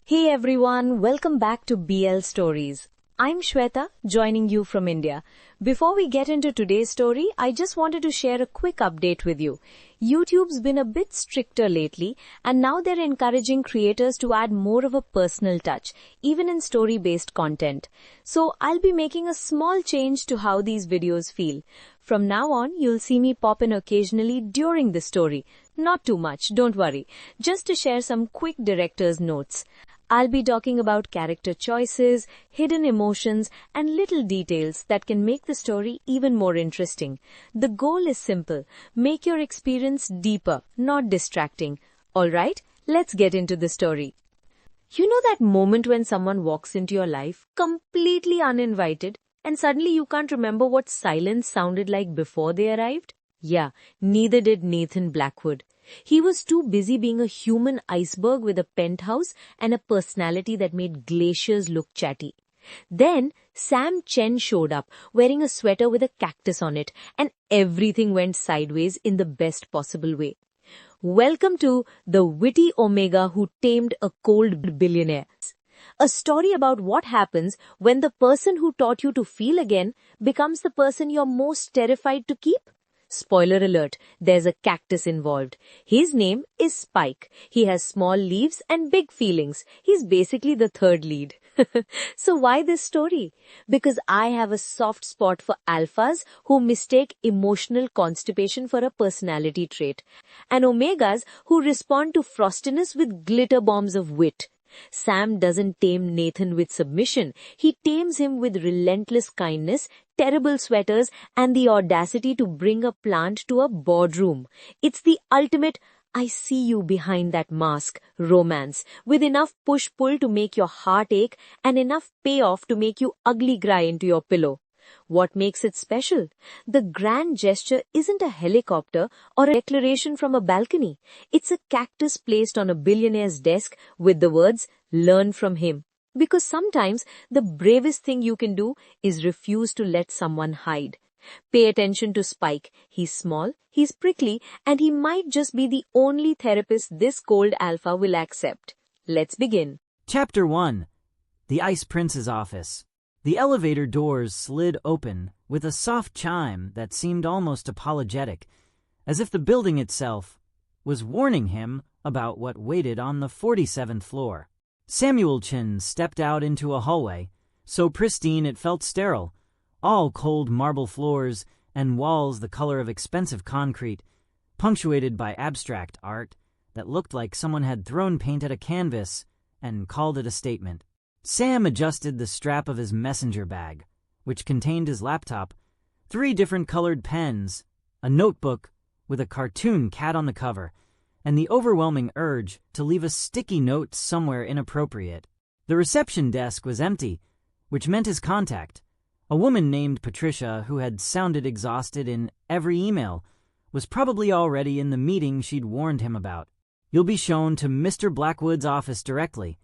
Hey everyone, welcome back to BL Stories. I'm Shweta, joining you from India. Before we get into today's story, I just wanted to share a quick update with you. YouTube's been a bit stricter lately, and now they're encouraging creators to add more of a personal touch, even in story-based content. So I'll be making a small change to how these videos feel. From now on, you'll see me pop in occasionally during the story. Not too much, don't worry. Just to share some quick director's notes. I'll be talking about character choices, hidden emotions, and little details that can make the story even more interesting. The goal is simple. Make your experience deeper, not distracting. Alright, let's get into the story. You know that moment when someone walks into your life completely uninvited and suddenly you can't remember what silence sounded like before they arrived? Yeah, neither did Nathan Blackwood. He was too busy being a human iceberg with a penthouse and a personality that made glaciers look chatty. Then Chen showed up, wearing a sweater with a cactus on it, and everything went sideways in the best possible way. Welcome to the Witty Omega who tamed a cold billionaire. A story about what happens when the person who taught you to feel again becomes the person you're most terrified to keep. Spoiler alert, there's a cactus involved. His name is Spike. He has small leaves and big feelings. He's basically the third lead. So why this story? Because I have a soft spot for alphas who mistake emotional constipation for a personality trait, and omegas who respond to frostiness with glitter bombs of wit. Sam doesn't tame Nathan with submission. He tames him with relentless kindness, terrible sweaters, and the audacity to bring a plant to a boardroom. It's the ultimate I see you behind that mask romance, with enough push-pull to make your heart ache and enough payoff to make you ugly cry into your pillow. What makes it special? The grand gesture isn't a helicopter or a declaration from a balcony. It's a cactus placed on a billionaire's desk with the words, "Learn from him." Because sometimes the bravest thing you can do is refuse to let someone hide. Pay attention to Spike. He's small, he's prickly, and he might just be the only therapist this cold alpha will accept. Let's begin. Chapter 1. The Ice Prince's Office. The elevator doors slid open with a soft chime that seemed almost apologetic, as if the building itself was warning him about what waited on the 47th floor. Chen stepped out into a hallway, so pristine it felt sterile, all cold marble floors and walls the color of expensive concrete, punctuated by abstract art that looked like someone had thrown paint at a canvas and called it a statement. Sam adjusted the strap of his messenger bag, which contained his laptop, 3 different colored pens, a notebook with a cartoon cat on the cover, and the overwhelming urge to leave a sticky note somewhere inappropriate. The reception desk was empty, which meant his contact, a woman named Patricia who had sounded exhausted in every email, was probably already in the meeting she'd warned him about. "You'll be shown to Mr. Blackwood's office directly,"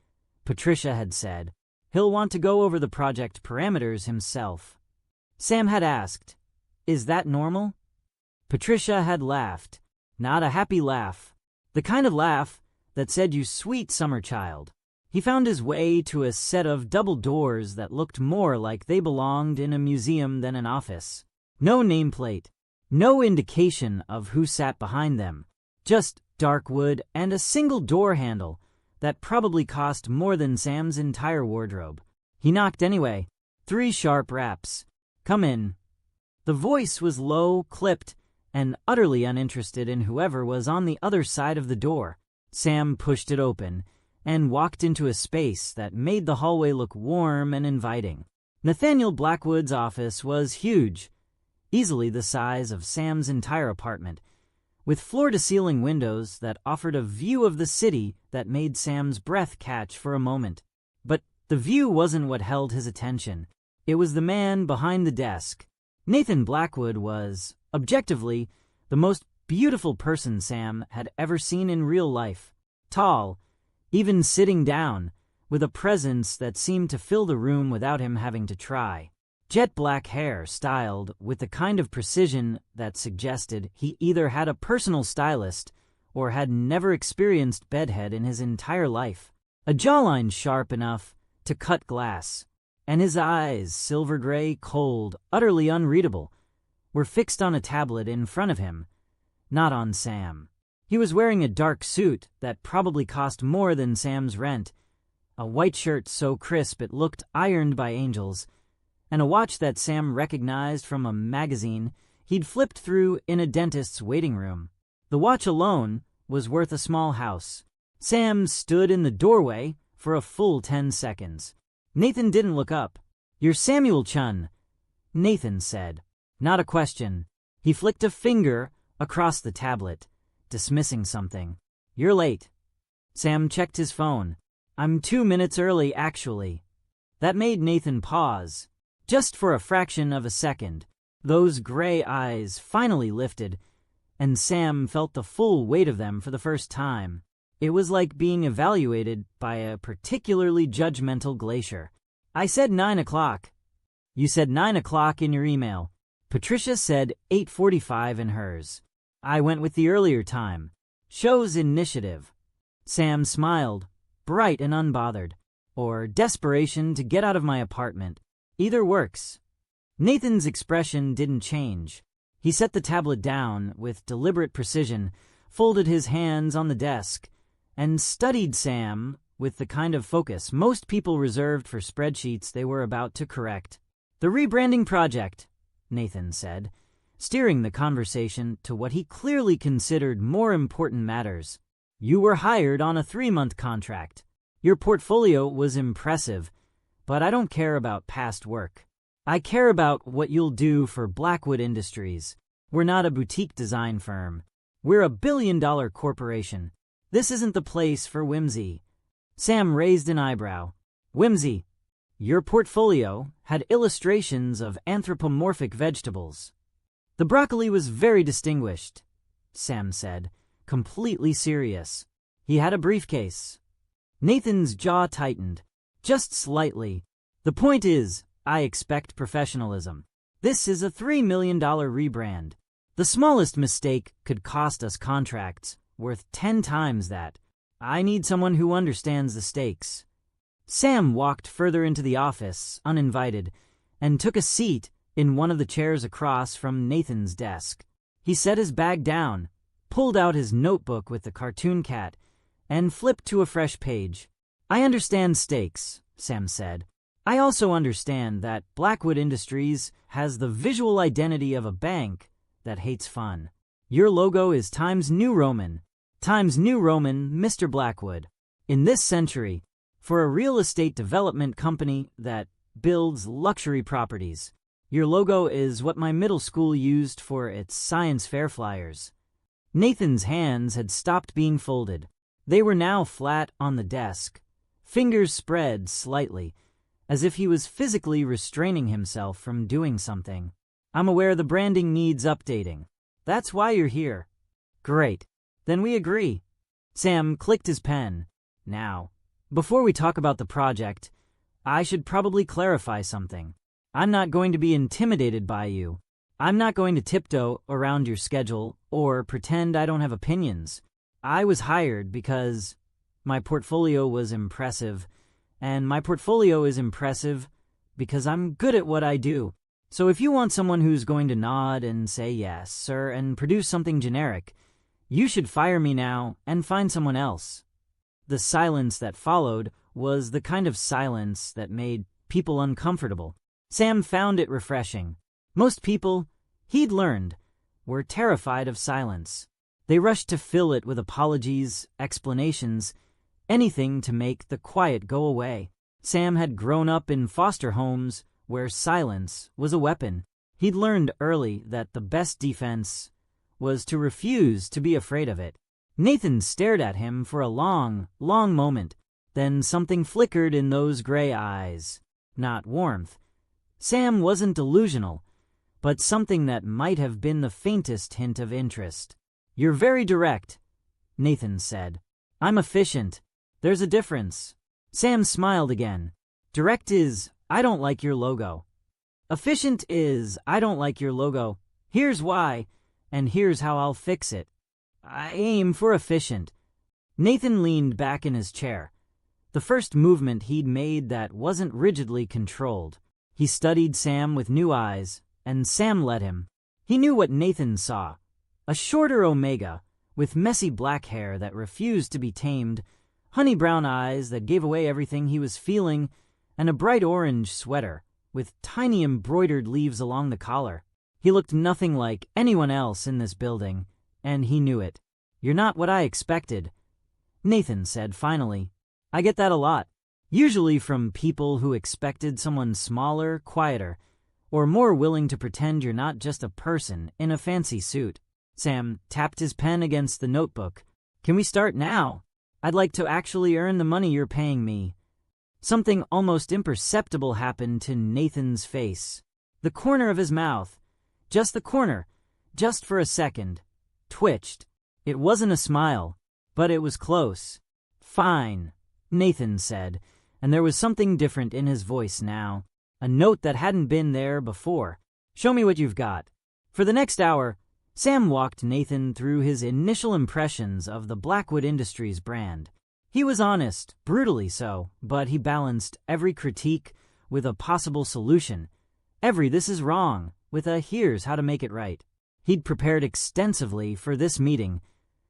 Patricia had said. "He'll want to go over the project parameters himself." Sam had asked, "Is that normal?" Patricia had laughed, not a happy laugh, the kind of laugh that said, "You sweet summer child." He found his way to a set of double doors that looked more like they belonged in a museum than an office. No nameplate, no indication of who sat behind them, just dark wood and a single door handle that probably cost more than Sam's entire wardrobe. He knocked anyway. 3 sharp raps. "Come in." The voice was low, clipped, and utterly uninterested in whoever was on the other side of the door. Sam pushed it open and walked into a space that made the hallway look warm and inviting. Nathaniel Blackwood's office was huge, easily the size of Sam's entire apartment, with floor-to-ceiling windows that offered a view of the city that made Sam's breath catch for a moment. But the view wasn't what held his attention. It was the man behind the desk. Nathan Blackwood was, objectively, the most beautiful person Sam had ever seen in real life. Tall, even sitting down, with a presence that seemed to fill the room without him having to try. Jet black hair styled with the kind of precision that suggested he either had a personal stylist or had never experienced bedhead in his entire life. a jawline sharp enough to cut glass, and his eyes, silver gray, cold, utterly unreadable, were fixed on a tablet in front of him, not on Sam. He was wearing a dark suit that probably cost more than Sam's rent, a white shirt so crisp it looked ironed by angels, and a watch that Sam recognized from a magazine he'd flipped through in a dentist's waiting room. The watch alone was worth a small house. Sam stood in the doorway for a full 10 seconds. Nathan didn't look up. "You're Samuel Chen," Nathan said. Not a question. He flicked a finger across the tablet, dismissing something. "You're late." Sam checked his phone. "I'm 2 minutes early, actually." That made Nathan pause. Just for a fraction of a second, those gray eyes finally lifted, and Sam felt the full weight of them for the first time. It was like being evaluated by a particularly judgmental glacier. "I said 9 o'clock. "You said 9 o'clock in your email." Patricia said 8:45 in hers. "I went with the earlier time. Shows initiative." Sam smiled, bright and unbothered. "Or desperation to get out of my apartment. Either works." Nathan's expression didn't change. He set the tablet down with deliberate precision, folded his hands on the desk, and studied Sam with the kind of focus most people reserved for spreadsheets they were about to correct. "The rebranding project," Nathan said, steering the conversation to what he clearly considered more important matters. "You were hired on a 3-month contract. Your portfolio was impressive, but I don't care about past work. I care about what you'll do for Blackwood Industries. We're not a boutique design firm. We're a billion-dollar corporation. This isn't the place for whimsy." Sam raised an eyebrow. "Whimsy? Your portfolio had illustrations of anthropomorphic vegetables." "The broccoli was very distinguished," Sam said, completely serious. He had a briefcase. Nathan's jaw tightened, just slightly. "The point is, I expect professionalism. This is a $3 million rebrand. The smallest mistake could cost us contracts worth 10 times that. I need someone who understands the stakes." Sam walked further into the office, uninvited, and took a seat in one of the chairs across from Nathan's desk. He set his bag down, pulled out his notebook with the cartoon cat, and flipped to a fresh page. "I understand stakes," Sam said. "I also understand that Blackwood Industries has the visual identity of a bank that hates fun. Your logo is Times New Roman. Times New Roman, Mr. Blackwood. In this century, for a real estate development company that builds luxury properties, your logo is what my middle school used for its science fair flyers." Nathan's hands had stopped being folded. They were now flat on the desk, fingers spread slightly, as if he was physically restraining himself from doing something. "I'm aware the branding needs updating. That's why you're here." "Great. Then we agree." Sam clicked his pen. "Now, before we talk about the project, I should probably clarify something. I'm not going to be intimidated by you. I'm not going to tiptoe around your schedule or pretend I don't have opinions. I was hired because my portfolio was impressive, and my portfolio is impressive because I'm good at what I do. So if you want someone who's going to nod and say yes, sir, and produce something generic, you should fire me now and find someone else." The silence that followed was the kind of silence that made people uncomfortable. Sam found it refreshing. Most people, he'd learned, were terrified of silence. They rushed to fill it with apologies, explanations, anything to make the quiet go away. Sam had grown up in foster homes where silence was a weapon. He'd learned early that the best defense was to refuse to be afraid of it. Nathan stared at him for a long, long moment. Then something flickered in those gray eyes. Not warmth. Sam wasn't delusional, but something that might have been the faintest hint of interest. "You're very direct," Nathan said. "I'm efficient. There's a difference." Sam smiled again. "Direct is, I don't like your logo. Efficient is, I don't like your logo. Here's why, and here's how I'll fix it. I aim for efficient." Nathan leaned back in his chair. The first movement he'd made that wasn't rigidly controlled. He studied Sam with new eyes, and Sam led him. He knew what Nathan saw. A shorter Omega, with messy black hair that refused to be tamed, honey brown eyes that gave away everything he was feeling, and a bright orange sweater with tiny embroidered leaves along the collar. He looked nothing like anyone else in this building, and he knew it. "You're not what I expected," Nathan said finally. "I get that a lot, usually from people who expected someone smaller, quieter, or more willing to pretend you're not just a person in a fancy suit." Sam tapped his pen against the notebook. "Can we start now? I'd like to actually earn the money you're paying me." Something almost imperceptible happened to Nathan's face. The corner of his mouth, just the corner, just for a second, twitched. It wasn't a smile, but it was close. "Fine," Nathan said, and there was something different in his voice now, a note that hadn't been there before. "Show me what you've got." For the next hour, Sam walked Nathan through his initial impressions of the Blackwood Industries brand. He was honest, brutally so, but he balanced every critique with a possible solution. Every "this is wrong" with a "here's how to make it right." He'd prepared extensively for this meeting,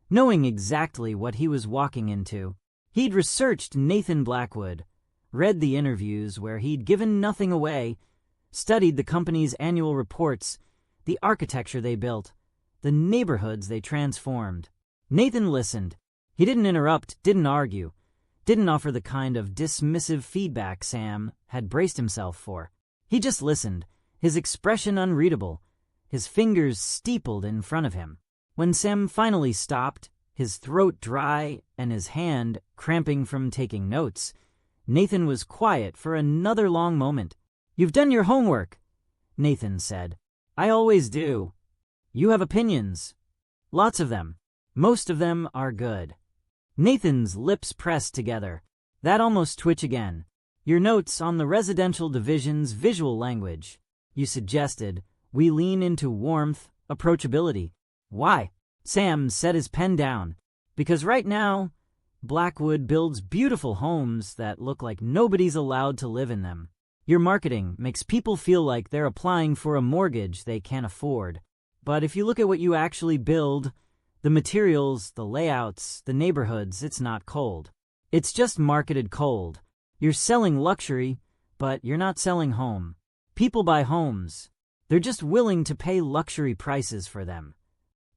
knowing exactly what he was walking into. He'd researched Nathan Blackwood, read the interviews where he'd given nothing away, studied the company's annual reports, the architecture they built, the neighborhoods they transformed. Nathan listened. He didn't interrupt, didn't argue, didn't offer the kind of dismissive feedback Sam had braced himself for. He just listened, his expression unreadable, his fingers steepled in front of him. When Sam finally stopped, his throat dry and his hand cramping from taking notes, Nathan was quiet for another long moment. "You've done your homework," Nathan said. "I always do. You have opinions. Lots of them. Most of them are good." Nathan's lips pressed together. That almost twitch again. "Your notes on the residential division's visual language. You suggested we lean into warmth, approachability." "Why?" Sam set his pen down. "Because right now, Blackwood builds beautiful homes that look like nobody's allowed to live in them. Your marketing makes people feel like they're applying for a mortgage they can't afford. But if you look at what you actually build, the materials, the layouts, the neighborhoods, it's not cold. It's just marketed cold. You're selling luxury, but you're not selling home. People buy homes. They're just willing to pay luxury prices for them."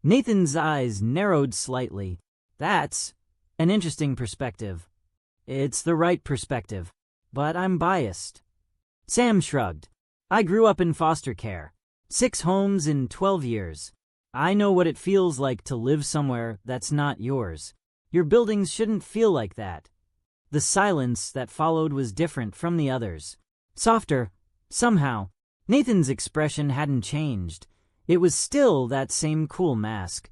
Nathan's eyes narrowed slightly. "That's an interesting perspective." "It's the right perspective, but I'm biased." Sam shrugged. "I grew up in foster care. 6 homes in 12 years. I know what it feels like to live somewhere that's not yours. Your buildings shouldn't feel like that." The silence that followed was different from the others. Softer, somehow. Nathan's expression hadn't changed. It was still that same cool mask.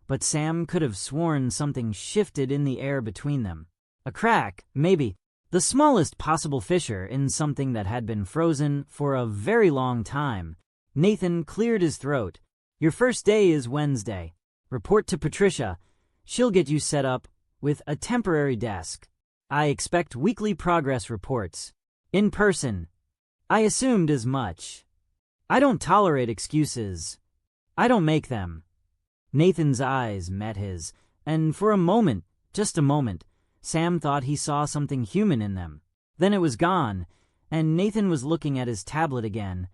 But Sam could have sworn something shifted in the air between them. A crack, maybe. The smallest possible fissure in something that had been frozen for a very long time. Nathan cleared his throat. "Your first day is Wednesday. Report to Patricia. She'll get you set up with a temporary desk. I expect weekly progress reports. In person." "I assumed as much. I don't tolerate excuses. I don't make them." Nathan's eyes met his, and for a moment, just a moment, Sam thought he saw something human in them. Then it was gone, and Nathan was looking at his tablet again.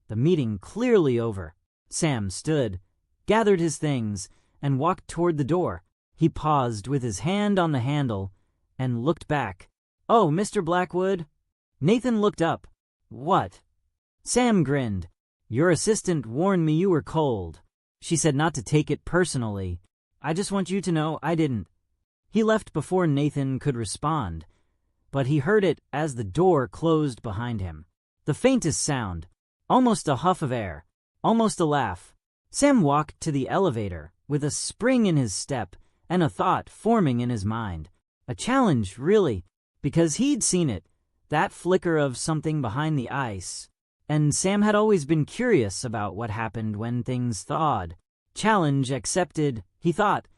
The meeting clearly over. Sam stood, gathered his things, and walked toward the door. He paused with his hand on the handle and looked back. "Oh, Mr. Blackwood?" Nathan looked up. "What?" Sam grinned. "Your assistant warned me you were cold. She said not to take it personally. I just want you to know I didn't." He left before Nathan could respond, but he heard it as the door closed behind him. The faintest sound, almost a huff of air, almost a laugh. Sam walked to the elevator with a spring in his step and a thought forming in his mind. A challenge, really, because he'd seen it, that flicker of something behind the ice. And Sam had always been curious about what happened when things thawed. Challenge accepted, he thought,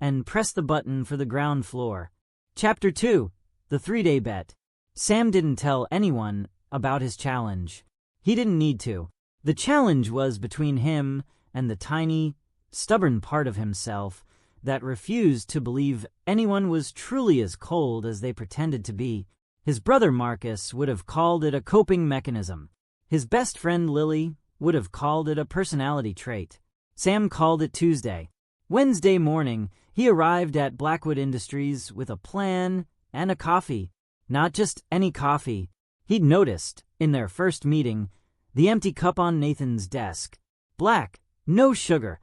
and pressed the button for the ground floor. Chapter 2. The 3-day bet. Sam didn't tell anyone about his challenge. He didn't need to. The challenge was between him and the tiny, stubborn part of himself that refused to believe anyone was truly as cold as they pretended to be. His brother Marcus would have called it a coping mechanism. His best friend Lily would have called it a personality trait. Sam called it Tuesday. Wednesday morning, he arrived at Blackwood Industries with a plan and a coffee. Not just any coffee. He'd noticed, in their first meeting, the empty cup on Nathan's desk. Black, no sugar.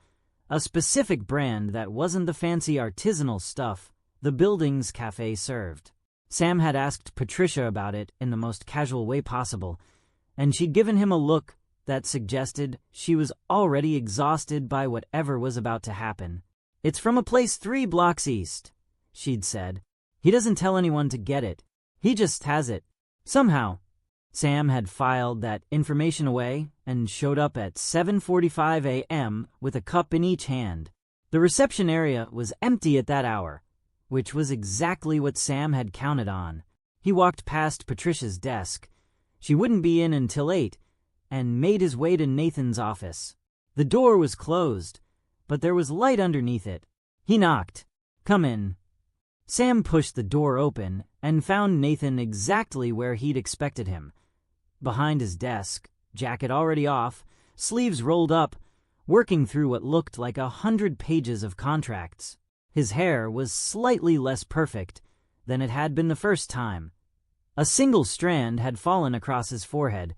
A specific brand that wasn't the fancy artisanal stuff the building's cafe served. Sam had asked Patricia about it in the most casual way possible, and she'd given him a look that suggested she was already exhausted by whatever was about to happen. "It's from a place 3 blocks east," she'd said. "He doesn't tell anyone to get it. He just has it. Somehow." Sam had filed that information away and showed up at 7:45 a.m. with a cup in each hand. The reception area was empty at that hour, which was exactly what Sam had counted on. He walked past Patricia's desk. She wouldn't be in until 8, and made his way to Nathan's office. The door was closed, but there was light underneath it. He knocked. "Come in." Sam pushed the door open and found Nathan exactly where he'd expected him. Behind his desk, jacket already off, sleeves rolled up, working through what looked like 100 pages of contracts. His hair was slightly less perfect than it had been the first time. A single strand had fallen across his forehead,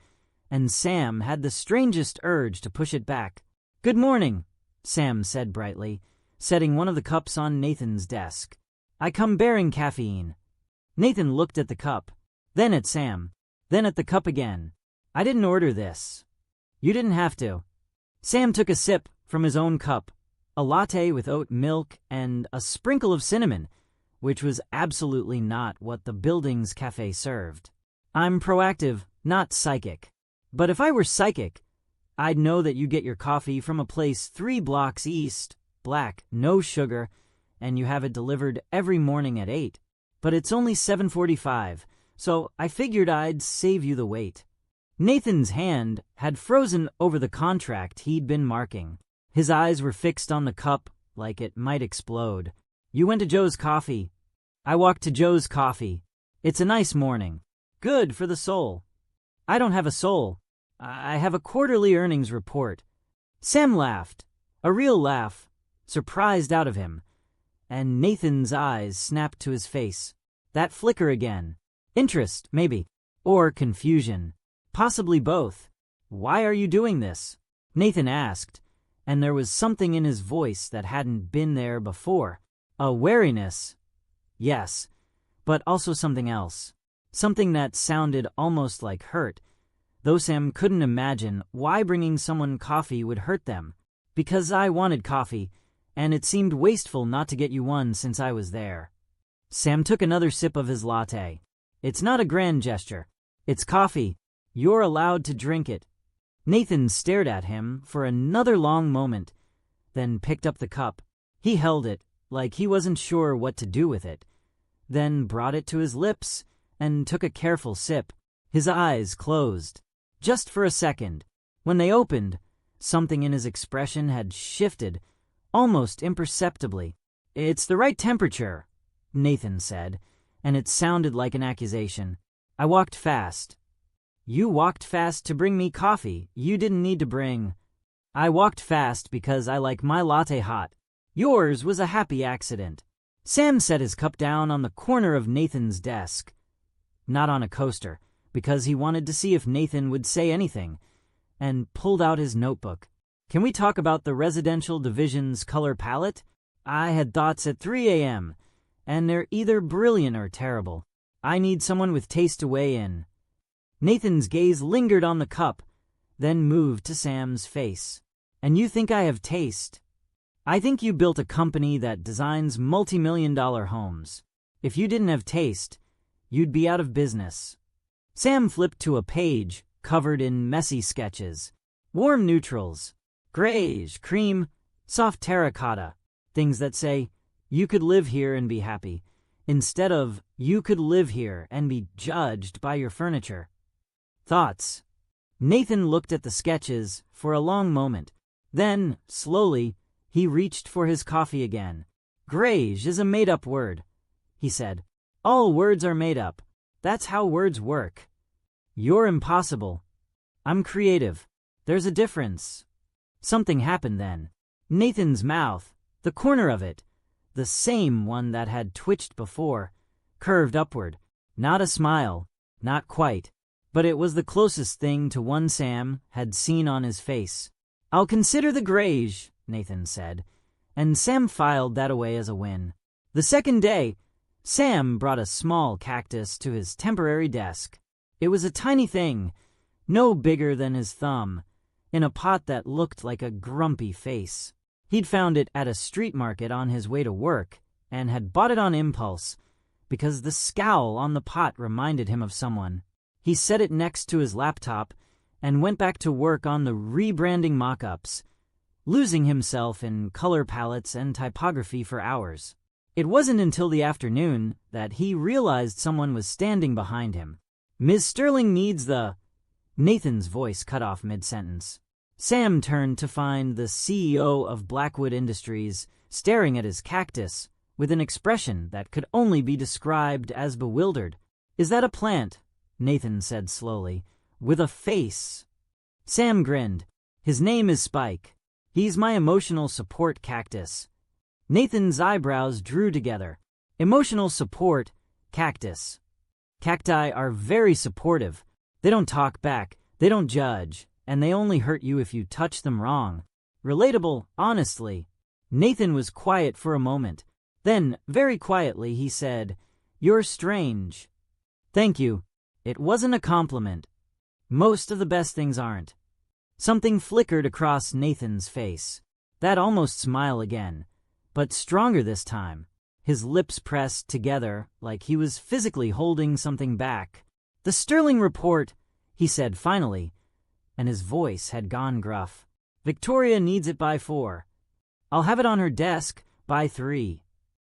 and Sam had the strangest urge to push it back. "Good morning," Sam said brightly, setting one of the cups on Nathan's desk. "I come bearing caffeine." Nathan looked at the cup, then at Sam, then at the cup again. "I didn't order this." "You didn't have to." Sam took a sip from his own cup, a latte with oat milk and a sprinkle of cinnamon, which was absolutely not what the building's cafe served. "I'm proactive, not psychic. But if I were psychic, I'd know that you get your coffee from a place 3 blocks east, black, no sugar, and you have it delivered every morning at 8. But it's only 7:45, so I figured I'd save you the wait." Nathan's hand had frozen over the contract he'd been marking. His eyes were fixed on the cup like it might explode. "You went to Joe's Coffee." "I walked to Joe's Coffee. It's a nice morning. Good for the soul." "I don't have a soul. I have a quarterly earnings report." Sam laughed, a real laugh, surprised out of him, and Nathan's eyes snapped to his face. That flicker again. Interest, maybe. Or confusion. Possibly both. "Why are you doing this?" Nathan asked, and there was something in his voice that hadn't been there before. A wariness. Yes, but also something else. Something that sounded almost like hurt, though Sam couldn't imagine why bringing someone coffee would hurt them. "Because I wanted coffee, and it seemed wasteful not to get you one since I was there." Sam took another sip of his latte. "It's not a grand gesture. It's coffee. You're allowed to drink it." Nathan stared at him for another long moment, then picked up the cup. He held it like he wasn't sure what to do with it, then brought it to his lips and took a careful sip. His eyes closed. Just for a second. When they opened, something in his expression had shifted, almost imperceptibly. "It's the right temperature," Nathan said, and it sounded like an accusation. "I walked fast." "You walked fast to bring me coffee. You didn't need to bring." "I walked fast because I like my latte hot. Yours was a happy accident." Sam set his cup down on the corner of Nathan's desk. Not on a coaster, because he wanted to see if Nathan would say anything, and pulled out his notebook. "Can we talk about the residential division's color palette? I had thoughts at 3 a.m., and they're either brilliant or terrible. I need someone with taste to weigh in." Nathan's gaze lingered on the cup, then moved to Sam's face. "And you think I have taste?" "I think you built a company that designs multi-million-dollar homes. If you didn't have taste, you'd be out of business." Sam flipped to a page covered in messy sketches. Warm neutrals, grayish, cream, soft terracotta, things that say, "You could live here and be happy. instead of, "You could live here and be judged by your furniture." Thoughts? Nathan looked at the sketches for a long moment. Then, slowly, he reached for his coffee again. "Graige is a made-up word," he said. "All words are made up. That's how words work. You're impossible. I'm creative. There's a difference." Something happened then. Nathan's mouth, the corner of it, the same one that had twitched before, curved upward. Not a smile, not quite, but it was the closest thing to one Sam had seen on his face. "I'll consider the graige," Nathan said, and Sam filed that away as a win. The second day, Sam brought a small cactus to his temporary desk. It was a tiny thing, no bigger than his thumb, in a pot that looked like a grumpy face. He'd found it at a street market on his way to work and had bought it on impulse because the scowl on the pot reminded him of someone. He set it next to his laptop and went back to work on the rebranding mock-ups, losing himself in color palettes and typography for hours. It wasn't until the afternoon that he realized someone was standing behind him. "Ms. Sterling needs the—" Nathan's voice cut off mid-sentence. Sam turned to find the CEO of Blackwood Industries staring at his cactus with an expression that could only be described as bewildered. "Is that a plant?" Nathan said slowly. "With a face?" Sam grinned. "His name is Spike. He's my emotional support cactus." Nathan's eyebrows drew together. Emotional support cactus. Cacti are very supportive. They don't talk back, they don't judge, and they only hurt you if you touch them wrong. Relatable, honestly. Nathan was quiet for a moment. Then, very quietly, he said, "You're strange." "Thank you." It wasn't a compliment. Most of the best things aren't. Something flickered across Nathan's face. That almost smile again, but stronger this time. His lips pressed together like he was physically holding something back. "The Sterling report," he said finally, and his voice had gone gruff. "Victoria needs it by 4. I'll have it on her desk by 3.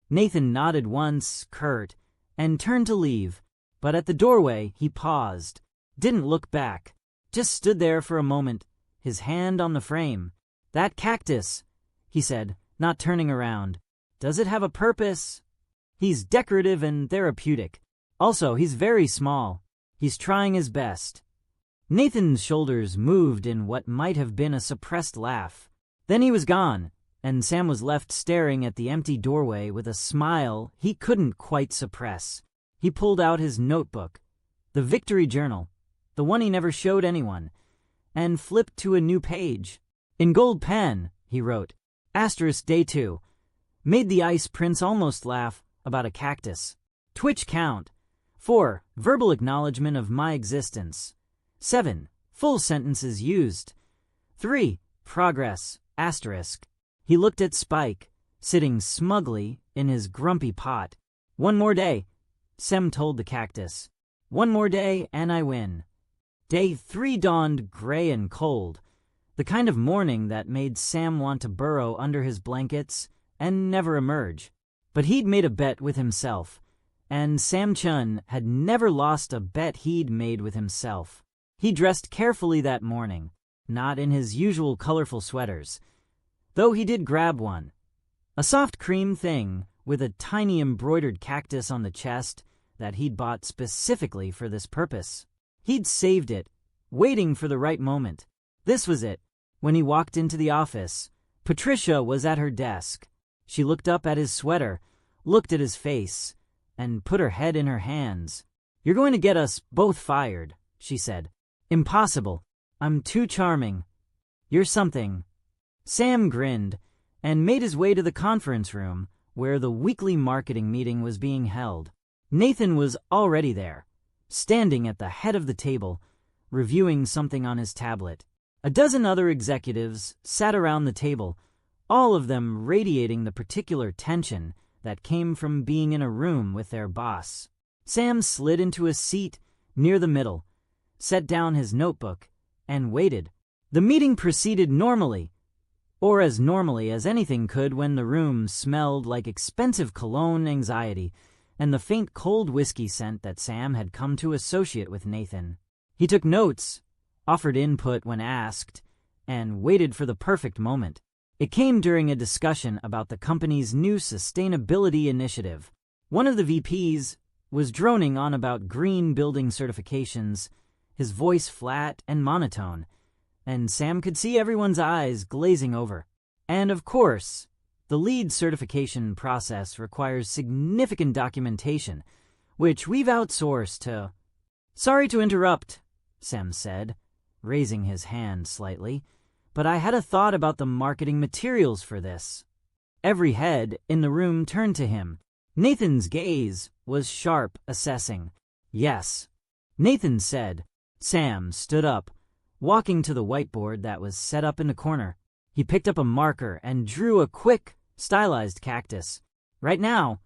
Nathan nodded once, curt, and turned to leave, but at the doorway he paused, didn't look back, just stood there for a moment, his hand on the frame. "That cactus," he said, not turning around. "Does it have a purpose?" "He's decorative and therapeutic. Also, he's very small. He's trying his best." Nathan's shoulders moved in what might have been a suppressed laugh. Then he was gone, and Sam was left staring at the empty doorway with a smile he couldn't quite suppress. He pulled out his notebook, the victory journal, the one he never showed anyone, and flipped to a new page. In gold pen, he wrote, *Day 2. Made the Ice Prince almost laugh about a cactus. Twitch count. 4. Verbal acknowledgement of my existence. 7. Full sentences used. 3. Progress. *. He looked at Spike, sitting smugly in his grumpy pot. "One more day," Sem told the cactus. "One more day and I win." Day 3 dawned gray and cold, the kind of morning that made Sam want to burrow under his blankets and never emerge. But he'd made a bet with himself, and Sam Chen had never lost a bet he'd made with himself. He dressed carefully that morning, not in his usual colorful sweaters, though he did grab one. A soft cream thing with a tiny embroidered cactus on the chest that he'd bought specifically for this purpose. He'd saved it, waiting for the right moment. This was it. When he walked into the office, Patricia was at her desk. She looked up at his sweater, looked at his face, and put her head in her hands. "You're going to get us both fired," she said. "Impossible. I'm too charming. You're something." Sam grinned and made his way to the conference room where the weekly marketing meeting was being held. Nathan was already there, standing at the head of the table, reviewing something on his tablet. A dozen other executives sat around the table, all of them radiating the particular tension that came from being in a room with their boss. Sam slid into a seat near the middle, set down his notebook, and waited. The meeting proceeded normally, or as normally as anything could when the room smelled like expensive cologne anxiety and the faint cold whiskey scent that Sam had come to associate with Nathan. He took notes, offered input when asked, and waited for the perfect moment. It came during a discussion about the company's new sustainability initiative. One of the VPs was droning on about green building certifications, his voice flat and monotone, and Sam could see everyone's eyes glazing over. And of course, the LEED certification process requires significant documentation, which we've outsourced to... "Sorry to interrupt," Sam said, raising his hand slightly, "but I had a thought about the marketing materials for this." Every head in the room turned to him. Nathan's gaze was sharp, assessing. "Yes," Nathan said. Sam stood up, walking to the whiteboard that was set up in the corner. He picked up a marker and drew a quick, stylized cactus. "Right now,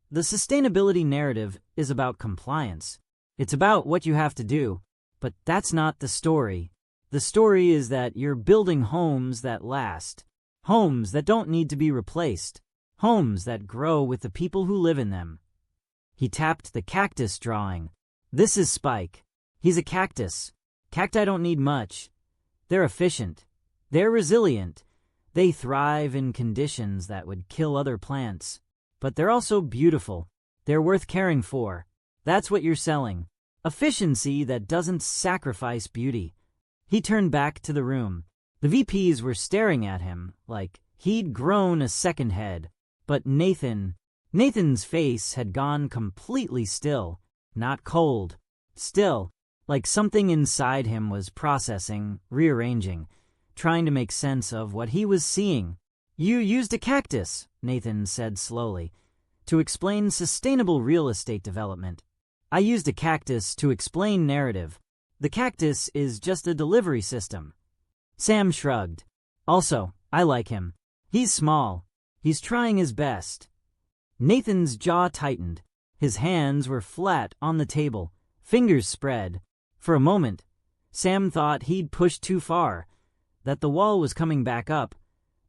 the sustainability narrative is about compliance. It's about what you have to do, but that's not the story. The story is that you're building homes that last, homes that don't need to be replaced, homes that grow with the people who live in them." He tapped the cactus drawing. "This is Spike. He's a cactus. Cacti don't need much. They're efficient. They're resilient. They thrive in conditions that would kill other plants. But they're also beautiful. They're worth caring for. That's what you're selling. Efficiency that doesn't sacrifice beauty." He turned back to the room. The VPs were staring at him like he'd grown a second head. But Nathan's face had gone completely still, not cold. Still, like something inside him was processing, rearranging, trying to make sense of what he was seeing. "You used a cactus," Nathan said slowly, "to explain sustainable real estate development." "I used a cactus to explain narrative. The cactus is just a delivery system." Sam shrugged. "Also, I like him. He's small. He's trying his best." Nathan's jaw tightened. His hands were flat on the table, fingers spread. For a moment, Sam thought he'd pushed too far, that the wall was coming back up,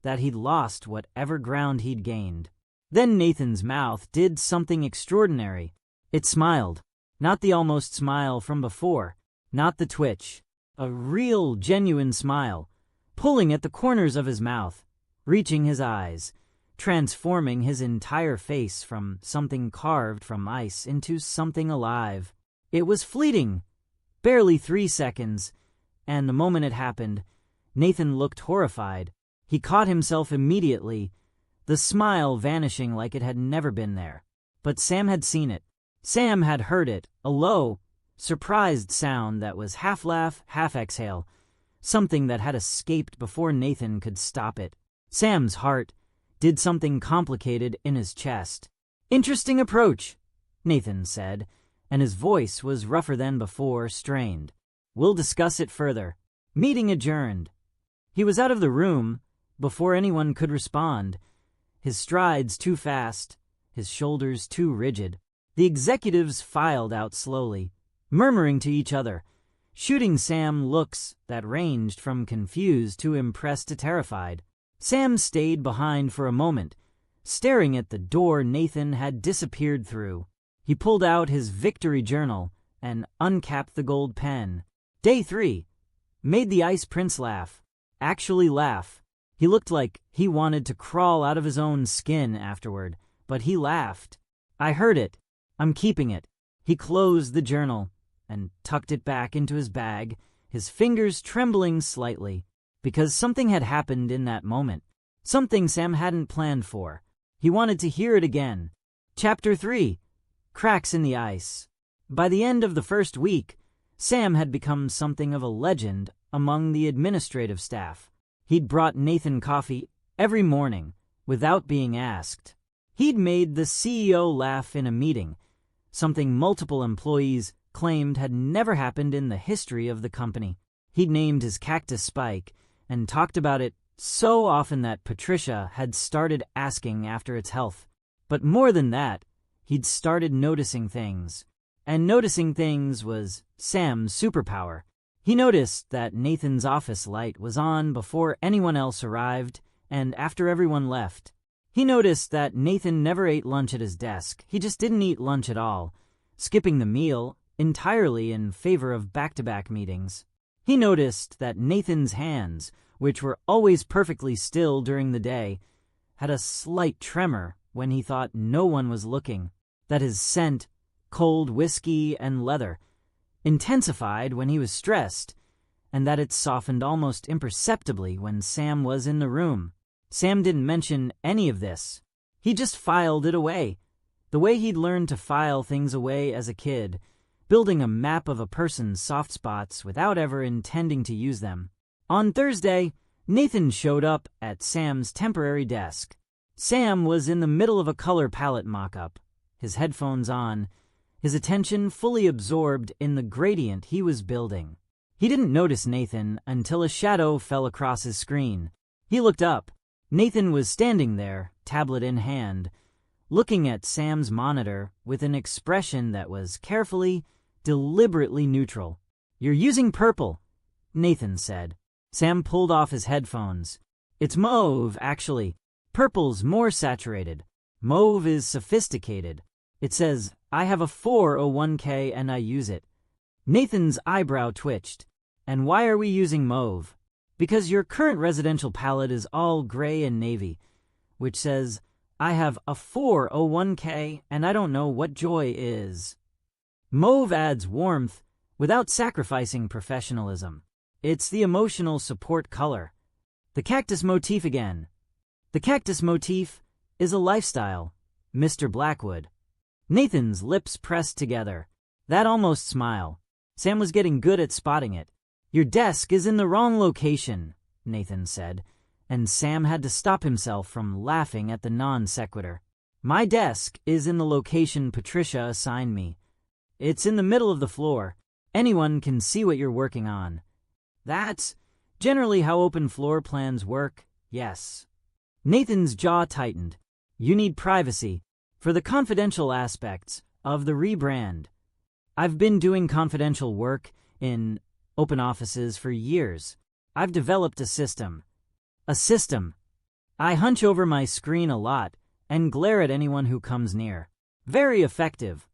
that he'd lost whatever ground he'd gained. Then Nathan's mouth did something extraordinary. It smiled. Not the almost smile from before, not the twitch. A real, genuine smile, pulling at the corners of his mouth, reaching his eyes, transforming his entire face from something carved from ice into something alive. It was fleeting, barely 3 seconds, and the moment it happened, Nathan looked horrified. He caught himself immediately, the smile vanishing like it had never been there. But Sam had seen it. Sam had heard it, a low, surprised sound that was half laugh, half exhale, something that had escaped before Nathan could stop it. Sam's heart did something complicated in his chest. "Interesting approach," Nathan said, and his voice was rougher than before, strained. "We'll discuss it further." Meeting adjourned. He was out of the room before anyone could respond, his strides too fast, his shoulders too rigid. The executives filed out slowly, murmuring to each other, shooting Sam looks that ranged from confused to impressed to terrified. Sam stayed behind for a moment, staring at the door Nathan had disappeared through. He pulled out his victory journal and uncapped the gold pen. Day 3. Made the Ice Prince laugh. Actually laugh. He looked like he wanted to crawl out of his own skin afterward, but he laughed. "I heard it. I'm keeping it." He closed the journal and tucked it back into his bag, his fingers trembling slightly, because something had happened in that moment, something Sam hadn't planned for. He wanted to hear it again. Chapter 3. Cracks in the Ice. By the end of the first week, Sam had become something of a legend among the administrative staff. He'd brought Nathan coffee every morning without being asked. He'd made the CEO laugh in a meeting, something multiple employees claimed had never happened in the history of the company. He'd named his cactus Spike and talked about it so often that Patricia had started asking after its health. But more than that, he'd started noticing things. And noticing things was Sam's superpower. He noticed that Nathan's office light was on before anyone else arrived and after everyone left. He noticed that Nathan never ate lunch at his desk. He just didn't eat lunch at all, skipping the meal entirely in favor of back-to-back meetings. He noticed that Nathan's hands, which were always perfectly still during the day, had a slight tremor when he thought no one was looking, that his scent, cold whiskey and leather, intensified when he was stressed, and that it softened almost imperceptibly when Sam was in the room. Sam didn't mention any of this. He just filed it away, the way he'd learned to file things away as a kid, building a map of a person's soft spots without ever intending to use them. On Thursday, Nathan showed up at Sam's temporary desk. Sam was in the middle of a color palette mock-up, his headphones on, his attention fully absorbed in the gradient he was building. He didn't notice Nathan until a shadow fell across his screen. He looked up. Nathan was standing there, tablet in hand, looking at Sam's monitor with an expression that was carefully, deliberately neutral. "You're using purple," Nathan said. Sam pulled off his headphones. "It's mauve, actually. Purple's more saturated. Mauve is sophisticated. It says, I have a 401k and I use it." Nathan's eyebrow twitched. "And why are we using mauve?" "Because your current residential palette is all gray and navy, which says, I have a 401k and I don't know what joy is." Mauve adds warmth without sacrificing professionalism. It's the emotional support color. The cactus motif again. The cactus motif is a lifestyle, Mr. Blackwood. Nathan's lips pressed together. That almost smile. Sam was getting good at spotting it. "Your desk is in the wrong location," Nathan said, and Sam had to stop himself from laughing at the non sequitur. "My desk is in the location Patricia assigned me. It's in the middle of the floor. Anyone can see what you're working on." "That's generally how open floor plans work, yes." Nathan's jaw tightened. "You need privacy for the confidential aspects of the rebrand. I've been doing confidential work in open offices for years. I've developed a system. A system. I hunch over my screen a lot and glare at anyone who comes near. Very effective."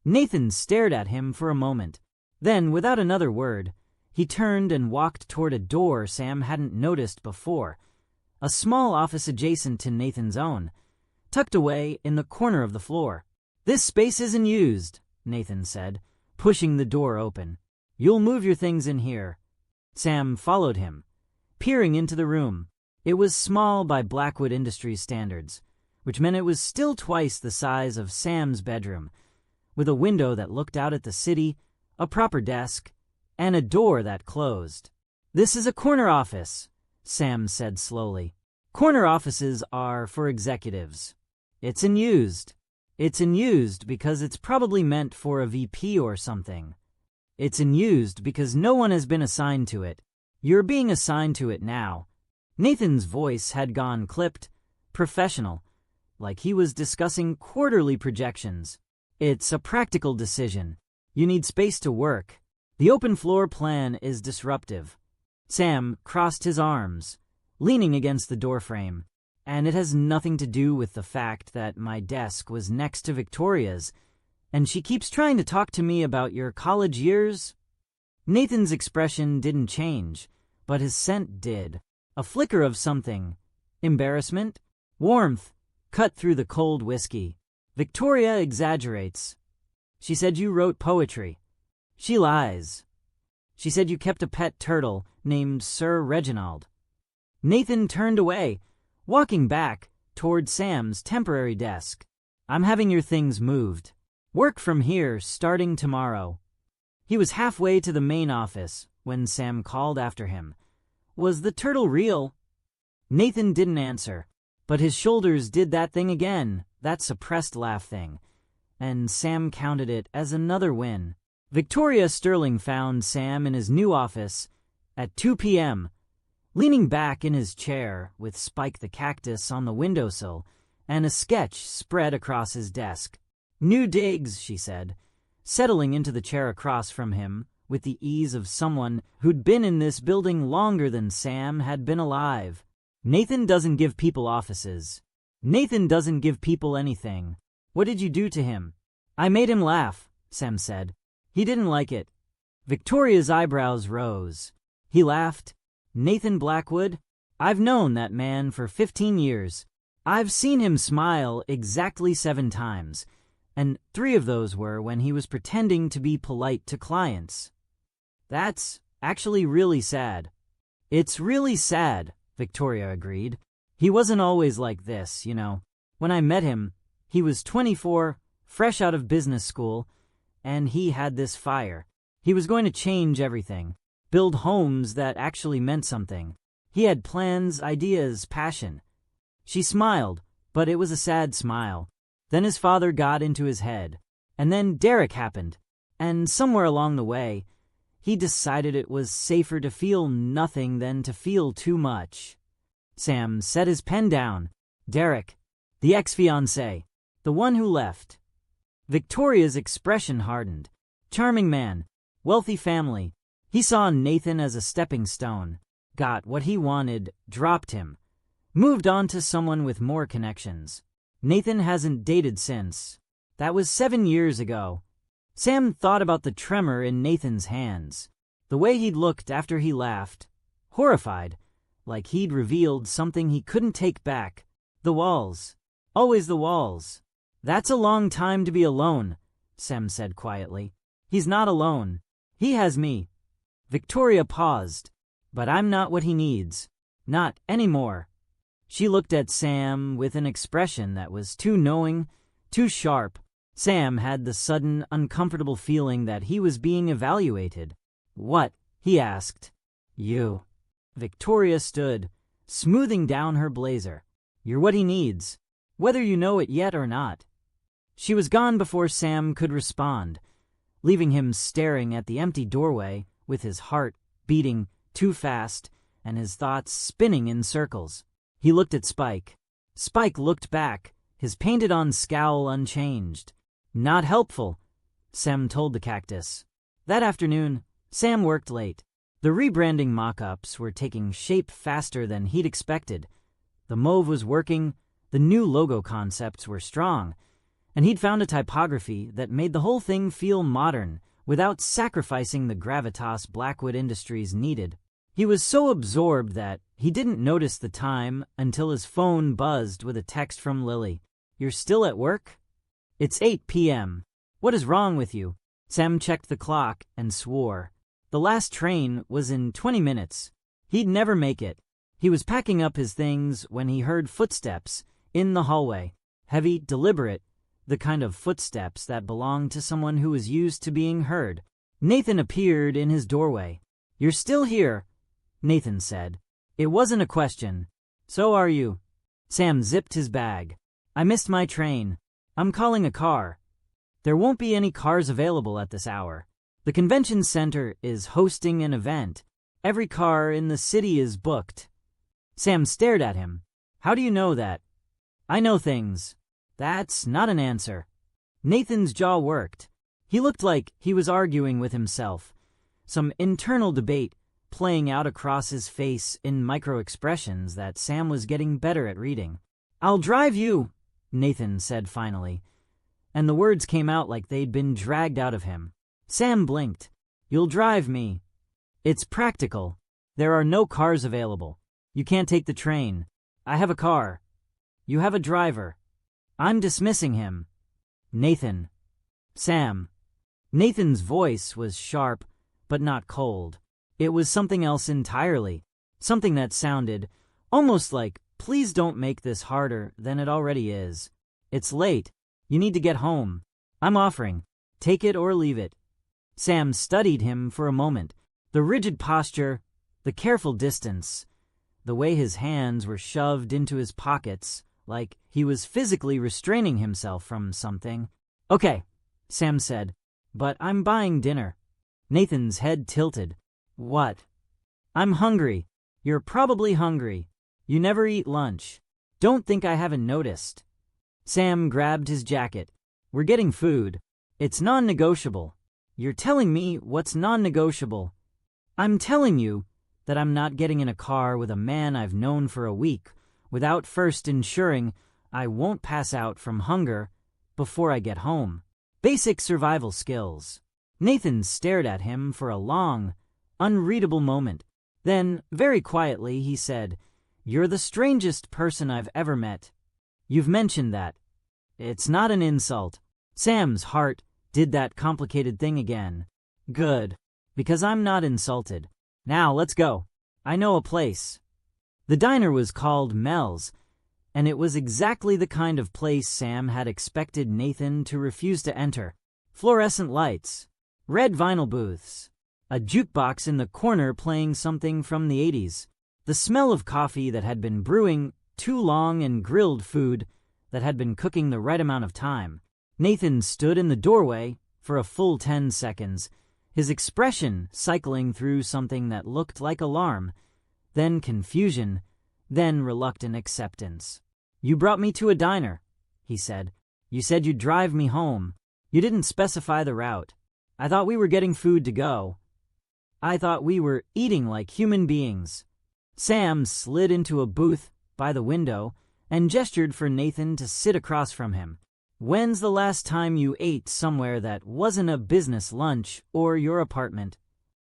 Nathan stared at him for a moment. Then, without another word, he turned and walked toward a door Sam hadn't noticed before, a small office adjacent to Nathan's own, tucked away in the corner of the floor. "This space isn't used," Nathan said, pushing the door open. "You'll move your things in here." Sam followed him, peering into the room. It was small by Blackwood Industries standards, which meant it was still twice the size of Sam's bedroom, with a window that looked out at the city, a proper desk, and a door that closed. "This is a corner office," Sam said slowly. "Corner offices are for executives. It's unused. It's unused because it's probably meant for a VP or something. It's unused because no one has been assigned to it. You're being assigned to it now." Nathan's voice had gone clipped, professional, like he was discussing quarterly projections. "It's a practical decision. You need space to work. The open floor plan is disruptive." Sam crossed his arms, leaning against the doorframe. "And it has nothing to do with the fact that my desk was next to Victoria's, and she keeps trying to talk to me about your college years." Nathan's expression didn't change, but his scent did. A flicker of something. Embarrassment? Warmth cut through the cold whiskey. "Victoria exaggerates. She said you wrote poetry." "She lies. She said you kept a pet turtle named Sir Reginald." Nathan turned away, walking back toward Sam's temporary desk. "I'm having your things moved. Work from here starting tomorrow." He was halfway to the main office when Sam called after him. "Was the turtle real?" Nathan didn't answer, but his shoulders did that thing again, that suppressed laugh thing, and Sam counted it as another win. Victoria Sterling found Sam in his new office at 2 p.m., leaning back in his chair with Spike the cactus on the windowsill and a sketch spread across his desk. "New digs," she said, settling into the chair across from him with the ease of someone who'd been in this building longer than Sam had been alive. "Nathan doesn't give people offices. Nathan doesn't give people anything. What did you do to him? I made him laugh, Sam said. He didn't like it. Victoria's eyebrows rose. He laughed. Nathan Blackwood? I've known that man for 15 years. I've seen him smile exactly 7 times, and 3 of those were when he was pretending to be polite to clients. That's actually really sad. It's really sad, Victoria agreed. He wasn't always like this, you know. When I met him, he was 24, fresh out of business school, and he had this fire. He was going to change everything, build homes that actually meant something. He had plans, ideas, passion. She smiled, but it was a sad smile. Then his father got into his head, and then Derek happened, and somewhere along the way, he decided it was safer to feel nothing than to feel too much. Sam set his pen down. Derek, the ex-fiancé, the one who left. Victoria's expression hardened. Charming man, wealthy family. He saw Nathan as a stepping stone, got what he wanted, dropped him, moved on to someone with more connections. Nathan hasn't dated since. That was 7 years ago. Sam thought about the tremor in Nathan's hands, the way he'd looked after he laughed, horrified, like he'd revealed something he couldn't take back. The walls. Always the walls. That's a long time to be alone, Sam said quietly. He's not alone. He has me. Victoria paused. But I'm not what he needs. Not anymore. She looked at Sam with an expression that was too knowing, too sharp. Sam had the sudden, uncomfortable feeling that he was being evaluated. What? He asked. You. Victoria stood, smoothing down her blazer. You're what he needs, whether you know it yet or not. She was gone before Sam could respond, leaving him staring at the empty doorway with his heart beating too fast and his thoughts spinning in circles. He looked at Spike. Spike looked back, his painted-on scowl unchanged. Not helpful, Sam told the cactus. That afternoon, Sam worked late. The rebranding mock-ups were taking shape faster than he'd expected. The mauve was working, the new logo concepts were strong, and he'd found a typography that made the whole thing feel modern without sacrificing the gravitas Blackwood Industries needed. He was so absorbed that he didn't notice the time until his phone buzzed with a text from Lily. You're still at work? It's 8 p.m. What is wrong with you? Sam checked the clock and swore. The last train was in 20 minutes. He'd never make it. He was packing up his things when he heard footsteps in the hallway. Heavy, deliberate, the kind of footsteps that belonged to someone who was used to being heard. Nathan appeared in his doorway. You're still here, Nathan said. It wasn't a question. So are you. Sam zipped his bag. I missed my train. I'm calling a car. There won't be any cars available at this hour. The convention center is hosting an event. Every car in the city is booked. Sam stared at him. How do you know that? I know things. That's not an answer. Nathan's jaw worked. He looked like he was arguing with himself. Some internal debate playing out across his face in micro-expressions that Sam was getting better at reading. I'll drive you, Nathan said finally, and the words came out like they'd been dragged out of him. Sam blinked. You'll drive me. It's practical. There are no cars available. You can't take the train. I have a car. You have a driver. I'm dismissing him. Nathan. Sam. Nathan's voice was sharp, but not cold. It was something else entirely. Something that sounded almost like, please don't make this harder than it already is. It's late. You need to get home. I'm offering. Take it or leave it. Sam studied him for a moment. The rigid posture, the careful distance, the way his hands were shoved into his pockets, like he was physically restraining himself from something. Okay, Sam said, but I'm buying dinner. Nathan's head tilted. What? I'm hungry. You're probably hungry. You never eat lunch. Don't think I haven't noticed. Sam grabbed his jacket. We're getting food. It's non-negotiable. You're telling me what's non-negotiable. I'm telling you that I'm not getting in a car with a man I've known for a week without first ensuring I won't pass out from hunger before I get home. Basic survival skills. Nathan stared at him for a long, unreadable moment. Then, very quietly, he said, "You're the strangest person I've ever met. You've mentioned that. It's not an insult." Sam's heart did that complicated thing again. Good, because I'm not insulted. Now, let's go. I know a place. The diner was called Mel's, and it was exactly the kind of place Sam had expected Nathan to refuse to enter. Fluorescent lights, red vinyl booths, a jukebox in the corner playing something from the 80s, the smell of coffee that had been brewing too long, and grilled food that had been cooking the right amount of time. Nathan stood in the doorway for a full 10 seconds, his expression cycling through something that looked like alarm, then confusion, then reluctant acceptance. "You brought me to a diner," he said. "You said you'd drive me home. You didn't specify the route. I thought we were getting food to go. I thought we were eating like human beings." Sam slid into a booth by the window and gestured for Nathan to sit across from him. "When's the last time you ate somewhere that wasn't a business lunch or your apartment?"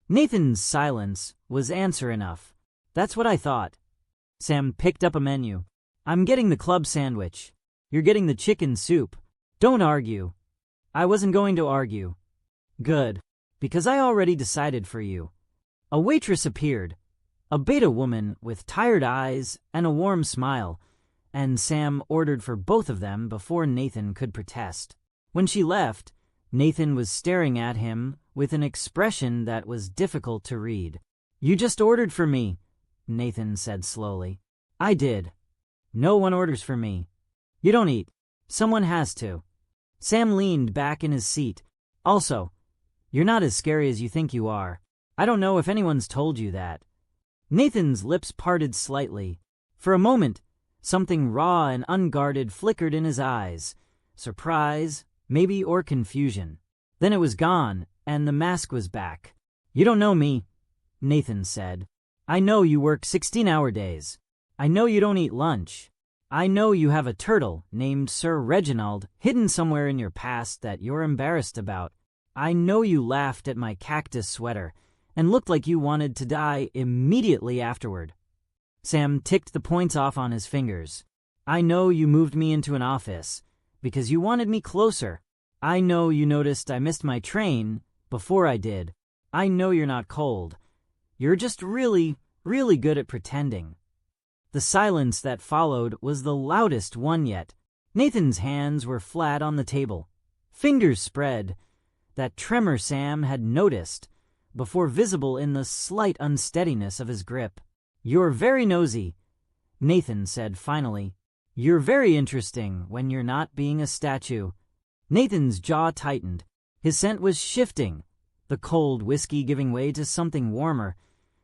Nathan's silence was answer enough. "That's what I thought." Sam picked up a menu. "I'm getting the club sandwich. You're getting the chicken soup. Don't argue." "I wasn't going to argue." "Good, because I already decided for you." A waitress appeared, a beta woman with tired eyes and a warm smile, and Sam ordered for both of them before Nathan could protest. When she left, Nathan was staring at him with an expression that was difficult to read. "You just ordered for me," Nathan said slowly. "I did. No one orders for me. You don't eat. Someone has to." Sam leaned back in his seat. "Also, you're not as scary as you think you are. I don't know if anyone's told you that." Nathan's lips parted slightly. For a moment, something raw and unguarded flickered in his eyes. Surprise, maybe, or confusion. Then it was gone, and the mask was back. "You don't know me," Nathan said. "I know you work 16-hour days. I know you don't eat lunch. I know you have a turtle named Sir Reginald hidden somewhere in your past that you're embarrassed about. I know you laughed at my cactus sweater and looked like you wanted to die immediately afterward." Sam ticked the points off on his fingers. "I know you moved me into an office because you wanted me closer. I know you noticed I missed my train before I did. I know you're not cold. You're just really, really good at pretending." The silence that followed was the loudest one yet. Nathan's hands were flat on the table, fingers spread, that tremor Sam had noticed before visible in the slight unsteadiness of his grip. "You're very nosy," Nathan said finally. "You're very interesting when you're not being a statue." Nathan's jaw tightened. His scent was shifting, the cold whiskey giving way to something warmer,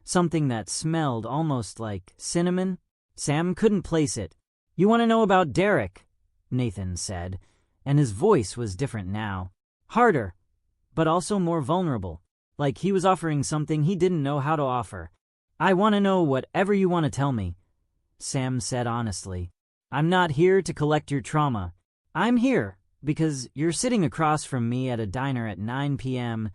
something that smelled almost like cinnamon. Sam couldn't place it. "You want to know about Derek?" Nathan said, and his voice was different now. Harder, but also more vulnerable, like he was offering something he didn't know how to offer. "I want to know whatever you want to tell me," Sam said honestly. "I'm not here to collect your trauma. I'm here because you're sitting across from me at a diner at 9 p.m.,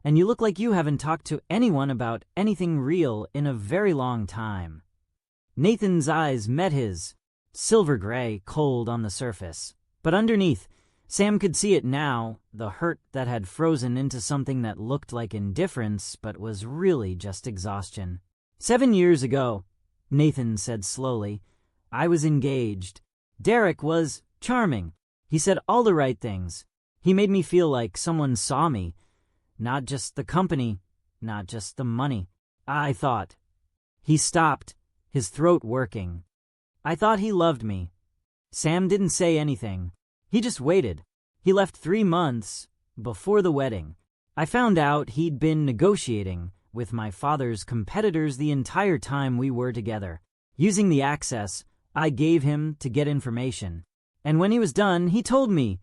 and you look like you haven't talked to anyone about anything real in a very long time." Nathan's eyes met his, silver gray, cold on the surface. But underneath, Sam could see it now, the hurt that had frozen into something that looked like indifference but was really just exhaustion. 7 years ago," Nathan said slowly, "I was engaged. Derek was charming. He said all the right things. He made me feel like someone saw me. Not just the company, not just the money. I thought." He stopped, his throat working. "I thought he loved me." Sam didn't say anything. He just waited. He left 3 months before the wedding. I found out he'd been negotiating with my father's competitors the entire time we were together, using the access I gave him to get information. And when he was done, he told me.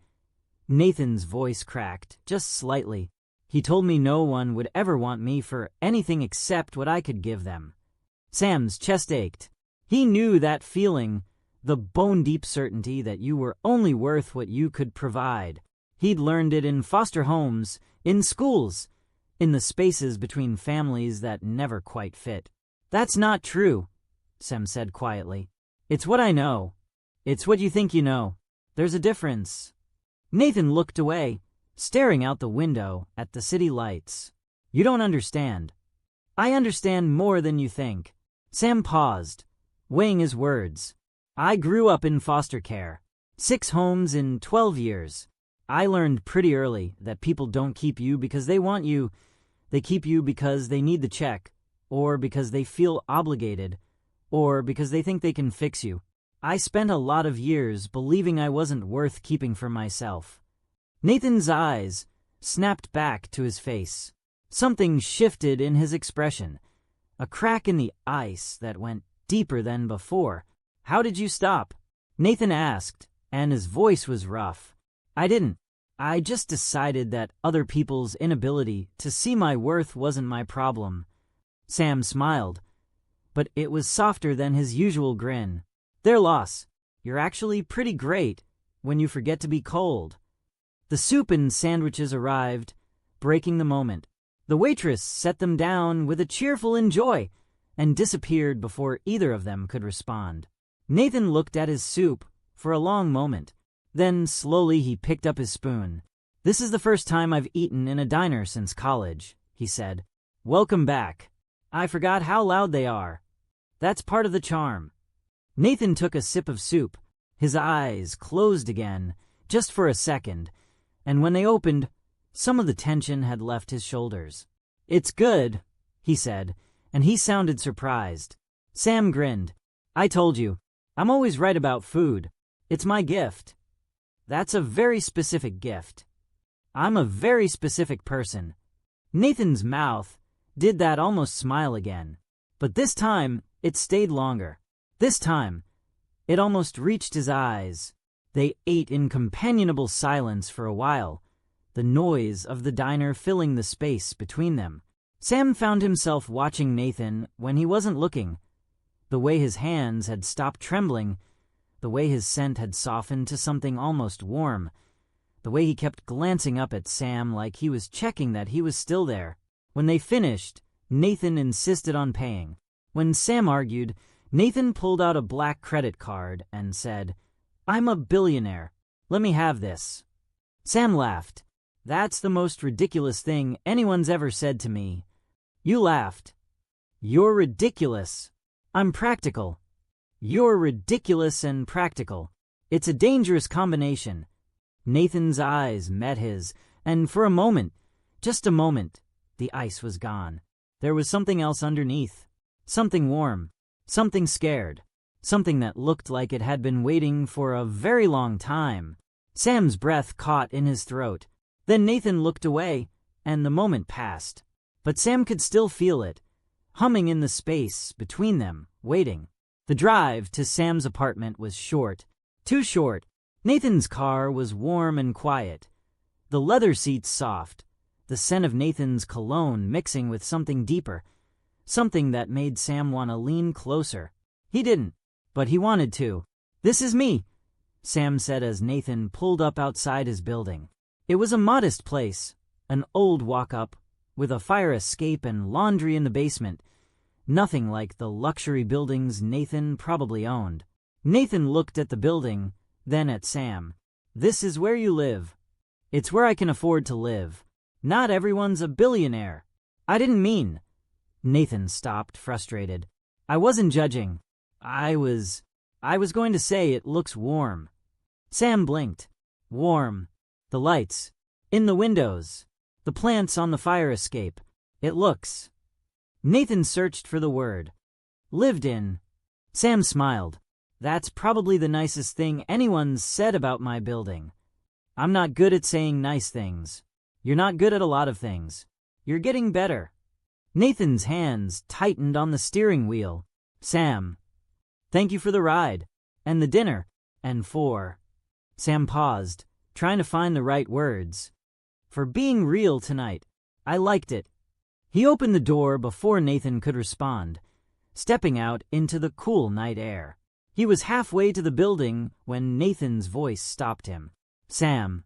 Nathan's voice cracked, just slightly. He told me no one would ever want me for anything except what I could give them. Sam's chest ached. He knew that feeling, The bone-deep certainty that you were only worth what you could provide. He'd learned it in foster homes, in schools, in the spaces between families that never quite fit. "That's not true," Sam said quietly. "It's what I know. It's what you think you know. There's a difference." Nathan looked away, staring out the window at the city lights. "You don't understand." "I understand more than you think." Sam paused, weighing his words. "I grew up in foster care. 6 homes in 12 years. I learned pretty early that people don't keep you because they want you. They keep you because they need the check, or because they feel obligated, or because they think they can fix you. I spent a lot of years believing I wasn't worth keeping for myself." Nathan's eyes snapped back to his face. Something shifted in his expression, a crack in the ice that went deeper than before. "How did you stop?" Nathan asked, and his voice was rough. "I didn't. I just decided that other people's inability to see my worth wasn't my problem." Sam smiled, but it was softer than his usual grin. "Their loss. You're actually pretty great when you forget to be cold." The soup and sandwiches arrived, breaking the moment. The waitress set them down with a cheerful enjoy and disappeared before either of them could respond. Nathan looked at his soup for a long moment. Then slowly he picked up his spoon. "This is the first time I've eaten in a diner since college," he said. "Welcome back. I forgot how loud they are. That's part of the charm." Nathan took a sip of soup. His eyes closed again, just for a second, and when they opened, some of the tension had left his shoulders. "It's good," he said, and he sounded surprised. Sam grinned. "I told you, I'm always right about food. It's my gift." "That's a very specific gift." "I'm a very specific person." Nathan's mouth did that almost smile again, but this time it stayed longer. This time, it almost reached his eyes. They ate in companionable silence for a while, the noise of the diner filling the space between them. Sam found himself watching Nathan when he wasn't looking. The way his hands had stopped trembling, the way his scent had softened to something almost warm, the way he kept glancing up at Sam like he was checking that he was still there. When they finished, Nathan insisted on paying. When Sam argued, Nathan pulled out a black credit card and said, "I'm a billionaire. Let me have this." Sam laughed. "That's the most ridiculous thing anyone's ever said to me." "You laughed." "You're ridiculous." "I'm practical." "You're ridiculous and practical. It's a dangerous combination." Nathan's eyes met his, and for a moment, just a moment, the ice was gone. There was something else underneath. Something warm. Something scared. Something that looked like it had been waiting for a very long time. Sam's breath caught in his throat. Then Nathan looked away, and the moment passed. But Sam could still feel it, humming in the space between them, waiting. The drive to Sam's apartment was short. Too short. Nathan's car was warm and quiet. The leather seats soft. The scent of Nathan's cologne mixing with something deeper. Something that made Sam want to lean closer. He didn't, but he wanted to. "This is me," Sam said as Nathan pulled up outside his building. It was a modest place, an old walk-up, with a fire escape and laundry in the basement. Nothing like the luxury buildings Nathan probably owned. Nathan looked at the building, then at Sam. "This is where you live. It's where I can afford to live. Not everyone's a billionaire." "I didn't mean..." Nathan stopped, frustrated. "I wasn't judging. I was going to say it looks warm." Sam blinked. "Warm. The lights. In the windows. The plants on the fire escape. It looks..." Nathan searched for the word. "Lived in." Sam smiled. "That's probably the nicest thing anyone's said about my building." "I'm not good at saying nice things." "You're not good at a lot of things. You're getting better." Nathan's hands tightened on the steering wheel. "Sam, thank you for the ride, and the dinner, and for..." Sam paused, trying to find the right words. "For being real tonight. I liked it." He opened the door before Nathan could respond, stepping out into the cool night air. He was halfway to the building when Nathan's voice stopped him. "Sam."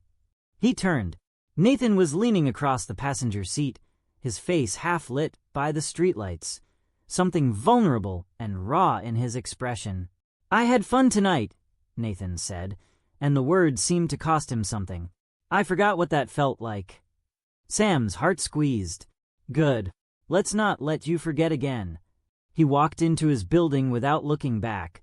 He turned. Nathan was leaning across the passenger seat, his face half lit by the streetlights, something vulnerable and raw in his expression. "I had fun tonight," Nathan said, and the words seemed to cost him something. "I forgot what that felt like." Sam's heart squeezed. "Good. Let's not let you forget again." He walked into his building without looking back,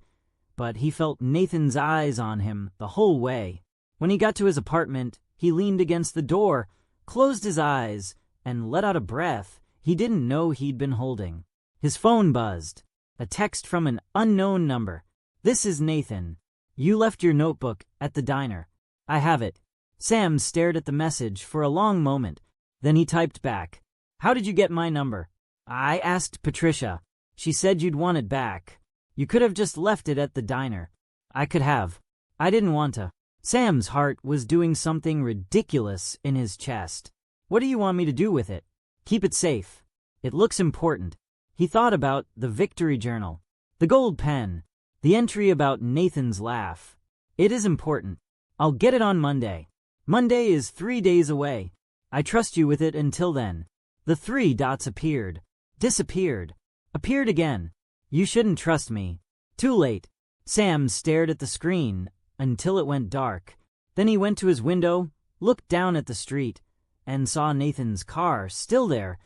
but he felt Nathan's eyes on him the whole way. When he got to his apartment, he leaned against the door, closed his eyes, and let out a breath he didn't know he'd been holding. His phone buzzed. A text from an unknown number. "This is Nathan. You left your notebook at the diner. I have it." Sam stared at the message for a long moment. Then he typed back, "How did you get my number?" "I asked Patricia. She said you'd want it back. You could have just left it at the diner." "I could have. I didn't want to." Sam's heart was doing something ridiculous in his chest. "What do you want me to do with it?" "Keep it safe. It looks important." He thought about the victory journal, the gold pen, the entry about Nathan's laugh. "It is important. I'll get it on Monday. Monday is 3 days away. I trust you with it until then." The 3 dots appeared, disappeared, appeared again. "You shouldn't trust me." Too late. Sam stared at the screen until it went dark. Then he went to his window, looked down at the street, and saw Nathan's car still there,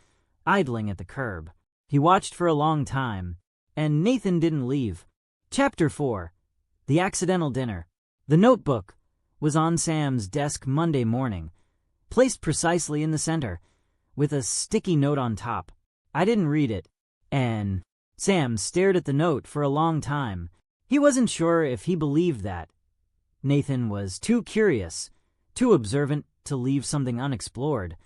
idling at the curb. He watched for a long time, and Nathan didn't leave. Chapter 4. The Accidental Dinner. The notebook was on Sam's desk Monday morning, placed precisely in the center, with a sticky note on top. "I didn't read it." And Sam stared at the note for a long time. He wasn't sure if he believed that. Nathan was too curious, too observant to leave something unexplored,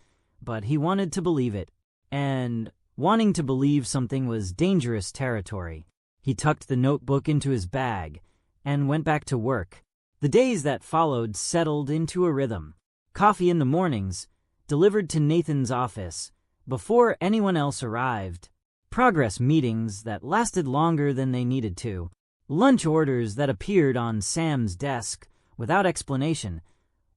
but he wanted to believe it, and wanting to believe something was dangerous territory. He tucked the notebook into his bag and went back to work. The days that followed settled into a rhythm. Coffee in the mornings, delivered to Nathan's office before anyone else arrived. Progress meetings that lasted longer than they needed to. Lunch orders that appeared on Sam's desk without explanation,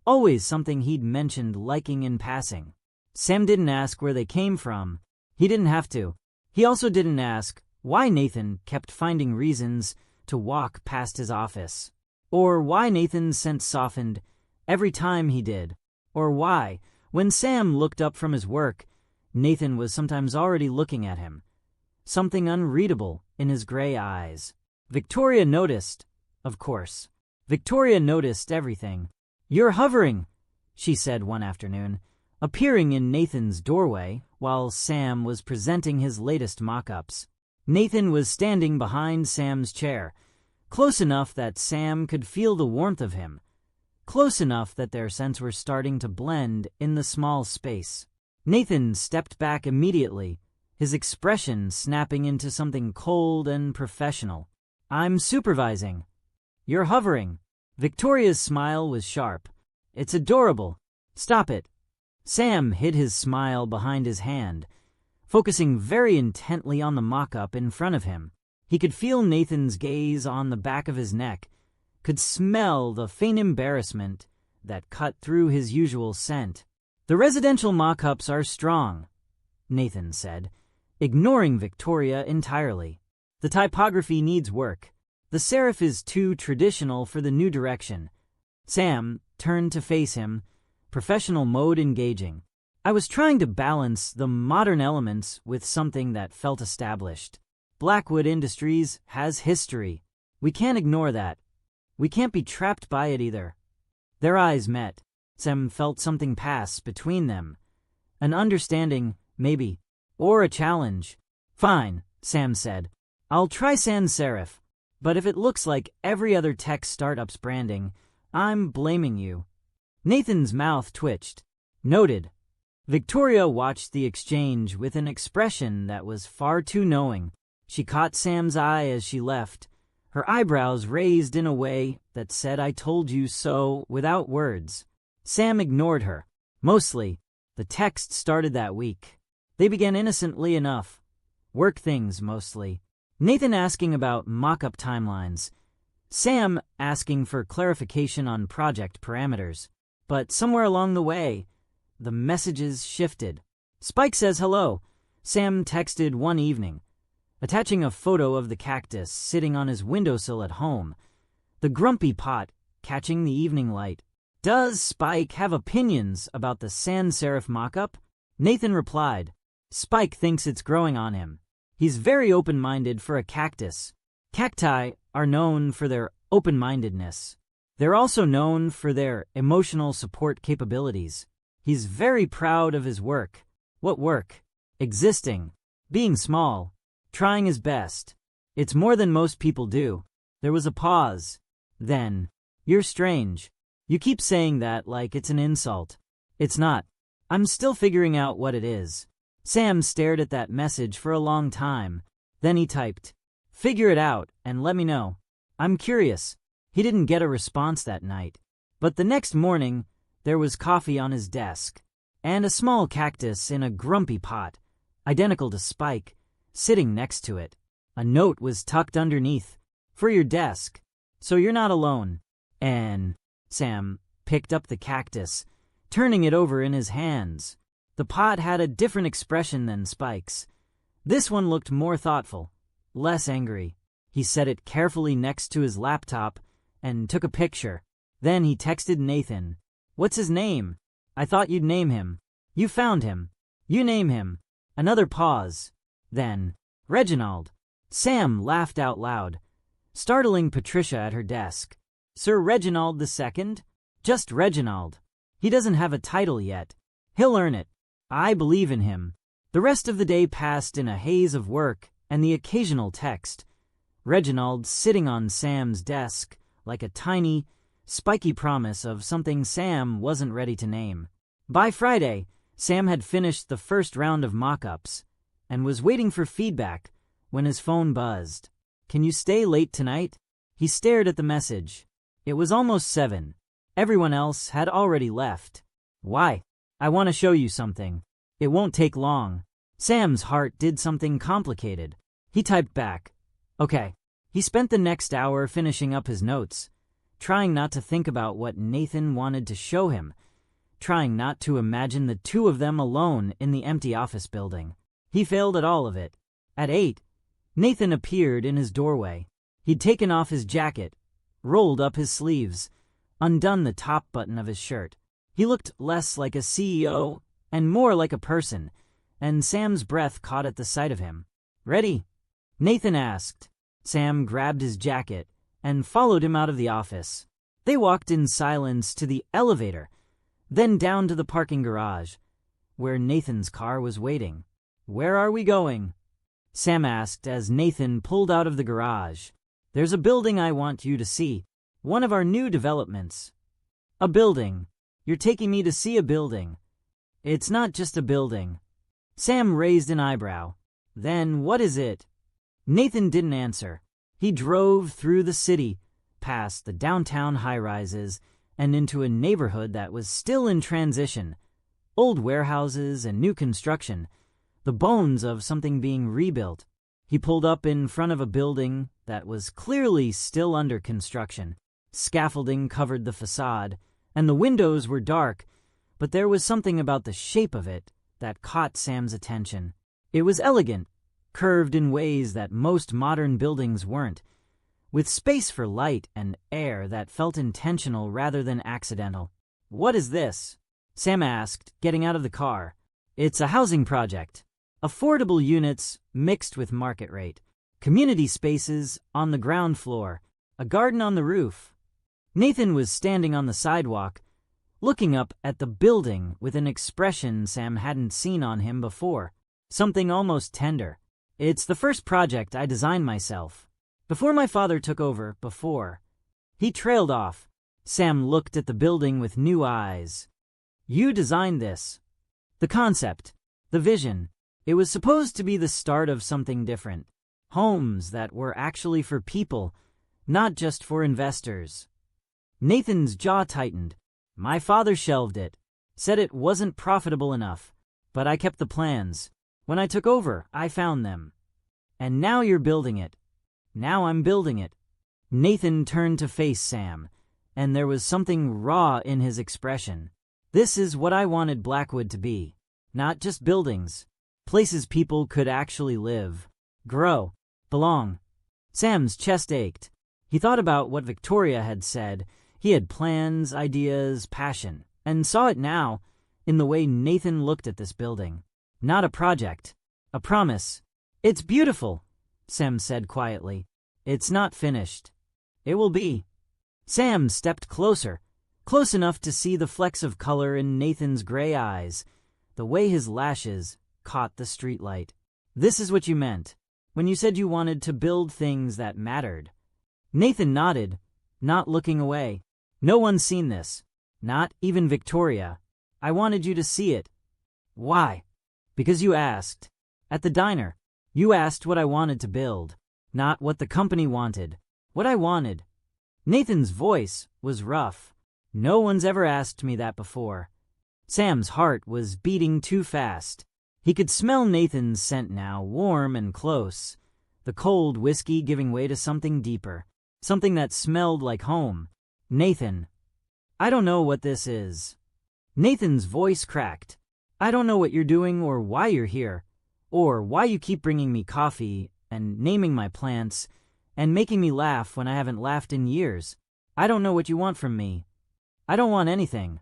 always something he'd mentioned liking in passing. Sam didn't ask where they came from. He didn't have to. He also didn't ask why Nathan kept finding reasons to walk past his office, or why Nathan's scent softened every time he did, or why, when Sam looked up from his work, Nathan was sometimes already looking at him. Something unreadable in his gray eyes. Victoria noticed, of course. Victoria noticed everything. "You're hovering," she said one afternoon, appearing in Nathan's doorway while Sam was presenting his latest mock-ups. Nathan was standing behind Sam's chair, close enough that Sam could feel the warmth of him, close enough that their scents were starting to blend in the small space. Nathan stepped back immediately, his expression snapping into something cold and professional. "I'm supervising." "You're hovering." Victoria's smile was sharp. "It's adorable. Stop it." Sam hid his smile behind his hand, focusing very intently on the mock-up in front of him. He could feel Nathan's gaze on the back of his neck, could smell the faint embarrassment that cut through his usual scent. "The residential mock-ups are strong," Nathan said, ignoring Victoria entirely. "The typography needs work. The serif is too traditional for the new direction." Sam turned to face him, professional mode engaging. "I was trying to balance the modern elements with something that felt established. Blackwood Industries has history. We can't ignore that. We can't be trapped by it either." Their eyes met. Sam felt something pass between them. An understanding, maybe, or a challenge. "Fine," Sam said. "I'll try sans serif. But if it looks like every other tech startup's branding, I'm blaming you." Nathan's mouth twitched. "Noted." Victoria watched the exchange with an expression that was far too knowing. She caught Sam's eye as she left, her eyebrows raised in a way that said "I told you so" without words. Sam ignored her. Mostly, the text started that week. They began innocently enough. Work things, mostly. Nathan asking about mock-up timelines. Sam asking for clarification on project parameters. But somewhere along the way, the messages shifted. Spike says hello, Sam texted one evening, attaching a photo of the cactus sitting on his windowsill at home, the grumpy pot catching the evening light. Does Spike have opinions about the sans serif mock-up? Nathan replied, Spike thinks it's growing on him. He's very open-minded for a cactus. Cacti are known for their open-mindedness. They're also known for their emotional support capabilities. He's very proud of his work. What work? Existing. Being small. Trying his best. It's more than most people do. There was a pause. Then, you're strange. You keep saying that like it's an insult. It's not. I'm still figuring out what it is. Sam stared at that message for a long time. Then he typed, figure it out and let me know. I'm curious. He didn't get a response that night. But the next morning, there was coffee on his desk, and a small cactus in a grumpy pot, identical to Spike, sitting next to it. A note was tucked underneath, for your desk, so you're not alone. And Sam picked up the cactus, turning it over in his hands. The pot had a different expression than Spike's. This one looked more thoughtful, less angry. He set it carefully next to his laptop and took a picture. Then he texted Nathan. What's his name? I thought you'd name him. You found him. You name him. Another pause. Then, Reginald. Sam laughed out loud, startling Patricia at her desk. Sir Reginald II? Just Reginald. He doesn't have a title yet. He'll earn it. I believe in him. The rest of the day passed in a haze of work and the occasional text. Reginald sitting on Sam's desk like a tiny, spiky promise of something Sam wasn't ready to name. By Friday, Sam had finished the first round of mock-ups and was waiting for feedback when his phone buzzed. Can you stay late tonight? He stared at the message. It was almost 7. Everyone else had already left. Why? I want to show you something. It won't take long. Sam's heart did something complicated. He typed back. Okay. He spent the next hour finishing up his notes, trying not to think about what Nathan wanted to show him, trying not to imagine the two of them alone in the empty office building. He failed at all of it. At 8, Nathan appeared in his doorway. He'd taken off his jacket, rolled up his sleeves, undone the top button of his shirt. He looked less like a CEO and more like a person, and Sam's breath caught at the sight of him. Ready? Nathan asked. Sam grabbed his jacket and followed him out of the office. They walked in silence to the elevator, then down to the parking garage, where Nathan's car was waiting. Where are we going? Sam asked as Nathan pulled out of the garage. There's a building I want you to see. One of our new developments. A building. You're taking me to see a building. It's not just a building. Sam raised an eyebrow. Then what is it? Nathan didn't answer. He drove through the city, past the downtown high-rises, and into a neighborhood that was still in transition. Old warehouses and new construction, the bones of something being rebuilt. He pulled up in front of a building that was clearly still under construction. Scaffolding covered the facade, and the windows were dark, but there was something about the shape of it that caught Sam's attention. It was elegant, curved in ways that most modern buildings weren't, with space for light and air that felt intentional rather than accidental. What is this? Sam asked, getting out of the car. It's a housing project. Affordable units mixed with market rate. Community spaces on the ground floor. A garden on the roof. Nathan was standing on the sidewalk, looking up at the building with an expression Sam hadn't seen on him before. Something almost tender. It's the first project I designed myself. Before my father took over, He trailed off. Sam looked at the building with new eyes. You designed this. The concept. The vision. It was supposed to be the start of something different. Homes that were actually for people, not just for investors. Nathan's jaw tightened. My father shelved it. Said it wasn't profitable enough. But I kept the plans. When I took over, I found them. And now you're building it. Now I'm building it. Nathan turned to face Sam, and there was something raw in his expression. This is what I wanted Blackwood to be. Not just buildings. Places people could actually live, grow, belong. Sam's chest ached. He thought about what Victoria had said. He had plans, ideas, passion, and saw it now in the way Nathan looked at this building. Not a project, a promise. It's beautiful, Sam said quietly. It's not finished. It will be. Sam stepped closer, close enough to see the flecks of color in Nathan's gray eyes, the way his lashes caught the streetlight. This is what you meant when you said you wanted to build things that mattered. Nathan nodded, not looking away. No one's seen this. Not even Victoria. I wanted you to see it. Why? Because you asked. At the diner, you asked what I wanted to build, not what the company wanted. What I wanted. Nathan's voice was rough. No one's ever asked me that before. Sam's heart was beating too fast. He could smell Nathan's scent now, warm and close. The cold whiskey giving way to something deeper. Something that smelled like home. Nathan. I don't know what this is. Nathan's voice cracked. I don't know what you're doing or why you're here. Or why you keep bringing me coffee and naming my plants and making me laugh when I haven't laughed in years. I don't know what you want from me. I don't want anything.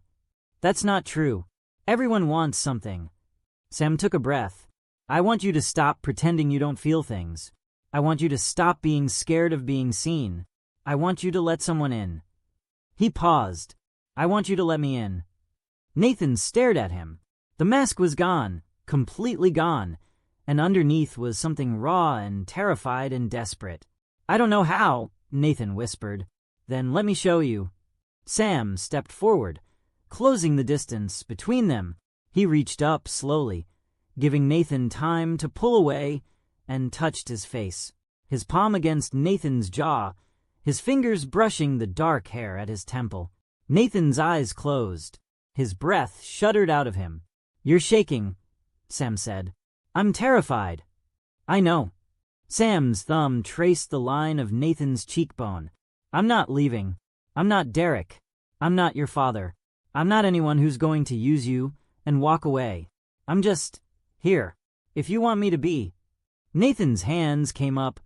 That's not true. Everyone wants something. Sam took a breath. I want you to stop pretending you don't feel things. I want you to stop being scared of being seen. I want you to let someone in. He paused. I want you to let me in. Nathan stared at him. The mask was gone, completely gone, and underneath was something raw and terrified and desperate. I don't know how, Nathan whispered. Then let me show you. Sam stepped forward, closing the distance between them. He reached up slowly, giving Nathan time to pull away, and touched his face, his palm against Nathan's jaw, his fingers brushing the dark hair at his temple. Nathan's eyes closed. His breath shuddered out of him. You're shaking, Sam said. I'm terrified. I know. Sam's thumb traced the line of Nathan's cheekbone. I'm not leaving. I'm not Derek. I'm not your father. I'm not anyone who's going to use you and walk away. I'm just here, if you want me to be. Nathan's hands came up,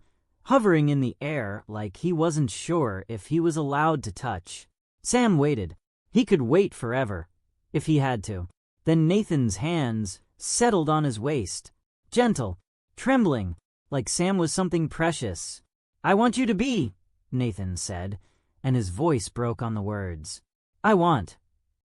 hovering in the air like he wasn't sure if he was allowed to touch. Sam waited. He could wait forever, if he had to. Then Nathan's hands settled on his waist, gentle, trembling, like Sam was something precious. I want you to be, Nathan said, and his voice broke on the words. I want.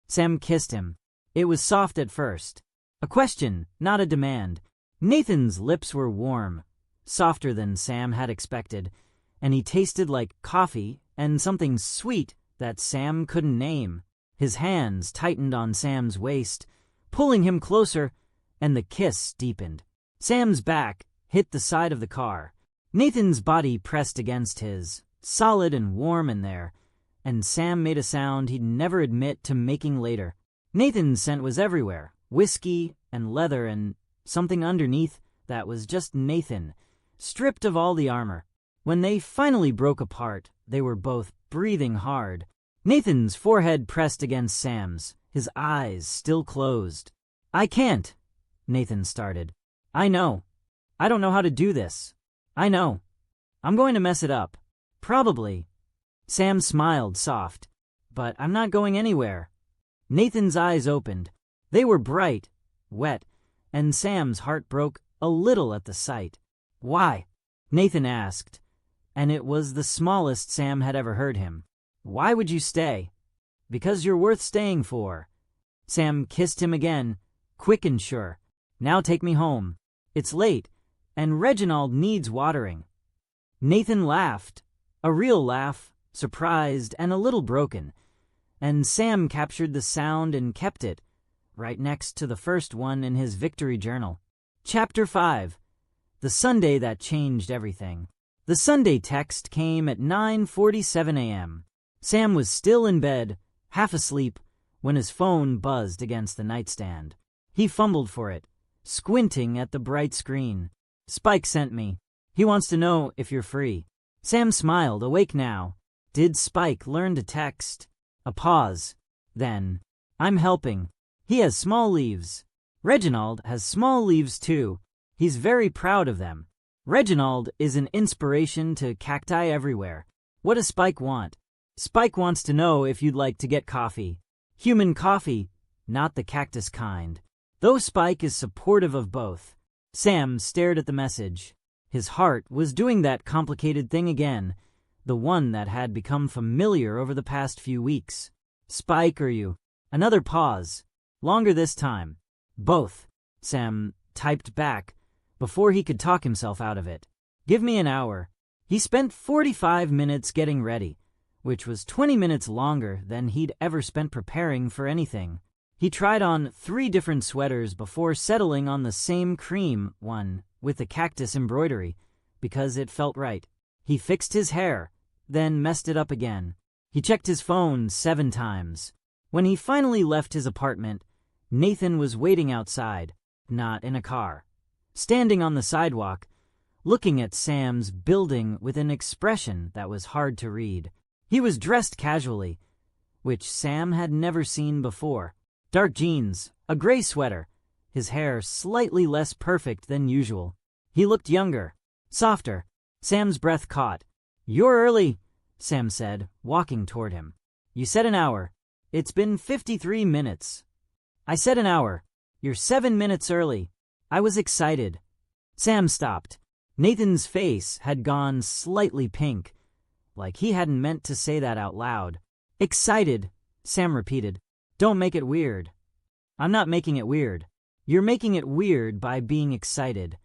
Sam kissed him. It was soft at first. A question, not a demand. Nathan's lips were warm, softer than Sam had expected, and he tasted like coffee and something sweet that Sam couldn't name. His hands tightened on Sam's waist, pulling him closer, and the kiss deepened. Sam's back hit the side of the car. Nathan's body pressed against his, solid and warm in there, and Sam made a sound he'd never admit to making later. Nathan's scent was everywhere, whiskey and leather and something underneath that was just Nathan, stripped of all the armor. When they finally broke apart, they were both breathing hard. Nathan's forehead pressed against Sam's, his eyes still closed. I can't, Nathan started. I know. I don't know how to do this. I know. I'm going to mess it up. Probably. Sam smiled soft. But I'm not going anywhere. Nathan's eyes opened. They were bright, wet, and Sam's heart broke a little at the sight. Why? Nathan asked, and it was the smallest Sam had ever heard him. Why would you stay? Because you're worth staying for. Sam kissed him again, quick and sure. Now take me home. It's late, and Reginald needs watering. Nathan laughed, a real laugh, surprised and a little broken, and Sam captured the sound and kept it, right next to the first one in his victory journal. Chapter 5. The Sunday That Changed Everything. The Sunday text came at 9:47 a.m. Sam was still in bed, half asleep, when his phone buzzed against the nightstand. He fumbled for it, squinting at the bright screen. Spike sent me. He wants to know if you're free. Sam smiled, awake now. Did Spike learn to text? A pause. Then, I'm helping. He has small leaves. Reginald has small leaves too. He's very proud of them. Reginald is an inspiration to cacti everywhere. What does Spike want? Spike wants to know if you'd like to get coffee. Human coffee, not the cactus kind. Though Spike is supportive of both. Sam stared at the message. His heart was doing that complicated thing again, the one that had become familiar over the past few weeks. Spike or you? Another pause. Longer this time. Both. Sam typed back before he could talk himself out of it. Give me an hour. He spent 45 minutes getting ready, which was 20 minutes longer than he'd ever spent preparing for anything. He tried on 3 different sweaters before settling on the same cream one with the cactus embroidery, because it felt right. He fixed his hair, then messed it up again. He checked his phone 7 times. When he finally left his apartment, Nathan was waiting outside, not in a car. Standing on the sidewalk, looking at Sam's building with an expression that was hard to read. He was dressed casually, which Sam had never seen before. Dark jeans, a gray sweater, his hair slightly less perfect than usual. He looked younger, softer. Sam's breath caught. You're early, Sam said, walking toward him. You said an hour. It's been 53 minutes. I said an hour. You're 7 minutes early. I was excited. Sam stopped. Nathan's face had gone slightly pink, like he hadn't meant to say that out loud. Excited, Sam repeated. Don't make it weird. I'm not making it weird. You're making it weird by being excited.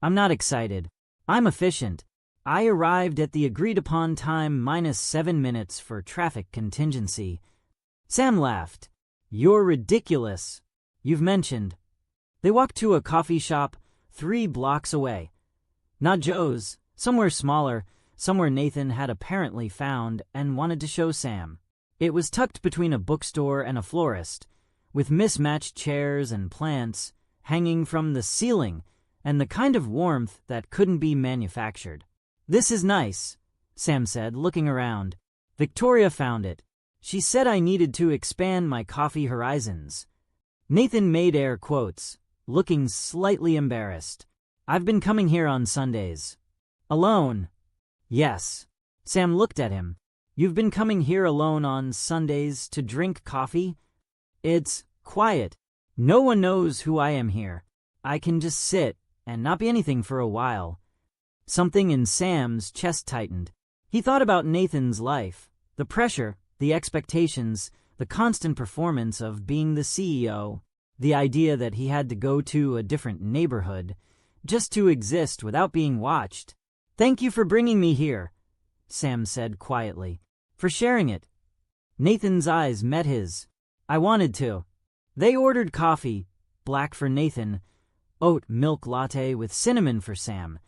I'm not excited. I'm efficient. I arrived at the agreed-upon time minus 7 minutes for traffic contingency. Sam laughed. You're ridiculous. You've mentioned. They walked to a coffee shop 3 blocks away. Not Joe's, somewhere smaller, somewhere Nathan had apparently found and wanted to show Sam. It was tucked between a bookstore and a florist, with mismatched chairs and plants hanging from the ceiling and the kind of warmth that couldn't be manufactured. This is nice, Sam said, looking around. Victoria found it. She said I needed to expand my coffee horizons. Nathan made air quotes, looking slightly embarrassed. I've been coming here on Sundays. Alone? Yes. Sam looked at him. You've been coming here alone on Sundays to drink coffee? It's quiet. No one knows who I am here. I can just sit and not be anything for a while. Something in Sam's chest tightened. He thought about Nathan's life, the pressure, the expectations, the constant performance of being the CEO, the idea that he had to go to a different neighborhood just to exist without being watched. Thank you for bringing me here, Sam said quietly. For sharing it. Nathan's eyes met his. I wanted to. They ordered coffee, black for Nathan, oat milk latte with cinnamon for Sam,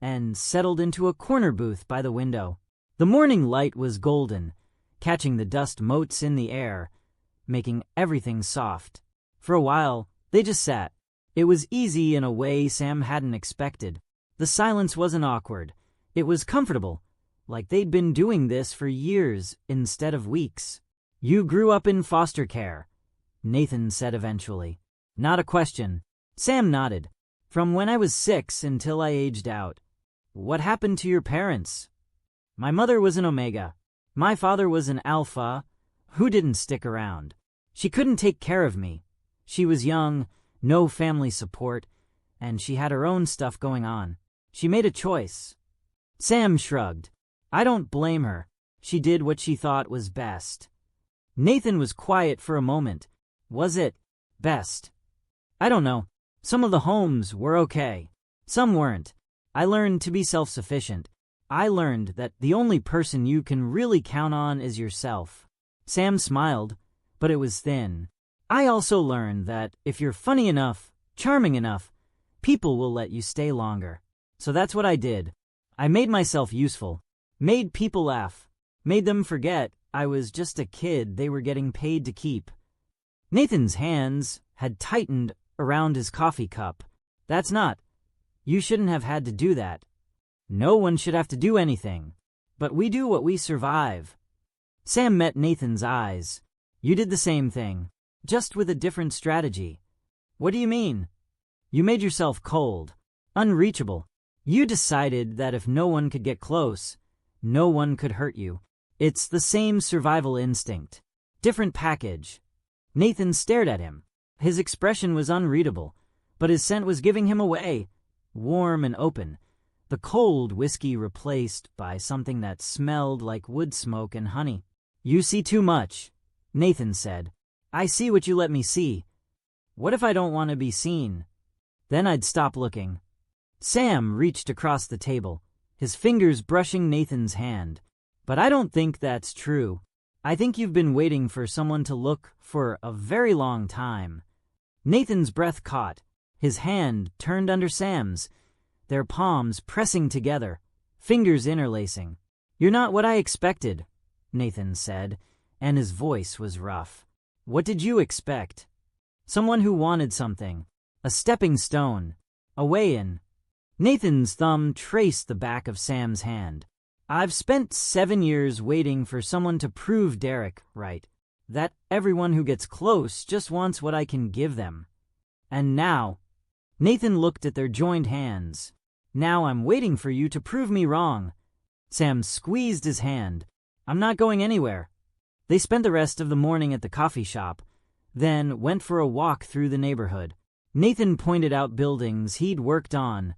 and settled into a corner booth by the window. The morning light was golden, catching the dust motes in the air, making everything soft. For a while, they just sat. It was easy in a way Sam hadn't expected. The silence wasn't awkward. It was comfortable, like they'd been doing this for years instead of weeks. You grew up in foster care, Nathan said eventually. Not a question. Sam nodded. From when I was 6 until I aged out. What happened to your parents? My mother was an Omega. My father was an Alpha, who didn't stick around. She couldn't take care of me. She was young, no family support, and she had her own stuff going on. She made a choice. Sam shrugged. I don't blame her. She did what she thought was best. Nathan was quiet for a moment. Was it best? I don't know. Some of the homes were okay. Some weren't. I learned to be self-sufficient. I learned that the only person you can really count on is yourself. Sam smiled, but it was thin. I also learned that if you're funny enough, charming enough, people will let you stay longer. So that's what I did. I made myself useful. Made people laugh. Made them forget I was just a kid they were getting paid to keep. Nathan's hands had tightened around his coffee cup. That's not. You shouldn't have had to do that. No one should have to do anything. but we do what we survive. Sam met Nathan's eyes. You did the same thing, just with a different strategy. What do you mean? You made yourself cold, unreachable. You decided that if no one could get close, no one could hurt you. It's the same survival instinct. Different package. Nathan stared at him. His expression was unreadable, but his scent was giving him away. Warm and open. The cold whiskey replaced by something that smelled like wood smoke and honey. You see too much, Nathan said. I see what you let me see. What if I don't want to be seen? Then I'd stop looking. Sam reached across the table, his fingers brushing Nathan's hand. But I don't think that's true. I think you've been waiting for someone to look for a very long time. Nathan's breath caught. His hand turned under Sam's, their palms pressing together, fingers interlacing. You're not what I expected, Nathan said, and his voice was rough. What did you expect? Someone who wanted something. A stepping stone. A way in. Nathan's thumb traced the back of Sam's hand. I've spent 7 years waiting for someone to prove Derek right. That everyone who gets close just wants what I can give them. And now, Nathan looked at their joined hands. Now I'm waiting for you to prove me wrong. Sam squeezed his hand. I'm not going anywhere. They spent the rest of the morning at the coffee shop, then went for a walk through the neighborhood. Nathan pointed out buildings he'd worked on,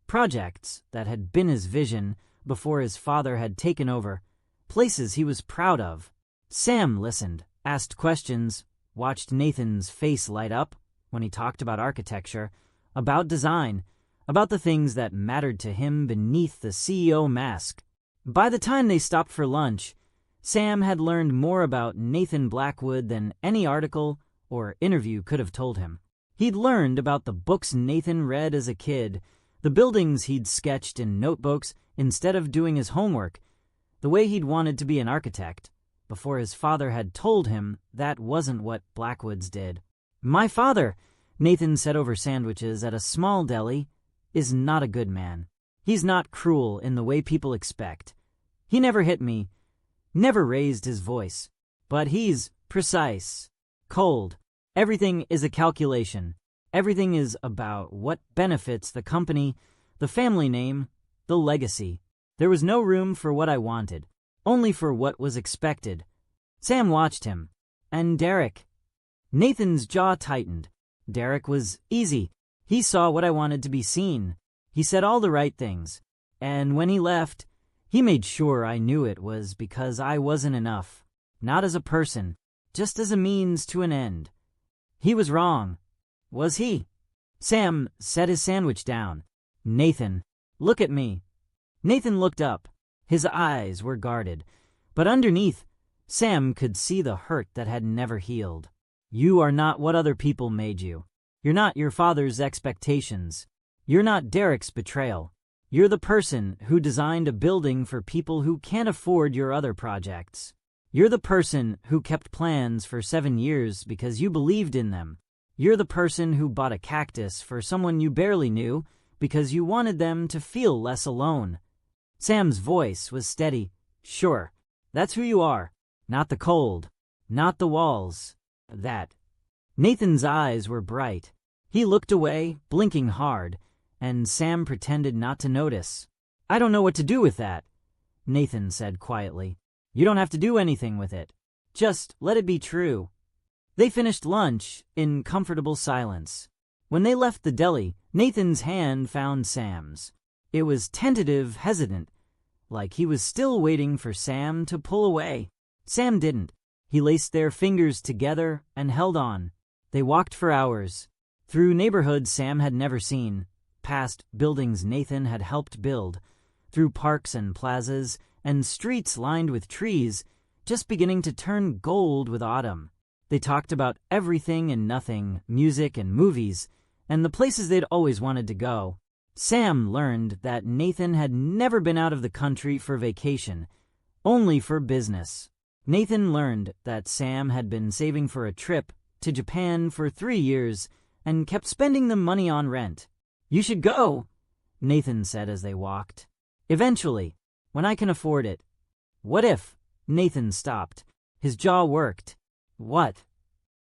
projects that had been his vision before his father had taken over, places he was proud of. Sam listened, asked questions, watched Nathan's face light up when he talked about architecture, about design, about the things that mattered to him beneath the CEO mask. By the time they stopped for lunch, Sam had learned more about Nathan Blackwood than any article or interview could have told him. He'd learned about the books Nathan read as a kid, the buildings he'd sketched in notebooks instead of doing his homework, the way he'd wanted to be an architect, before his father had told him that wasn't what Blackwoods did. My father, Nathan said over sandwiches at a small deli, is not a good man. He's not cruel in the way people expect. He never hit me, never raised his voice, but he's precise, cold. Everything is a calculation. Everything is about what benefits the company, the family name, the legacy. There was no room for what I wanted, only for what was expected. Sam watched him. And Derek. Nathan's jaw tightened. Derek was easy. He saw what I wanted to be seen. He said all the right things. And when he left, he made sure I knew it was because I wasn't enough. Not as a person, just as a means to an end. He was wrong. Was he? Sam set his sandwich down. Nathan, look at me. Nathan looked up. His eyes were guarded, but underneath, Sam could see the hurt that had never healed. You are not what other people made you. You're not your father's expectations. You're not Derek's betrayal. You're the person who designed a building for people who can't afford your other projects. You're the person who kept plans for 7 years because you believed in them. You're the person who bought a cactus for someone you barely knew because you wanted them to feel less alone. Sam's voice was steady. Sure, that's who you are. Not the cold. Not the walls. That. Nathan's eyes were bright. He looked away, blinking hard, and Sam pretended not to notice. I don't know what to do with that, Nathan said quietly. You don't have to do anything with it. Just let it be true. They finished lunch in comfortable silence. When they left the deli, Nathan's hand found Sam's. It was tentative, hesitant, like he was still waiting for Sam to pull away. Sam didn't. He laced their fingers together and held on. They walked for hours, through neighborhoods Sam had never seen, past buildings Nathan had helped build, through parks and plazas and streets lined with trees, just beginning to turn gold with autumn. They talked about everything and nothing, music and movies, and the places they'd always wanted to go. Sam learned that Nathan had never been out of the country for vacation, only for business. Nathan learned that Sam had been saving for a trip to Japan for 3 years and kept spending the money on rent. You should go, Nathan said as they walked. Eventually, when I can afford it, What if? Nathan stopped. His jaw worked. What?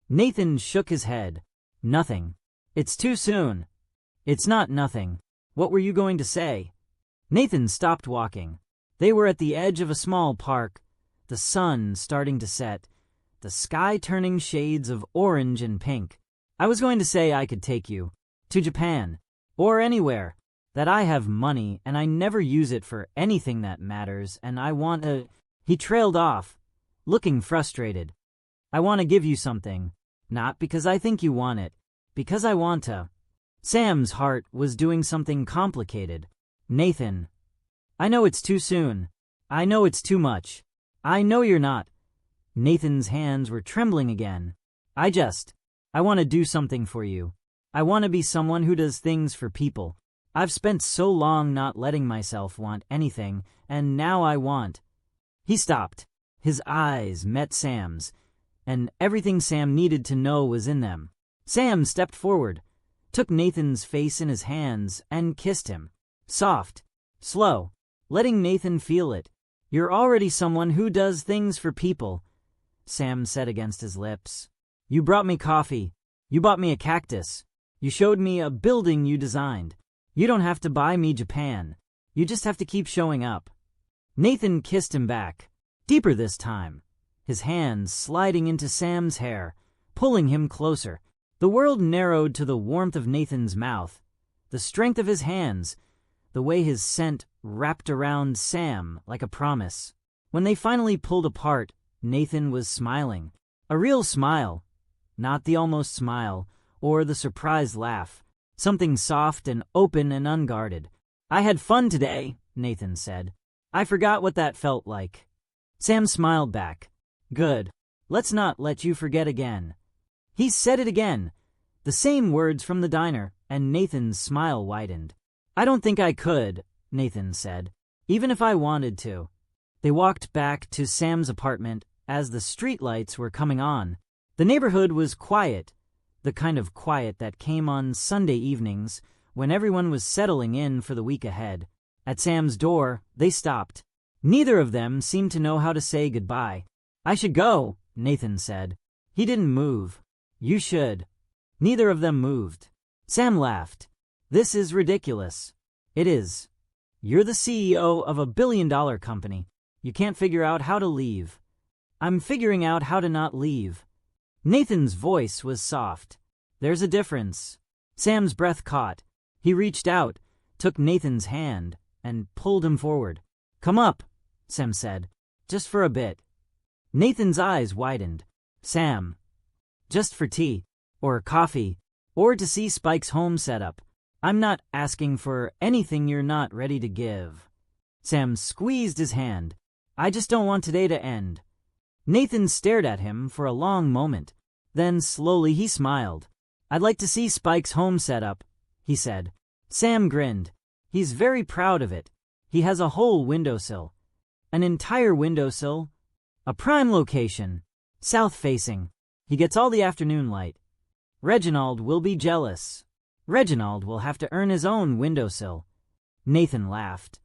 Nathan shook his head. Nothing. It's too soon. It's not nothing. What were you going to say? Nathan stopped walking. They were at the edge of a small park, the sun starting to set, the sky turning shades of orange and pink. I was going to say I could take you to Japan, or anywhere, that I have money and I never use it for anything that matters, and I want to... He trailed off, looking frustrated. I want to give you something, not because I think you want it, because I want to. Sam's heart was doing something complicated. Nathan, I know it's too soon. I know it's too much. I know you're not. Nathan's hands were trembling again. I want to do something for you. I want to be someone who does things for people. I've spent so long not letting myself want anything, and now I want. He stopped. His eyes met Sam's, and everything Sam needed to know was in them. Sam stepped forward, took Nathan's face in his hands, and kissed him. Soft, slow, letting Nathan feel it. You're already someone who does things for people, Sam said against his lips. You brought me coffee. You bought me a cactus. You showed me a building you designed. You don't have to buy me Japan. You just have to keep showing up. Nathan kissed him back, deeper this time, his hands sliding into Sam's hair, pulling him closer. The world narrowed to the warmth of Nathan's mouth, the strength of his hands, the way his scent wrapped around Sam like a promise. When they finally pulled apart, Nathan was smiling. A real smile, not the almost smile or the surprised laugh. Something soft and open and unguarded. I had fun today, Nathan said. I forgot what that felt like. Sam smiled back. Good. Let's not let you forget again. He said it again, the same words from the diner, and Nathan's smile widened. I don't think I could, Nathan said, even if I wanted to. They walked back to Sam's apartment as the streetlights were coming on. The neighborhood was quiet, the kind of quiet that came on Sunday evenings when everyone was settling in for the week ahead. At Sam's door, they stopped. Neither of them seemed to know how to say goodbye. I should go, Nathan said. He didn't move. You should. Neither of them moved. Sam laughed. This is ridiculous. It is. You're the CEO of a billion-dollar company. You can't figure out how to leave. I'm figuring out how to not leave. Nathan's voice was soft. There's a difference. Sam's breath caught. He reached out, took Nathan's hand, and pulled him forward. Come up, Sam said. Just for a bit. Nathan's eyes widened. Sam. Just for tea, or coffee, or to see Spike's home setup. I'm not asking for anything you're not ready to give. Sam squeezed his hand. I just don't want today to end. Nathan stared at him for a long moment. Then slowly he smiled. I'd like to see Spike's home setup, he said. Sam grinned. He's very proud of it. He has a whole windowsill. An entire windowsill. A prime location. South-facing. He gets all the afternoon light. Reginald will be jealous. Reginald will have to earn his own windowsill. Nathan laughed,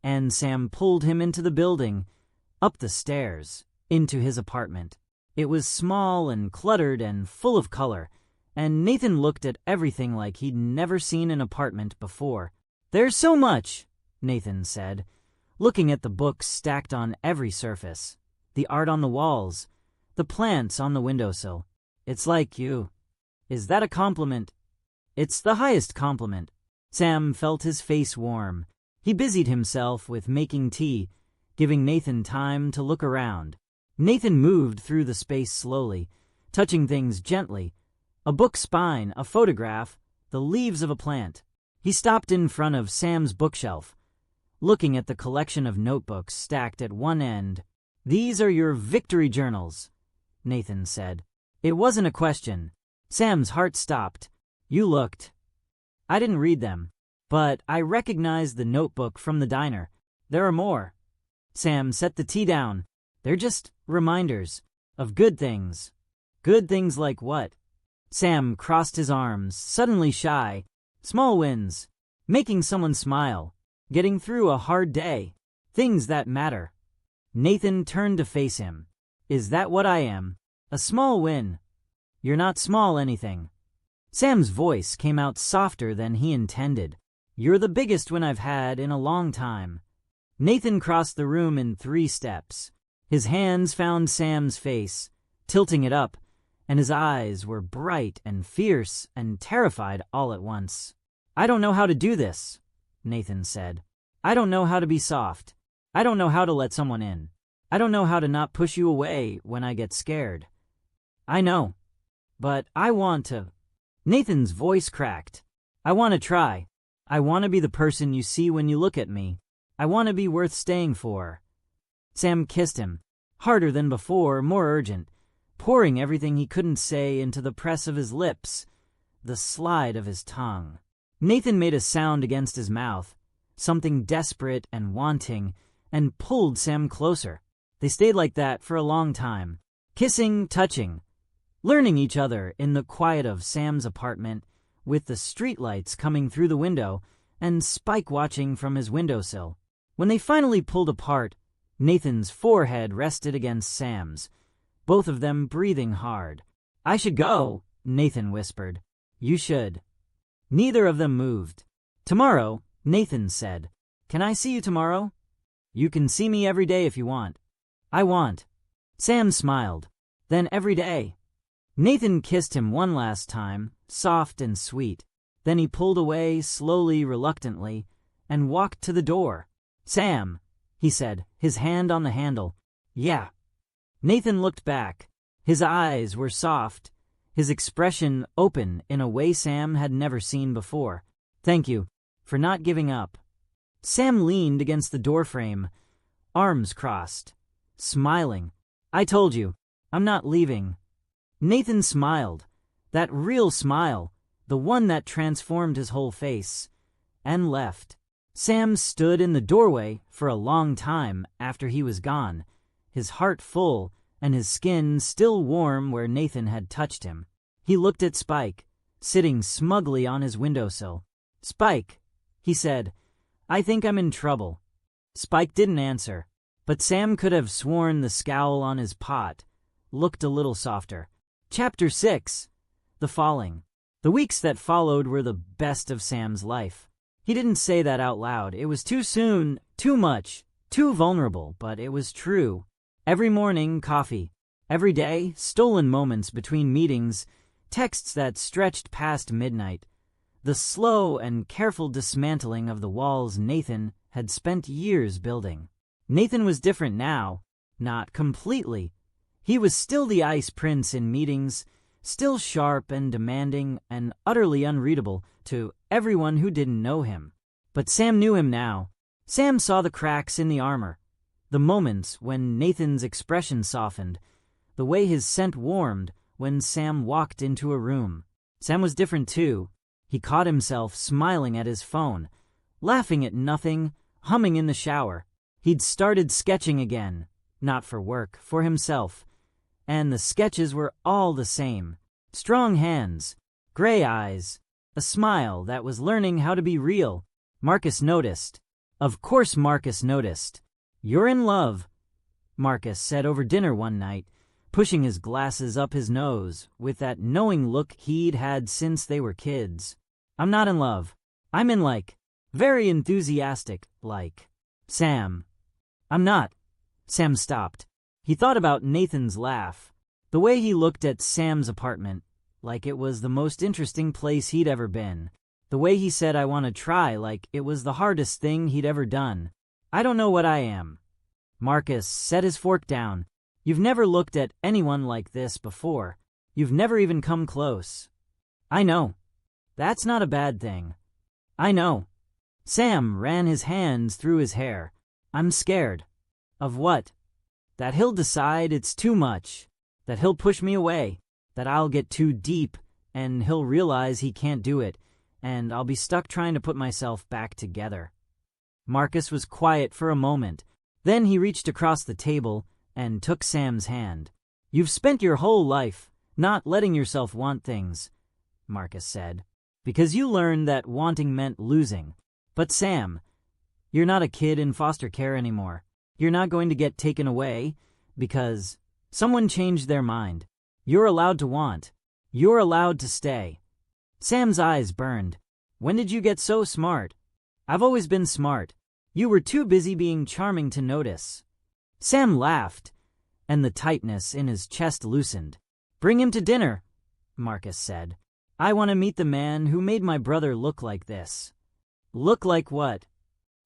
and Sam pulled him into the building, up the stairs, into his apartment. It was small and cluttered and full of color, and Nathan looked at everything like he'd never seen an apartment before. There's so much, Nathan said, looking at the books stacked on every surface, the art on the walls, the plants on the windowsill. It's like you. Is that a compliment? It's the highest compliment. Sam felt his face warm. He busied himself with making tea, giving Nathan time to look around. Nathan moved through the space slowly, touching things gently. A book spine, a photograph, the leaves of a plant. He stopped in front of Sam's bookshelf, looking at the collection of notebooks stacked at one end. These are your victory journals, Nathan said. It wasn't a question. Sam's heart stopped. You looked. I didn't read them, but I recognized the notebook from the diner. There are more. Sam set the tea down. They're just reminders of good things. Good things like what? Sam crossed his arms, suddenly shy. Small wins. Making someone smile. Getting through a hard day. Things that matter. Nathan turned to face him. Is that what I am? A small win. You're not small anything. Sam's voice came out softer than he intended. You're the biggest win I've had in a long time. Nathan crossed the room in 3 steps. His hands found Sam's face, tilting it up, and his eyes were bright and fierce and terrified all at once. I don't know how to do this, Nathan said. I don't know how to be soft. I don't know how to let someone in. I don't know how to not push you away when I get scared. I know, but I want to. Nathan's voice cracked. I want to try. I want to be the person you see when you look at me. I want to be worth staying for. Sam kissed him, harder than before, more urgent, pouring everything he couldn't say into the press of his lips, the slide of his tongue. Nathan made a sound against his mouth, something desperate and wanting, and pulled Sam closer. They stayed like that for a long time, kissing, touching, learning each other in the quiet of Sam's apartment, with the streetlights coming through the window and Spike watching from his windowsill. When they finally pulled apart, Nathan's forehead rested against Sam's, both of them breathing hard. I should go, Nathan whispered. You should. Neither of them moved. Tomorrow, Nathan said. Can I see you tomorrow? You can see me every day if you want. I want. Sam smiled. Then every day. Nathan kissed him one last time, soft and sweet. Then he pulled away slowly, reluctantly, and walked to the door. Sam, he said, his hand on the handle. Yeah. Nathan looked back. His eyes were soft, his expression open in a way Sam had never seen before. Thank you for not giving up. Sam leaned against the doorframe, arms crossed, smiling. I told you, I'm not leaving. Nathan smiled, that real smile, the one that transformed his whole face, and left. Sam stood in the doorway for a long time after he was gone, his heart full and his skin still warm where Nathan had touched him. He looked at Spike, sitting smugly on his windowsill. Spike, he said, I think I'm in trouble. Spike didn't answer, but Sam could have sworn the scowl on his pot looked a little softer. Chapter 6. The Falling. The weeks that followed were the best of Sam's life. He didn't say that out loud. It was too soon, too much, too vulnerable, but it was true. Every morning, coffee. Every day, stolen moments between meetings, texts that stretched past midnight. The slow and careful dismantling of the walls Nathan had spent years building. Nathan was different now, not completely. He was still the Ice Prince in meetings, still sharp and demanding and utterly unreadable to everyone who didn't know him. But Sam knew him now. Sam saw the cracks in the armor, the moments when Nathan's expression softened, the way his scent warmed when Sam walked into a room. Sam was different too. He caught himself smiling at his phone, laughing at nothing, humming in the shower. He'd started sketching again, not for work, for himself. And the sketches were all the same. Strong hands, gray eyes, a smile that was learning how to be real. Marcus noticed. Of course Marcus noticed. You're in love, Marcus said over dinner one night, pushing his glasses up his nose with that knowing look he'd had since they were kids. I'm not in love. I'm in very enthusiastic, Sam. I'm not. Sam stopped. He thought about Nathan's laugh, the way he looked at Sam's apartment, like it was the most interesting place he'd ever been. The way he said I want to try, like it was the hardest thing he'd ever done. I don't know what I am. Marcus set his fork down. You've never looked at anyone like this before. You've never even come close. I know. That's not a bad thing. I know. Sam ran his hands through his hair. I'm scared. Of what? That he'll decide it's too much. That he'll push me away. That I'll get too deep and he'll realize he can't do it, and I'll be stuck trying to put myself back together. Marcus was quiet for a moment. Then he reached across the table and took Sam's hand. You've spent your whole life not letting yourself want things, Marcus said, because you learned that wanting meant losing. But Sam, you're not a kid in foster care anymore. You're not going to get taken away because someone changed their mind. You're allowed to want. You're allowed to stay. Sam's eyes burned. When did you get so smart? I've always been smart. You were too busy being charming to notice. Sam laughed, and the tightness in his chest loosened. Bring him to dinner, Marcus said. I want to meet the man who made my brother look like this. Look like what?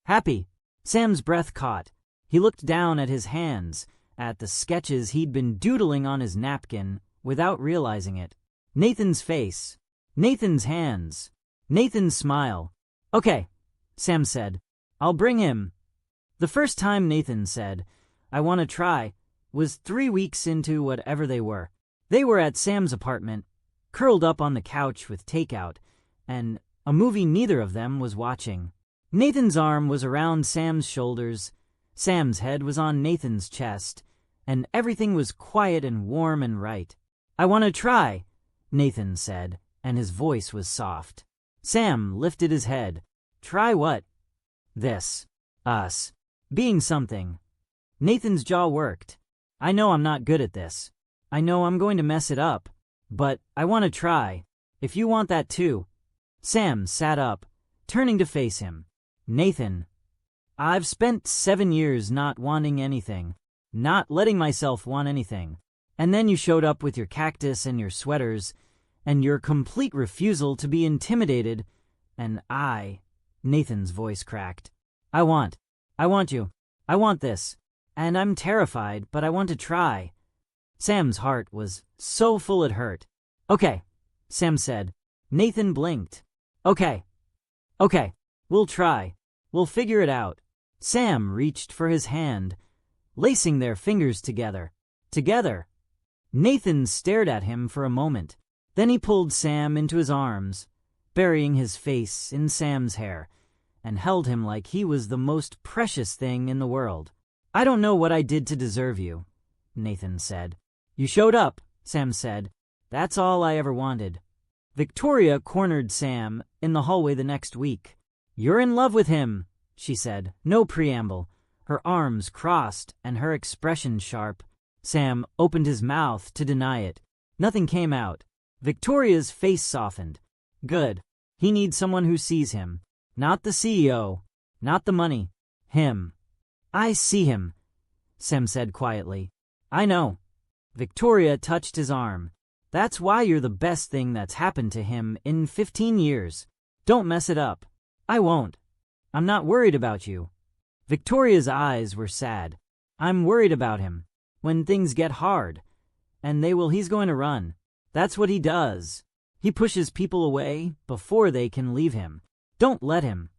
Happy. Sam's breath caught. He looked down at his hands, at the sketches he'd been doodling on his napkin without realizing it. Nathan's face. Nathan's hands. Nathan's smile. Okay, Sam said. I'll bring him. The first time Nathan said, I want to try, was 3 weeks into whatever they were. They were at Sam's apartment, curled up on the couch with takeout, and a movie neither of them was watching. Nathan's arm was around Sam's shoulders, Sam's head was on Nathan's chest, and everything was quiet and warm and right. I want to try, Nathan said, and his voice was soft. Sam lifted his head. Try what? This. Us. Being something. Nathan's jaw worked. I know I'm not good at this. I know I'm going to mess it up. But I want to try. If you want that too. Sam sat up, turning to face him. Nathan. I've spent 7 years not wanting anything. Not letting myself want anything. And then you showed up with your cactus and your sweaters, and your complete refusal to be intimidated, and Nathan's voice cracked. I want you. I want this. And I'm terrified, but I want to try. Sam's heart was so full it hurt. Okay, Sam said. Nathan blinked. Okay, we'll try. We'll figure it out. Sam reached for his hand, lacing their fingers together. Together. Nathan stared at him for a moment. Then he pulled Sam into his arms, burying his face in Sam's hair, and held him like he was the most precious thing in the world. I don't know what I did to deserve you, Nathan said. You showed up, Sam said. That's all I ever wanted. Victoria cornered Sam in the hallway the next week. You're in love with him, she said, no preamble, her arms crossed and her expression sharp. Sam opened his mouth to deny it. Nothing came out. Victoria's face softened. Good. He needs someone who sees him. Not the CEO. Not the money. Him. I see him, Sam said quietly. I know. Victoria touched his arm. That's why you're the best thing that's happened to him in 15 years. Don't mess it up. I won't. I'm not worried about you. Victoria's eyes were sad. I'm worried about him. When things get hard. And he's going to run. That's what he does. He pushes people away before they can leave him. Don't let him.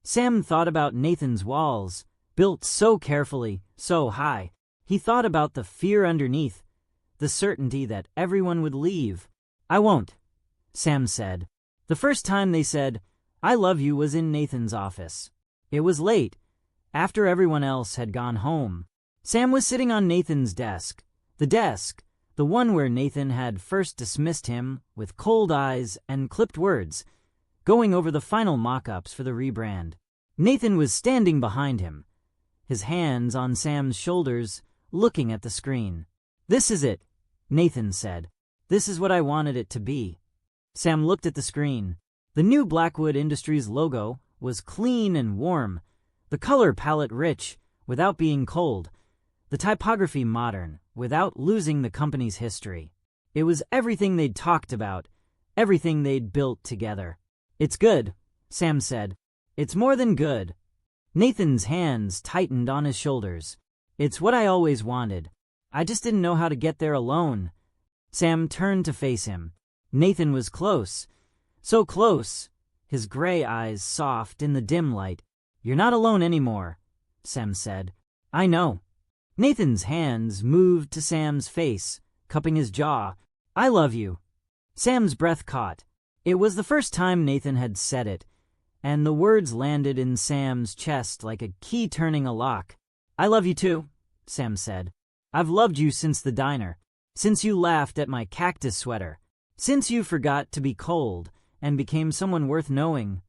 Sam thought about Nathan's walls, built so carefully, so high. He thought about the fear underneath, the certainty that everyone would leave. I won't, Sam said. The first time they said, I love you was in Nathan's office. It was late, after everyone else had gone home. Sam was sitting on Nathan's desk, the one where Nathan had first dismissed him with cold eyes and clipped words, going over the final mock-ups for the rebrand. Nathan was standing behind him, his hands on Sam's shoulders, looking at the screen. This is it, Nathan said. This is what I wanted it to be. Sam looked at the screen. The new Blackwood Industries logo was clean and warm, the color palette rich without being cold, the typography modern without losing the company's history. It was everything they'd talked about, everything they'd built together. It's good, Sam said. It's more than good. Nathan's hands tightened on his shoulders. It's what I always wanted. I just didn't know how to get there alone. Sam turned to face him. Nathan was close. So close. His gray eyes soft in the dim light. You're not alone anymore, Sam said. I know. Nathan's hands moved to Sam's face, cupping his jaw. I love you. Sam's breath caught. It was the first time Nathan had said it, and the words landed in Sam's chest like a key turning a lock. I love you too, Sam said. I've loved you since the diner, since you laughed at my cactus sweater, since you forgot to be cold and became someone worth knowing.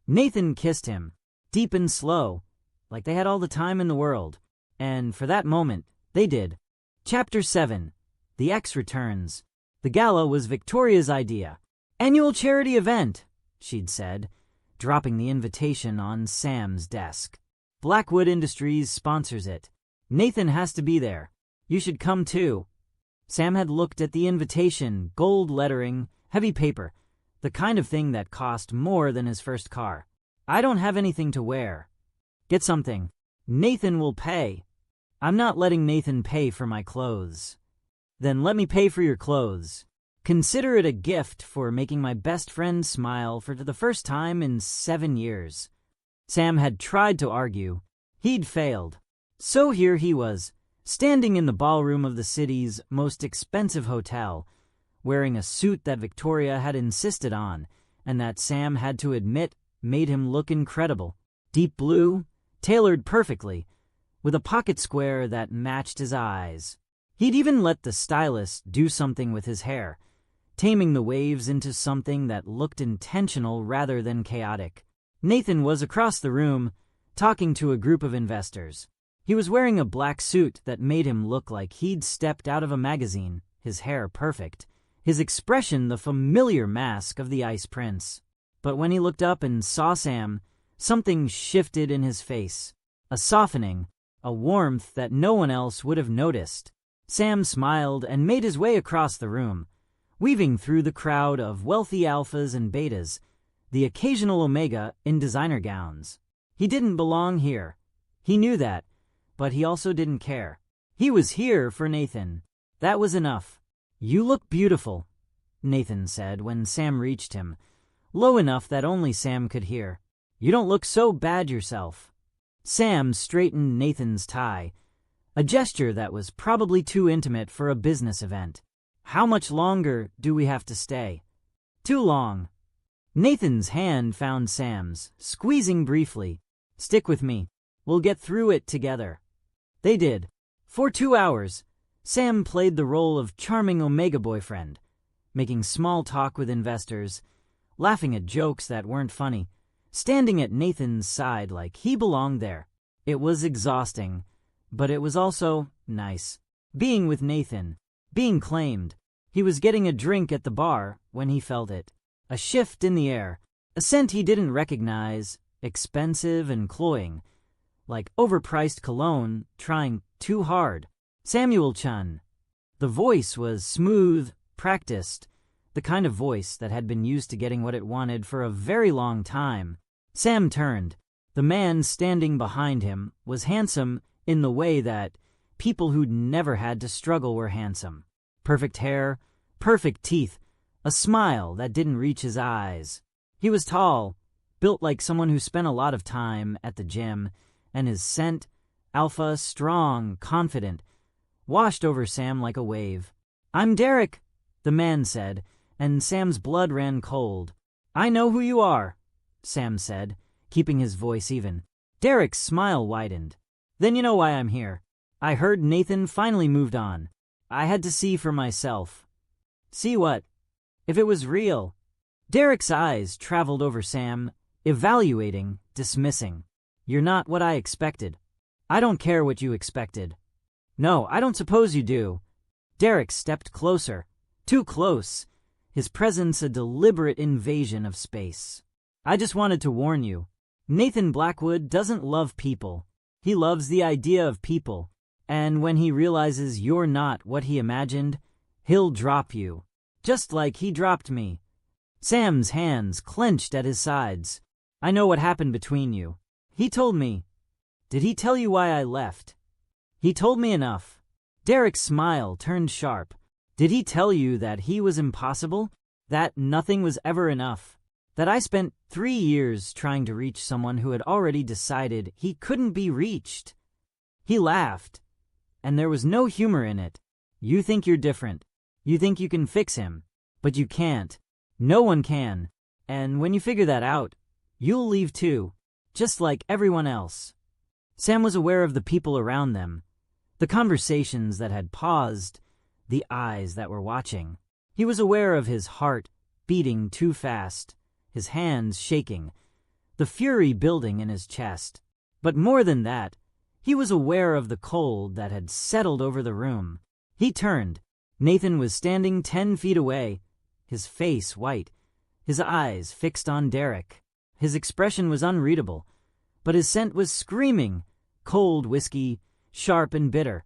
Nathan kissed him, deep and slow, like they had all the time in the world. And for that moment, they did. Chapter 7. The X returns. The gala was Victoria's idea. Annual charity event, she'd said, dropping the invitation on Sam's desk. Blackwood Industries sponsors it. Nathan has to be there. You should come too. Sam had looked at the invitation, gold lettering, heavy paper, the kind of thing that cost more than his first car. I don't have anything to wear. Get something. Nathan will pay. I'm not letting Nathan pay for my clothes. Then let me pay for your clothes. Consider it a gift for making my best friend smile for the first time in 7 years. Sam had tried to argue. He'd failed. So here he was, standing in the ballroom of the city's most expensive hotel, wearing a suit that Victoria had insisted on, and that Sam had to admit made him look incredible. Deep blue, tailored perfectly, with a pocket square that matched his eyes. He'd even let the stylist do something with his hair, taming the waves into something that looked intentional rather than chaotic. Nathan was across the room, talking to a group of investors. He was wearing a black suit that made him look like he'd stepped out of a magazine, his hair perfect, his expression the familiar mask of the Ice Prince. But when he looked up and saw Sam, something shifted in his face. A softening, a warmth that no one else would have noticed. Sam smiled and made his way across the room, weaving through the crowd of wealthy alphas and betas, the occasional omega in designer gowns. He didn't belong here. He knew that, but he also didn't care. He was here for Nathan. That was enough. You look beautiful, Nathan said when Sam reached him, low enough that only Sam could hear. You don't look so bad yourself. Sam straightened Nathan's tie, a gesture that was probably too intimate for a business event. How much longer do we have to stay? Too long. Nathan's hand found Sam's, squeezing briefly. Stick with me. We'll get through it together. They did. For 2 hours, Sam played the role of charming Omega boyfriend, making small talk with investors, laughing at jokes that weren't funny, standing at Nathan's side like he belonged there. It was exhausting, but it was also nice. Being with Nathan, being claimed. He was getting a drink at the bar when he felt it. A shift in the air, a scent he didn't recognize, expensive and cloying, like overpriced cologne trying too hard. Samuel Chen. The voice was smooth, practiced, the kind of voice that had been used to getting what it wanted for a very long time. Sam turned. The man standing behind him was handsome in the way that people who'd never had to struggle were handsome. Perfect hair, perfect teeth, a smile that didn't reach his eyes. He was tall, built like someone who spent a lot of time at the gym, and his scent, alpha, strong, confident, washed over Sam like a wave. I'm Derek, the man said, and Sam's blood ran cold. I know who you are, Sam said, keeping his voice even. Derek's smile widened. Then you know why I'm here. I heard Nathan finally moved on. I had to see for myself. See what? If it was real. Derek's eyes traveled over Sam, evaluating, dismissing. You're not what I expected. I don't care what you expected. No, I don't suppose you do. Derek stepped closer. Too close. His presence a deliberate invasion of space. I just wanted to warn you. Nathan Blackwood doesn't love people. He loves the idea of people. And when he realizes you're not what he imagined, he'll drop you. Just like he dropped me. Sam's hands clenched at his sides. I know what happened between you. He told me. Did he tell you why I left? He told me enough. Derek's smile turned sharp. Did he tell you that he was impossible? That nothing was ever enough? That I spent 3 years trying to reach someone who had already decided he couldn't be reached? He laughed, and there was no humor in it. You think you're different. You think you can fix him, but you can't. No one can. And when you figure that out, you'll leave too, just like everyone else. Sam was aware of the people around them, the conversations that had paused, the eyes that were watching. He was aware of his heart beating too fast, his hands shaking, the fury building in his chest. But more than that, He was aware of the cold that had settled over the room. He turned. Nathan was standing 10 feet away, his face white, his eyes fixed on Derek. His expression was unreadable, but his scent was screaming. Cold whiskey, sharp and bitter,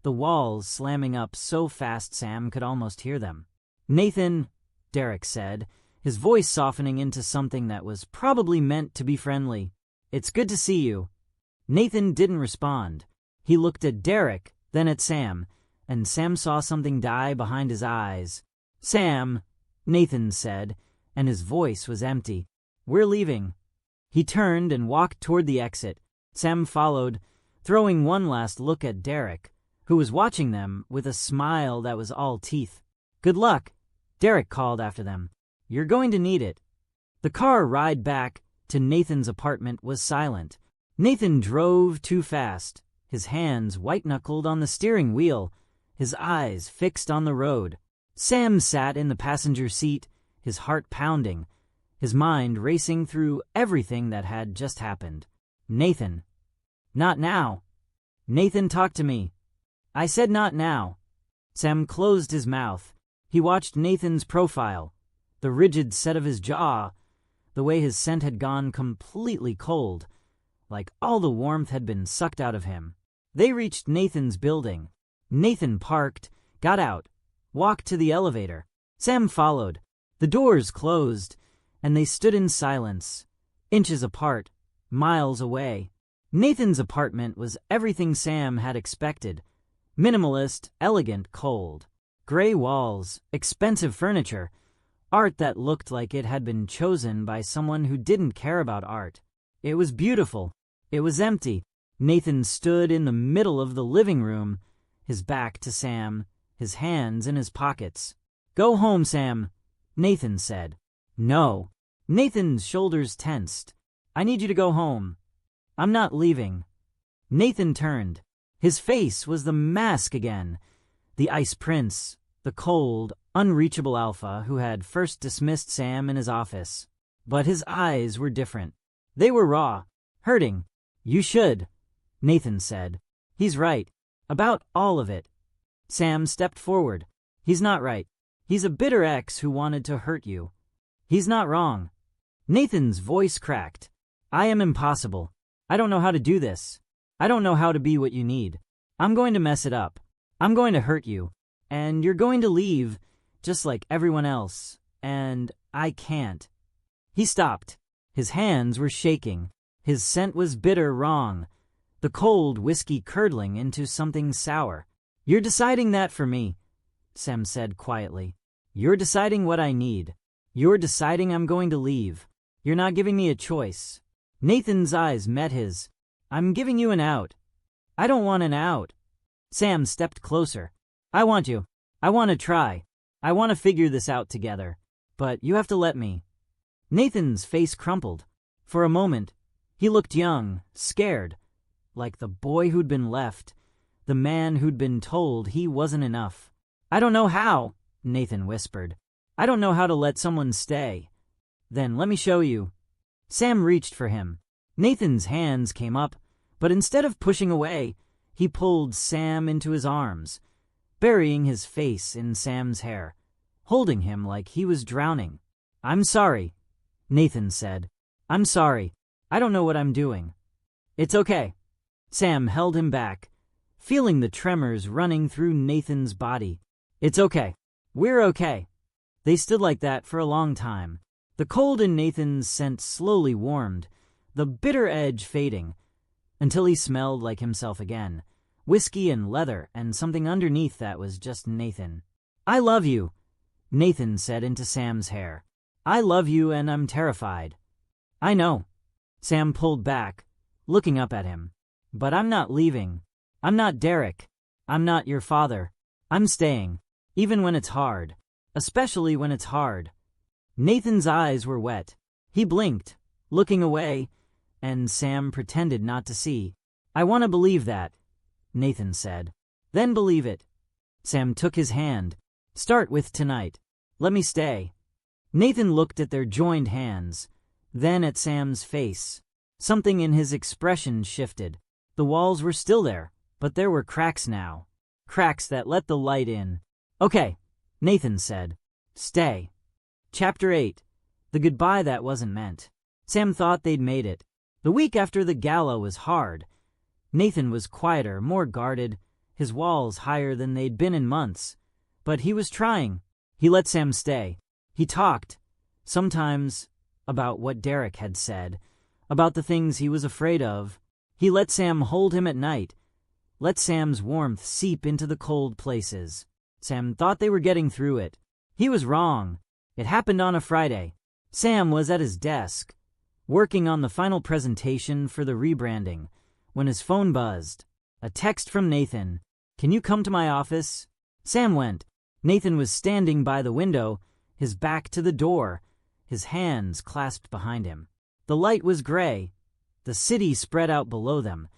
the walls slamming up so fast Sam could almost hear them. "Nathan," Derek said, his voice softening into something that was probably meant to be friendly. "It's good to see you." Nathan didn't respond. He looked at Derek, then at Sam, and Sam saw something die behind his eyes. "Sam," Nathan said, and his voice was empty. "We're leaving." He turned and walked toward the exit. Sam followed, throwing one last look at Derek, who was watching them with a smile that was all teeth. "Good luck," Derek called after them. "You're going to need it." The car ride back to Nathan's apartment was silent. Nathan drove too fast, his hands white-knuckled on the steering wheel, his eyes fixed on the road. Sam sat in the passenger seat, his heart pounding, his mind racing through everything that had just happened. "Nathan." "Not now." "Nathan, talk to me." "I said not now." Sam closed his mouth. He watched Nathan's profile, the rigid set of his jaw, the way his scent had gone completely cold, like all the warmth had been sucked out of him. They reached Nathan's building. Nathan parked, got out, walked to the elevator. Sam followed. The doors closed, and they stood in silence, inches apart, miles away. Nathan's apartment was everything Sam had expected. Minimalist, elegant, cold. Gray walls, expensive furniture, art that looked like it had been chosen by someone who didn't care about art. It was beautiful. It was empty. Nathan stood in the middle of the living room, his back to Sam, his hands in his pockets. "Go home, Sam," Nathan said. "No." Nathan's shoulders tensed. "I need you to go home." "I'm not leaving." Nathan turned. His face was the mask again, the Ice Prince, the cold, unreachable alpha who had first dismissed Sam in his office. But his eyes were different. They were raw, hurting. "You should," Nathan said. "He's right. About all of it." Sam stepped forward. "He's not right. He's a bitter ex who wanted to hurt you. He's not wrong." Nathan's voice cracked. "I am impossible. I don't know how to do this. I don't know how to be what you need. I'm going to mess it up. I'm going to hurt you. And you're going to leave, just like everyone else. And I can't." He stopped. His hands were shaking. His scent was bitter wrong, the cold whiskey curdling into something sour. "You're deciding that for me," Sam said quietly. "You're deciding what I need. You're deciding I'm going to leave. You're not giving me a choice." Nathan's eyes met his. "I'm giving you an out." "I don't want an out." Sam stepped closer. "I want you. I want to try. I want to figure this out together. But you have to let me." Nathan's face crumpled. For a moment, he looked young, scared, like the boy who'd been left, the man who'd been told he wasn't enough. "I don't know how," Nathan whispered. "I don't know how to let someone stay." "Then let me show you." Sam reached for him. Nathan's hands came up, but instead of pushing away, he pulled Sam into his arms, burying his face in Sam's hair, holding him like he was drowning. "I'm sorry," Nathan said. "I'm sorry. I don't know what I'm doing." "It's okay." Sam held him back, feeling the tremors running through Nathan's body. "It's okay. We're okay." They stood like that for a long time. The cold in Nathan's scent slowly warmed, the bitter edge fading, until he smelled like himself again, whiskey and leather and something underneath that was just Nathan. "I love you," Nathan said into Sam's hair. "I love you and I'm terrified." "I know." Sam pulled back, looking up at him. "But I'm not leaving. I'm not Derek. I'm not your father. I'm staying, even when it's hard, especially when it's hard." Nathan's eyes were wet. He blinked, looking away, and Sam pretended not to see. "I want to believe that," Nathan said. "Then believe it." Sam took his hand. "Start with tonight. Let me stay." Nathan looked at their joined hands, then at Sam's face. Something in his expression shifted. The walls were still there, but there were cracks now. Cracks that let the light in. "Okay," Nathan said. "Stay." Chapter 8. The goodbye that wasn't meant. Sam thought they'd made it. The week after the gala was hard. Nathan was quieter, more guarded, his walls higher than they'd been in months. But he was trying. He let Sam stay. He talked, sometimes, about what Derek had said, about the things he was afraid of. He let Sam hold him at night, let Sam's warmth seep into the cold places. Sam thought they were getting through it. He was wrong. It happened on a Friday. Sam was at his desk, working on the final presentation for the rebranding, when his phone buzzed. A text from Nathan. "Can you come to my office?" Sam went. Nathan was standing by the window, his back to the door, his hands clasped behind him. The light was gray. The city spread out below them,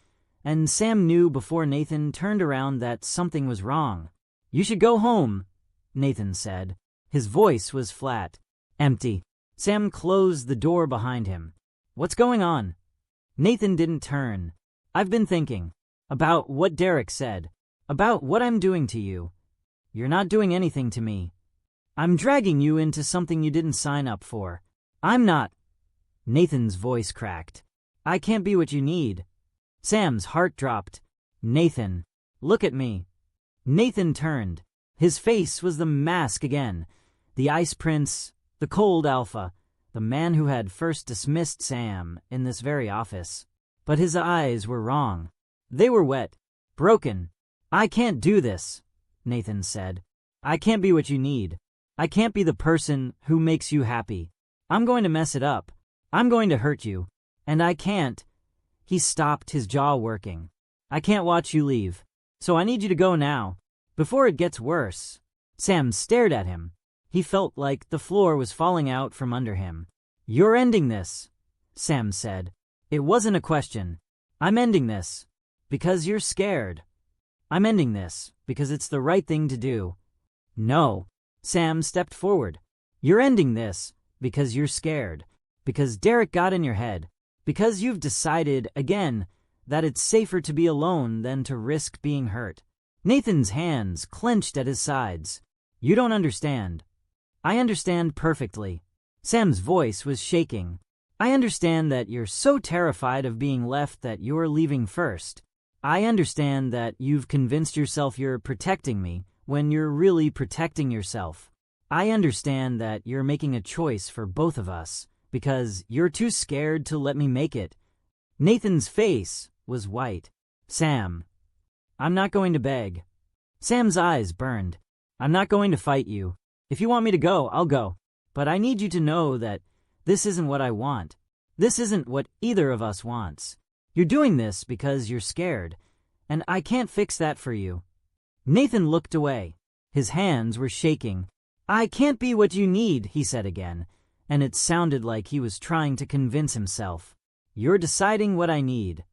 and Sam knew before Nathan turned around that something was wrong. "You should go home," Nathan said. His voice was flat. "Empty." Sam closed the door behind him. "What's going on?" Nathan didn't turn. "I've been thinking. About what Derek said. About what I'm doing to you. You're not doing anything to me. I'm dragging you into something you didn't sign up for. I'm not." Nathan's voice cracked. "I can't be what you need." Sam's heart dropped. "Nathan, look at me." Nathan turned. His face was the mask again. The Ice Prince, the cold alpha, the man who had first dismissed Sam in this very office. But his eyes were wrong. They were wet, broken. "I can't do this," Nathan said. "I can't be what you need. I can't be the person who makes you happy. I'm going to mess it up. I'm going to hurt you. And I can't." He stopped, his jaw working. "I can't watch you leave. So I need you to go now, before it gets worse." Sam stared at him. He felt like the floor was falling out from under him. "You're ending this," Sam said. "It wasn't a question. I'm ending this because you're scared. I'm ending this because it's the right thing to do." "No." Sam stepped forward. "You're ending this because you're scared. Because Derek got in your head. Because you've decided, again, that it's safer to be alone than to risk being hurt." Nathan's hands clenched at his sides. "You don't understand." "I understand perfectly." Sam's voice was shaking. "I understand that you're so terrified of being left that you're leaving first. I understand that you've convinced yourself you're protecting me when you're really protecting yourself. I understand that you're making a choice for both of us because you're too scared to let me make it." Nathan's face was white. "Sam, I'm not going to beg." Sam's eyes burned. "I'm not going to fight you. If you want me to go, I'll go. But I need you to know that this isn't what I want. This isn't what either of us wants. You're doing this because you're scared, and I can't fix that for you." Nathan looked away. His hands were shaking. "I can't be what you need," he said again, and it sounded like he was trying to convince himself. "You're deciding what I need."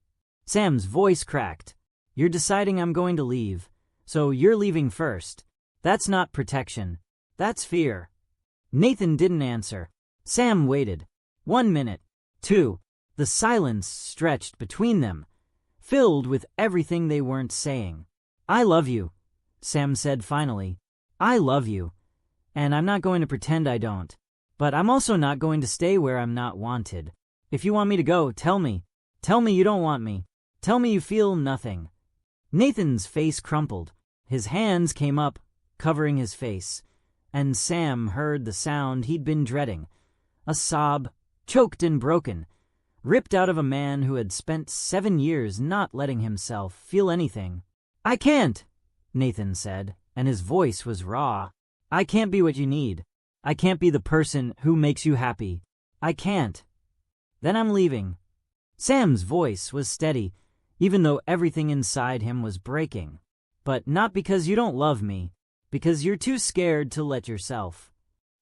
Sam's voice cracked. "You're deciding I'm going to leave, so you're leaving first. That's not protection. That's fear." Nathan didn't answer. Sam waited. 1 minute. 2. The silence stretched between them, filled with everything they weren't saying. "I love you," Sam said finally. "I love you. And I'm not going to pretend I don't. But I'm also not going to stay where I'm not wanted. If you want me to go, tell me. Tell me you don't want me. Tell me you feel nothing." Nathan's face crumpled. His hands came up, covering his face, and Sam heard the sound he'd been dreading. A sob, choked and broken, ripped out of a man who had spent 7 years not letting himself feel anything. "I can't," Nathan said, and his voice was raw. "I can't be what you need. I can't be the person who makes you happy. I can't. Then I'm leaving." Sam's voice was steady, even though everything inside him was breaking. "But not because you don't love me, because you're too scared to let yourself."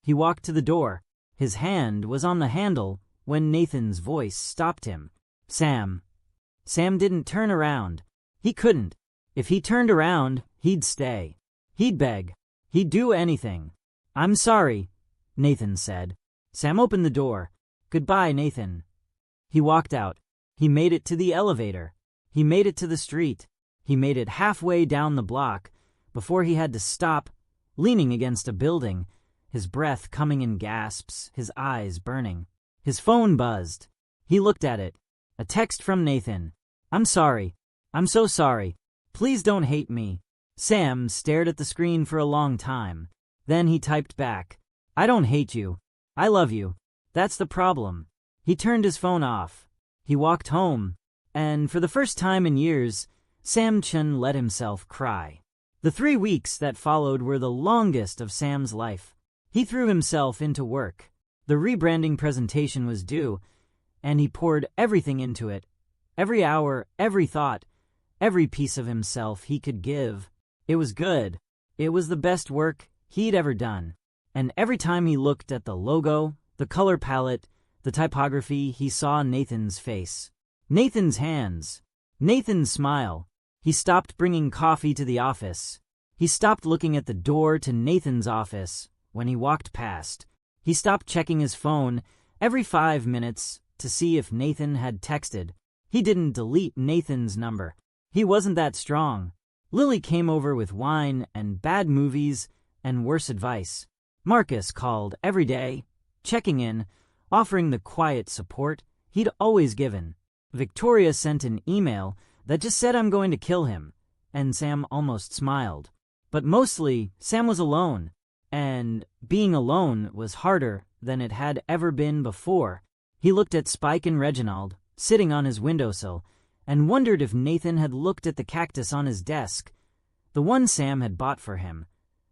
He walked to the door. His hand was on the handle when Nathan's voice stopped him. "Sam." Sam didn't turn around. He couldn't. If he turned around, he'd stay. He'd beg. He'd do anything. "I'm sorry," Nathan said. Sam opened the door. "Goodbye, Nathan." He walked out. He made it to the elevator. He made it to the street. He made it halfway down the block before he had to stop, leaning against a building, his breath coming in gasps, his eyes burning. His phone buzzed. He looked at it. A text from Nathan. "I'm sorry. I'm so sorry. Please don't hate me." Sam stared at the screen for a long time. Then he typed back, "I don't hate you. I love you. That's the problem." He turned his phone off. He walked home, and for the first time in years, Chen let himself cry. The 3 weeks that followed were the longest of Sam's life. He threw himself into work. The rebranding presentation was due, and he poured everything into it. Every hour, every thought, every piece of himself he could give. It was good. It was the best work he'd ever done. And every time he looked at the logo, the color palette, the typography, he saw Nathan's face. Nathan's hands. Nathan's smile. He stopped bringing coffee to the office. He stopped looking at the door to Nathan's office when he walked past. He stopped checking his phone every 5 minutes to see if Nathan had texted. He didn't delete Nathan's number. He wasn't that strong. Lily came over with wine and bad movies and worse advice. Marcus called every day, checking in, offering the quiet support he'd always given. Victoria sent an email that just said, "I'm going to kill him," and Sam almost smiled. But mostly, Sam was alone, and being alone was harder than it had ever been before. He looked at Spike and Reginald, sitting on his windowsill, and wondered if Nathan had looked at the cactus on his desk, the one Sam had bought for him,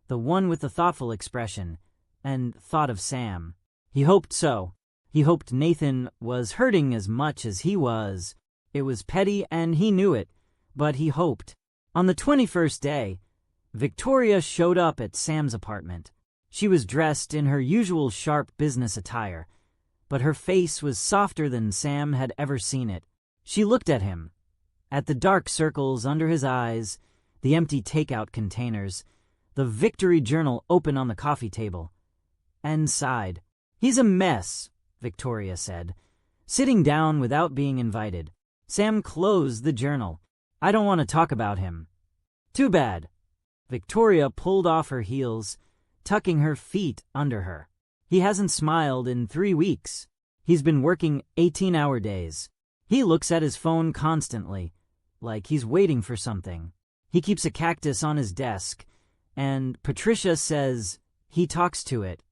the one with the thoughtful expression, and thought of Sam. He hoped so. He hoped Nathan was hurting as much as he was. It was petty and he knew it, but he hoped. On the 21st day, Victoria showed up at Sam's apartment. She was dressed in her usual sharp business attire, but her face was softer than Sam had ever seen it. She looked at him, at the dark circles under his eyes, the empty takeout containers, the victory journal open on the coffee table, and sighed. "He's a mess," Victoria said, sitting down without being invited. Sam closed the journal. "I don't want to talk about him." "Too bad." Victoria pulled off her heels, tucking her feet under her. "He hasn't smiled in 3 weeks. He's been working 18-hour days. He looks at his phone constantly, like he's waiting for something. He keeps a cactus on his desk, and Patricia says he talks to it."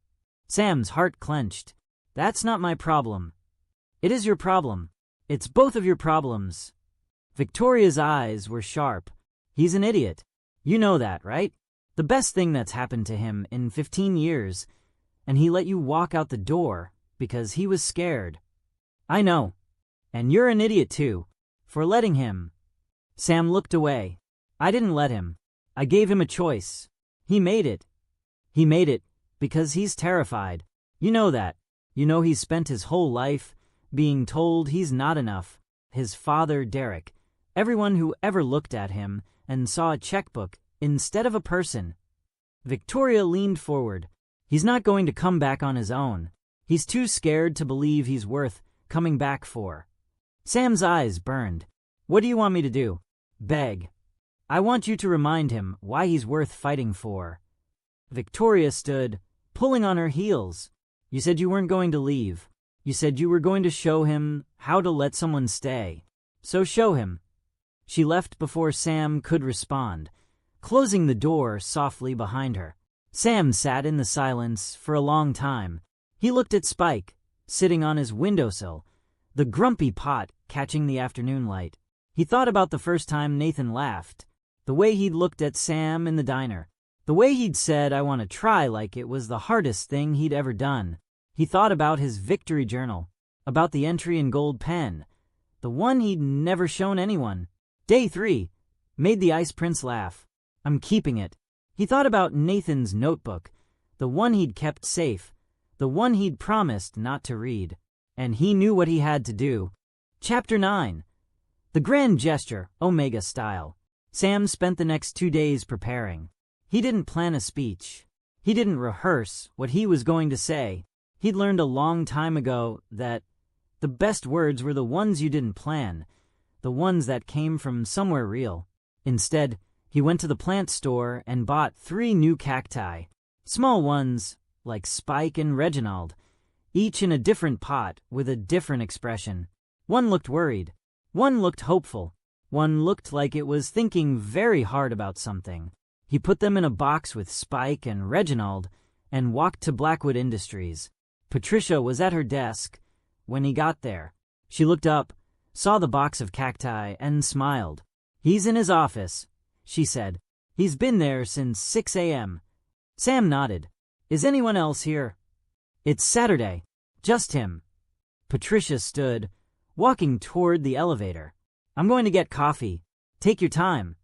Sam's heart clenched. "That's not my problem." "It is your problem. It's both of your problems." Victoria's eyes were sharp. "He's an idiot. You know that, right? The best thing that's happened to him in 15 years, and he let you walk out the door because he was scared." "I know. And you're an idiot too, for letting him." Sam looked away. "I didn't let him. I gave him a choice. He made it. He made it because he's terrified. You know that. You know he's spent his whole life being told he's not enough. His father, Derek, everyone who ever looked at him and saw a checkbook instead of a person." Victoria leaned forward. "He's not going to come back on his own. He's too scared to believe he's worth coming back for." Sam's eyes burned. "What do you want me to do? Beg?" "I want you to remind him why he's worth fighting for." Victoria stood, pulling on her heels. "You said you weren't going to leave. You said you were going to show him how to let someone stay. So show him." She left before Sam could respond, closing the door softly behind her. Sam sat in the silence for a long time. He looked at Spike, sitting on his windowsill, the grumpy pot catching the afternoon light. He thought about the first time Nathan laughed, the way he'd looked at Sam in the diner, the way he'd said, "I want to try," like it was the hardest thing he'd ever done. He thought about his victory journal, about the entry in gold pen, the one he'd never shown anyone. Day 3 made the Ice Prince laugh. "I'm keeping it." He thought about Nathan's notebook, the one he'd kept safe, the one he'd promised not to read. And he knew what he had to do. Chapter 9. The Grand Gesture, Omega Style. Sam spent the next 2 days preparing. He didn't plan a speech. He didn't rehearse what he was going to say. He'd learned a long time ago that the best words were the ones you didn't plan, the ones that came from somewhere real. Instead, he went to the plant store and bought 3 new cacti. Small ones, like Spike and Reginald, each in a different pot with a different expression. One looked worried. One looked hopeful. One looked like it was thinking very hard about something. He put them in a box with Spike and Reginald and walked to Blackwood Industries. Patricia was at her desk when he got there. She looked up, saw the box of cacti, and smiled. "He's in his office," she said. "He's been there since 6 a.m. Sam nodded. "Is anyone else here?" "It's Saturday. Just him." Patricia stood, walking toward the elevator. "I'm going to get coffee. Take your time."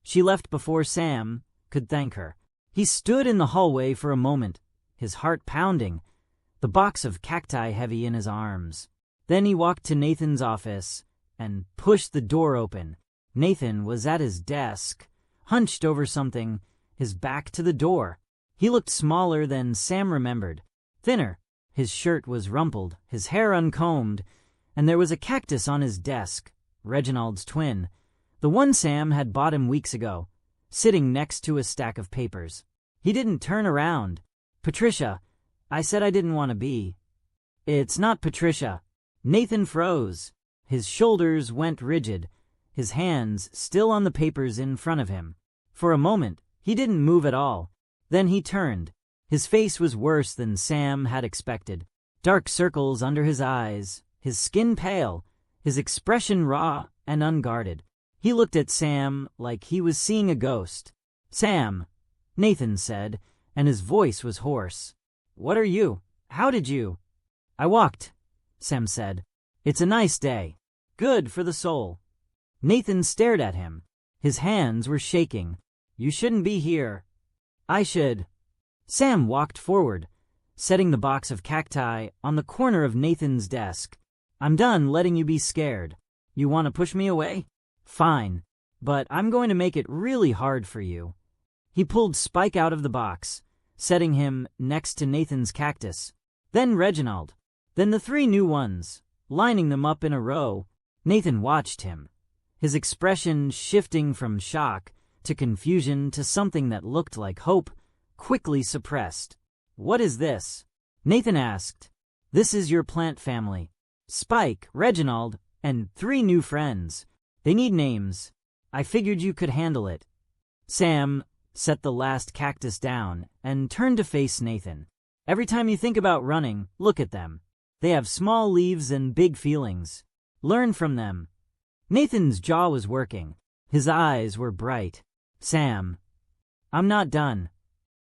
She left before Sam could thank her. He stood in the hallway for a moment, his heart pounding, the box of cacti heavy in his arms. Then he walked to Nathan's office and pushed the door open. Nathan was at his desk, hunched over something, his back to the door. He looked smaller than Sam remembered, thinner. His shirt was rumpled, his hair uncombed, and there was a cactus on his desk, Reginald's twin, the one Sam had bought him weeks ago, sitting next to a stack of papers. He didn't turn around. "Patricia, I said I didn't want to be." "It's not Patricia." Nathan froze. His shoulders went rigid, his hands still on the papers in front of him. For a moment, he didn't move at all. Then he turned. His face was worse than Sam had expected. Dark circles under his eyes, his skin pale, his expression raw and unguarded. He looked at Sam like he was seeing a ghost. "Sam," Nathan said, and his voice was hoarse. "What are you? How did you?" "I walked," Sam said. "It's a nice day. Good for the soul." Nathan stared at him. His hands were shaking. "You shouldn't be here." "I should." Sam walked forward, setting the box of cacti on the corner of Nathan's desk. "I'm done letting you be scared. You want to push me away? Fine, but I'm going to make it really hard for you." He pulled Spike out of the box, setting him next to Nathan's cactus. Then Reginald. Then the 3 new ones, lining them up in a row. Nathan watched him, his expression shifting from shock to confusion to something that looked like hope, quickly suppressed. "What is this?" Nathan asked. "This is your plant family. Spike, Reginald, and 3 new friends. They need names. I figured you could handle it." Sam set the last cactus down and turned to face Nathan. "Every time you think about running, look at them. They have small leaves and big feelings. Learn from them." Nathan's jaw was working. His eyes were bright. "Sam, I'm not done."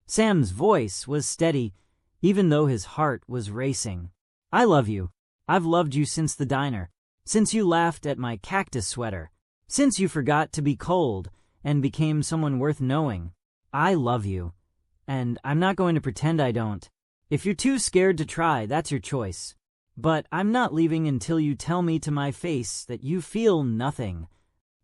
Sam's voice was steady, even though his heart was racing. "I love you. I've loved you since the diner, since you laughed at my cactus sweater, since you forgot to be cold and became someone worth knowing. I love you, and I'm not going to pretend I don't. If you're too scared to try, that's your choice. But I'm not leaving until you tell me to my face that you feel nothing."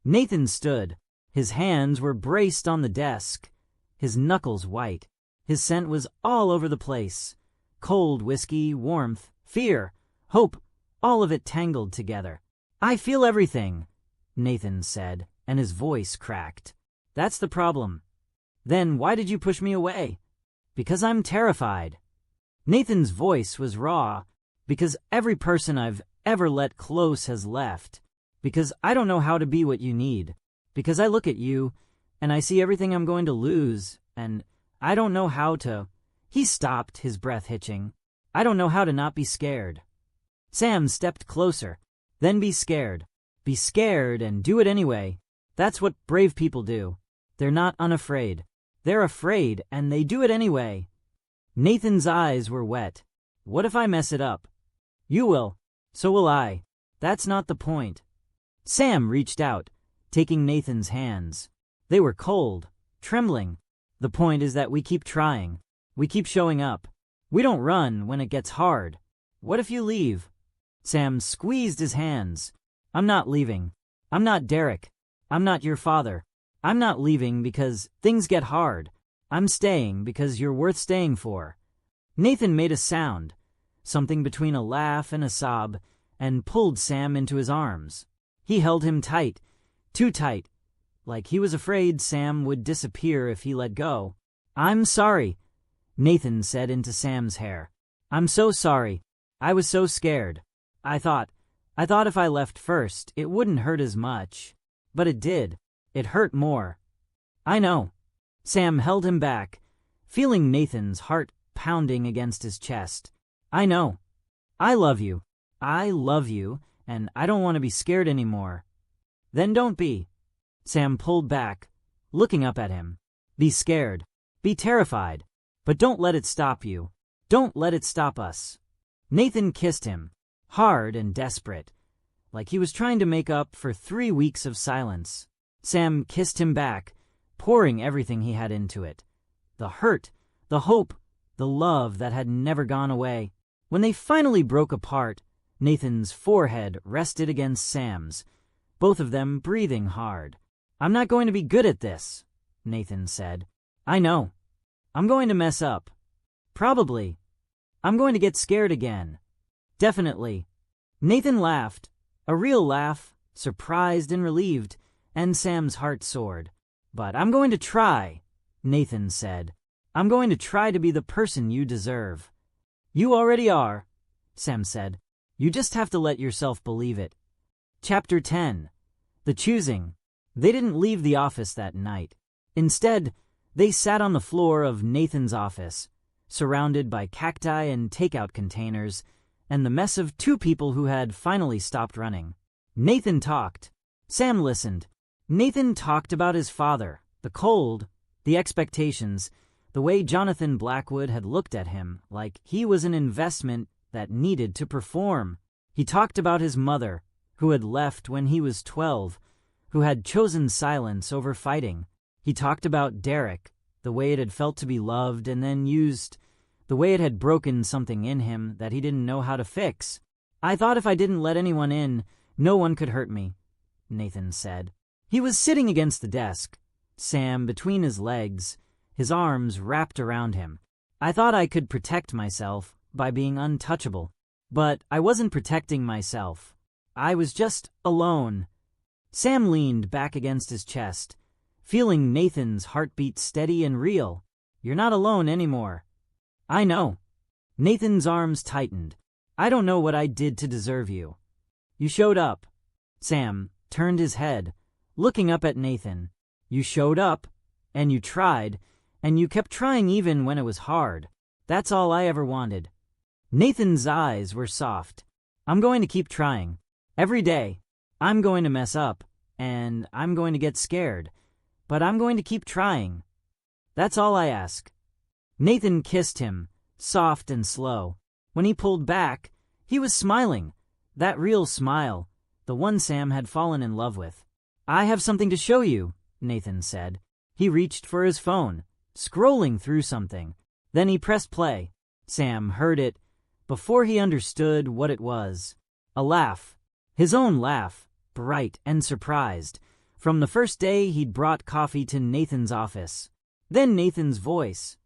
Nathan stood. His hands were braced on the desk, his knuckles white. His scent was all over the place. Cold whiskey, warmth, fear, hope, all of it tangled together. "I feel everything," Nathan said, and his voice cracked. "That's the problem." "Then why did you push me away?" "Because I'm terrified." Nathan's voice was raw. "Because every person I've ever let close has left. Because I don't know how to be what you need. Because I look at you, and I see everything I'm going to lose, and I don't know how to—" He stopped, his breath hitching. "I don't know how to not be scared." Sam stepped closer. "Then be scared. Be scared and do it anyway. That's what brave people do. They're not unafraid. They're afraid, and they do it anyway." Nathan's eyes were wet. "What if I mess it up?" "You will. So will I. That's not the point." Sam reached out, taking Nathan's hands. They were cold, trembling. "The point is that we keep trying. We keep showing up. We don't run when it gets hard. What if you leave?" Sam squeezed his hands. "I'm not leaving. I'm not Derek. I'm not your father. I'm not leaving because things get hard. I'm staying because you're worth staying for." Nathan made a sound, something between a laugh and a sob, and pulled Sam into his arms. He held him tight, too tight, like he was afraid Sam would disappear if he let go. "I'm sorry," Nathan said into Sam's hair. "I'm so sorry. I was so scared. I thought if I left first, it wouldn't hurt as much. But it did. It hurt more." "I know." Sam held him back, feeling Nathan's heart pounding against his chest. "I know. I love you. I love you, and I don't want to be scared anymore." "Then don't be." Sam pulled back, looking up at him. "Be scared. Be terrified. But don't let it stop you. Don't let it stop us." Nathan kissed him, hard and desperate, like he was trying to make up for 3 weeks of silence. Sam kissed him back, pouring everything he had into it. The hurt, the hope, the love that had never gone away. When they finally broke apart, Nathan's forehead rested against Sam's, both of them breathing hard. "I'm not going to be good at this," Nathan said. "I know. I'm going to mess up. Probably. I'm going to get scared again. Definitely." Nathan laughed, a real laugh, surprised and relieved, and Sam's heart soared. "But I'm going to try," Nathan said. "I'm going to try to be the person you deserve." "You already are," Sam said. "You just have to let yourself believe it." Chapter 10. The Choosing. They didn't leave the office that night. Instead, they sat on the floor of Nathan's office, surrounded by cacti and takeout containers, and the mess of 2 people who had finally stopped running. Nathan talked. Sam listened. Nathan talked about his father, the cold, the expectations, the way Jonathan Blackwood had looked at him like he was an investment that needed to perform. He talked about his mother, who had left when he was 12, who had chosen silence over fighting. He talked about Derek, the way it had felt to be loved and then used, the way it had broken something in him that he didn't know how to fix. "I thought if I didn't let anyone in, no one could hurt me," Nathan said. He was sitting against the desk, Sam between his legs, his arms wrapped around him. "I thought I could protect myself by being untouchable. But I wasn't protecting myself. I was just alone." Sam leaned back against his chest, feeling Nathan's heartbeat steady and real. "You're not alone anymore." "I know." Nathan's arms tightened. "I don't know what I did to deserve you. You showed up." Sam turned his head, looking up at Nathan. "You showed up, and you tried, and you kept trying even when it was hard. That's all I ever wanted." Nathan's eyes were soft. "I'm going to keep trying. Every day. I'm going to mess up, and I'm going to get scared, but I'm going to keep trying. That's all I ask." Nathan kissed him, soft and slow. When he pulled back, he was smiling, that real smile, the one Sam had fallen in love with. "I have something to show you," Nathan said. He reached for his phone, scrolling through something. Then he pressed play. Sam heard it before he understood what it was. A laugh. His own laugh, bright and surprised, from the first day he'd brought coffee to Nathan's office. Then Nathan's voice.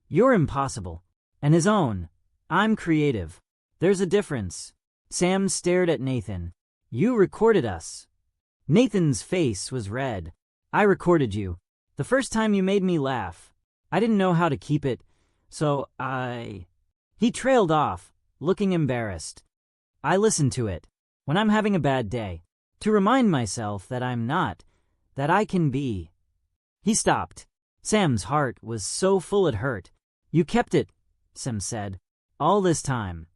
"You're impossible." And his own. "I'm creative. There's a difference." Sam stared at Nathan. "You recorded us." Nathan's face was red. "I recorded you. The first time you made me laugh. I didn't know how to keep it, so He trailed off, looking embarrassed. "I listen to it when I'm having a bad day, to remind myself that I'm not, that I can be." He stopped. Sam's heart was so full it hurt. "You kept it," Sam said, "all this time."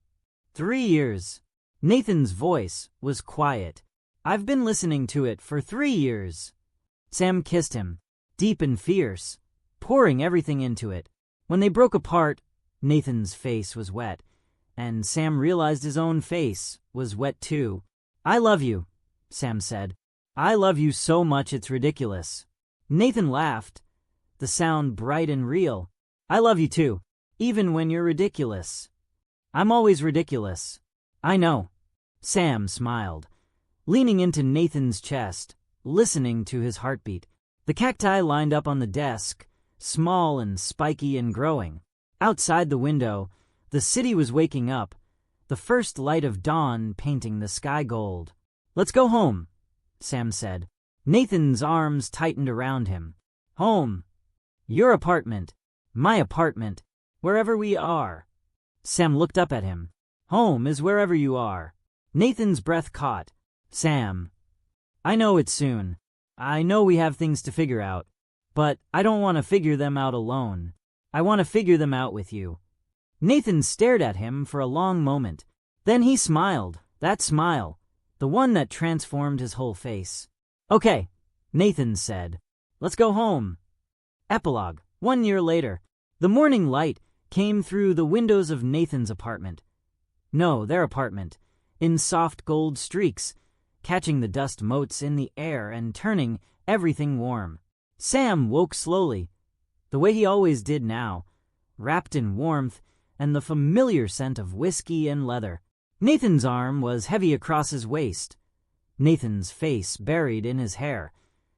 3 years. Nathan's voice was quiet. "I've been listening to it for 3 years." Sam kissed him, deep and fierce, pouring everything into it. When they broke apart, Nathan's face was wet, and Sam realized his own face was wet too. "I love you," Sam said. "I love you so much it's ridiculous." Nathan laughed, the sound bright and real. "I love you too, even when you're ridiculous." "I'm always ridiculous." "I know." Sam smiled, leaning into Nathan's chest, listening to his heartbeat. The cacti lined up on the desk, small and spiky and growing. Outside the window, the city was waking up, the first light of dawn painting the sky gold. "Let's go home," Sam said. Nathan's arms tightened around him. Home. Your apartment. My apartment. Wherever we are. Sam looked up at him. Home is wherever you are. Nathan's breath caught. Sam. I know it's soon. I know we have things to figure out. But I don't want to figure them out alone. I want to figure them out with you. Nathan stared at him for a long moment. Then he smiled. That smile. The one that transformed his whole face. Okay, Nathan said. Let's go home. Epilogue. 1 year later. The morning light came through the windows of Nathan's apartment. No, their apartment. In soft gold streaks, catching the dust motes in the air and turning everything warm. Sam woke slowly, the way he always did now, wrapped in warmth and the familiar scent of whiskey and leather. Nathan's arm was heavy across his waist, Nathan's face buried in his hair,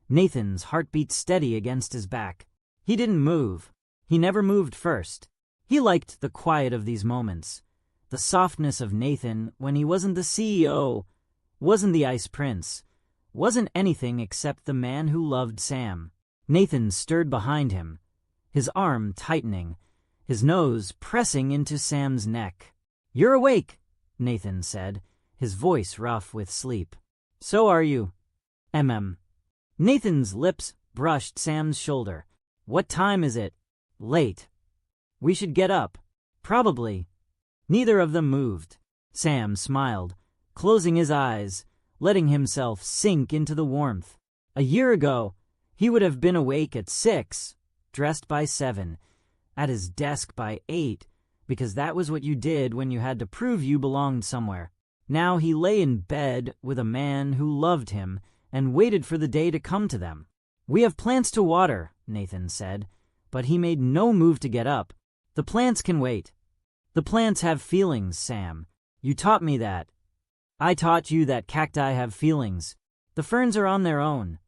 Nathan's heartbeat steady against his back. He didn't move. He never moved first. He liked the quiet of these moments, the softness of Nathan when he wasn't the CEO, wasn't the Ice Prince, wasn't anything except the man who loved Sam. Nathan stirred behind him, his arm tightening, his nose pressing into Sam's neck. You're awake, Nathan said, his voice rough with sleep. So are you. Nathan's lips brushed Sam's shoulder. What time is it? Late. We should get up. Probably. Neither of them moved. Sam smiled, closing his eyes, letting himself sink into the warmth. A year ago, he would have been awake at 6, dressed by 7, at his desk by 8, because that was what you did when you had to prove you belonged somewhere. Now he lay in bed with a man who loved him and waited for the day to come to them. We have plants to water, Nathan said, but he made no move to get up. The plants can wait. The plants have feelings, Sam. You taught me that. I taught you that cacti have feelings. The ferns are on their own.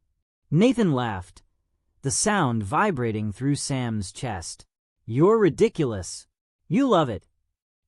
Nathan laughed, the sound vibrating through Sam's chest. You're ridiculous. You love it.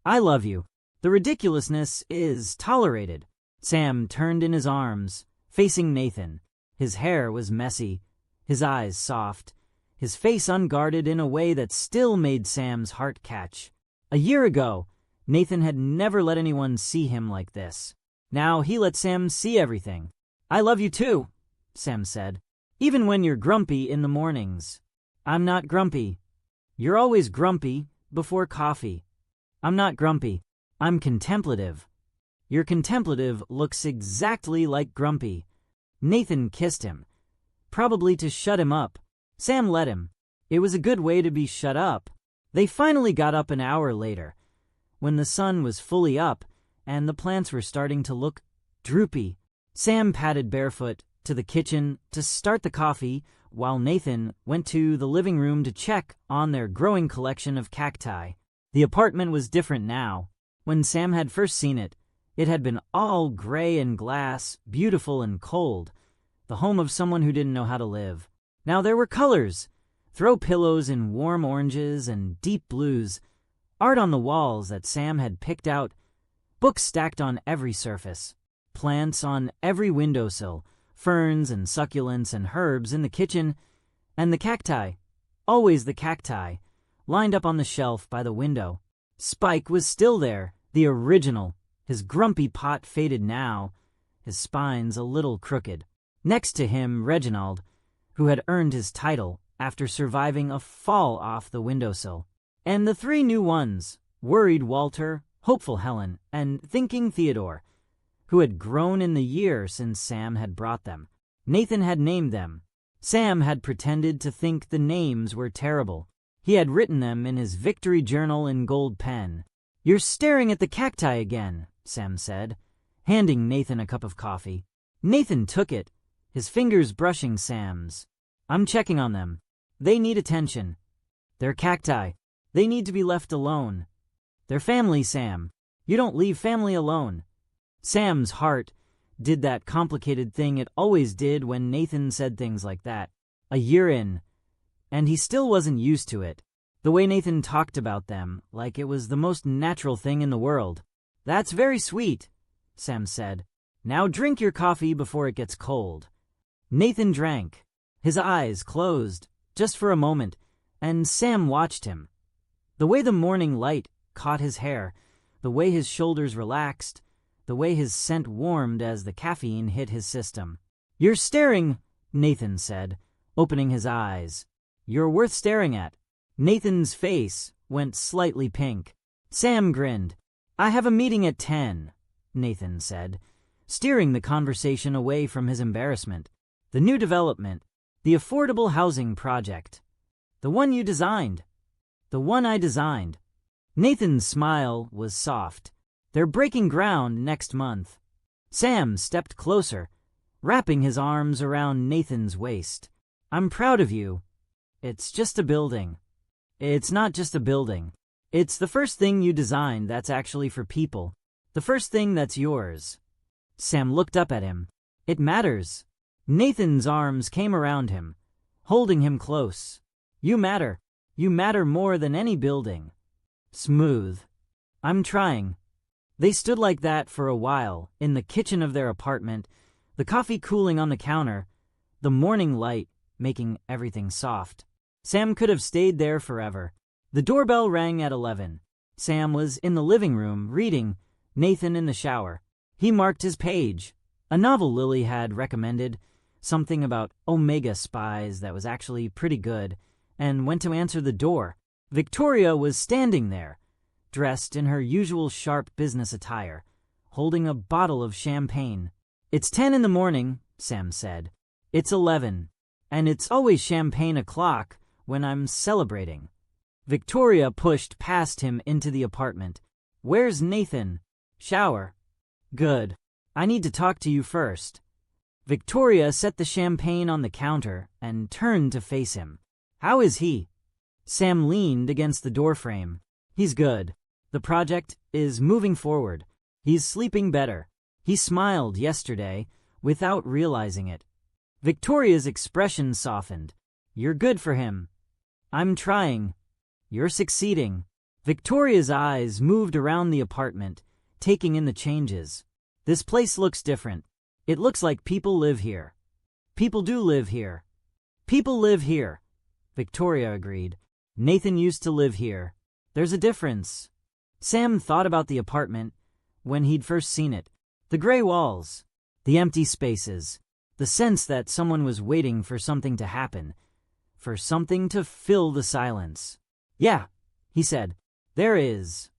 I love you. The ridiculousness is tolerated. Sam turned in his arms, facing Nathan. His hair was messy, his eyes soft, his face unguarded in a way that still made Sam's heart catch. A year ago, Nathan had never let anyone see him like this. Now he let Sam see everything. I love you too, Sam said. Even when you're grumpy in the mornings. I'm not grumpy. You're always grumpy before coffee. I'm not grumpy. I'm contemplative. Your contemplative looks exactly like grumpy. Nathan kissed him, probably to shut him up. Sam let him. It was a good way to be shut up. They finally got up an hour later, when the sun was fully up and the plants were starting to look droopy. Sam padded barefoot to the kitchen to start the coffee, while Nathan went to the living room to check on their growing collection of cacti. The apartment was different now. When Sam had first seen it, it had been all gray and glass, beautiful and cold, the home of someone who didn't know how to live. Now there were colors, throw pillows in warm oranges and deep blues, art on the walls that Sam had picked out, books stacked on every surface, plants on every windowsill, ferns and succulents and herbs in the kitchen, and the cacti, always the cacti, lined up on the shelf by the window. Spike was still there, the original, his grumpy pot faded now, his spines a little crooked. Next to him, Reginald, who had earned his title after surviving a fall off the windowsill. And the three new ones, worried Walter, hopeful Helen, and thinking Theodore, who had grown in the year since Sam had brought them. Nathan had named them. Sam had pretended to think the names were terrible. He had written them in his victory journal in gold pen. You're staring at the cacti again, Sam said, handing Nathan a cup of coffee. Nathan took it, his fingers brushing Sam's. I'm checking on them. They need attention. They're cacti. They need to be left alone. They're family, Sam. You don't leave family alone. Sam's heart did that complicated thing it always did when Nathan said things like that. A year in, and he still wasn't used to it. The way Nathan talked about them, like it was the most natural thing in the world. That's very sweet, Sam said. Now drink your coffee before it gets cold. Nathan drank. His eyes closed, just for a moment, and Sam watched him. The way the morning light caught his hair, the way his shoulders relaxed, the way his scent warmed as the caffeine hit his system. "You're staring," Nathan said, opening his eyes. "You're worth staring at." Nathan's face went slightly pink. Sam grinned. "I have a meeting at 10, Nathan said, steering the conversation away from his embarrassment. "The new development, the affordable housing project. The one you designed." "The one I designed." Nathan's smile was soft. "They're breaking ground next month." Sam stepped closer, wrapping his arms around Nathan's waist. "I'm proud of you. It's just a building." "It's not just a building. It's the first thing you designed that's actually for people. The first thing that's yours." Sam looked up at him. "It matters." Nathan's arms came around him, holding him close. "You matter. You matter more than any building." "Smooth." "I'm trying." They stood like that for a while, in the kitchen of their apartment, the coffee cooling on the counter, the morning light making everything soft. Sam could have stayed there forever. The doorbell rang at 11. Sam was in the living room, reading, Nathan in the shower. He marked his page. A novel Lily had recommended, something about Omega spies that was actually pretty good, and went to answer the door. Victoria was standing there, dressed in her usual sharp business attire, holding a bottle of champagne. "It's 10 in the morning," Sam said. "It's 11, and it's always champagne o'clock when I'm celebrating." Victoria pushed past him into the apartment. "Where's Nathan?" "Shower." "Good. I need to talk to you first." Victoria set the champagne on the counter and turned to face him. "How is he?" Sam leaned against the doorframe. "He's good. The project is moving forward. He's sleeping better. He smiled yesterday without realizing it." Victoria's expression softened. "You're good for him." "I'm trying." "You're succeeding." Victoria's eyes moved around the apartment, taking in the changes. "This place looks different. It looks like people live here." "People do live here." "People live here," Victoria agreed. "Nathan used to live here. There's a difference." Sam thought about the apartment when he'd first seen it. The gray walls, the empty spaces, the sense that someone was waiting for something to happen, for something to fill the silence. "Yeah," he said, "there is."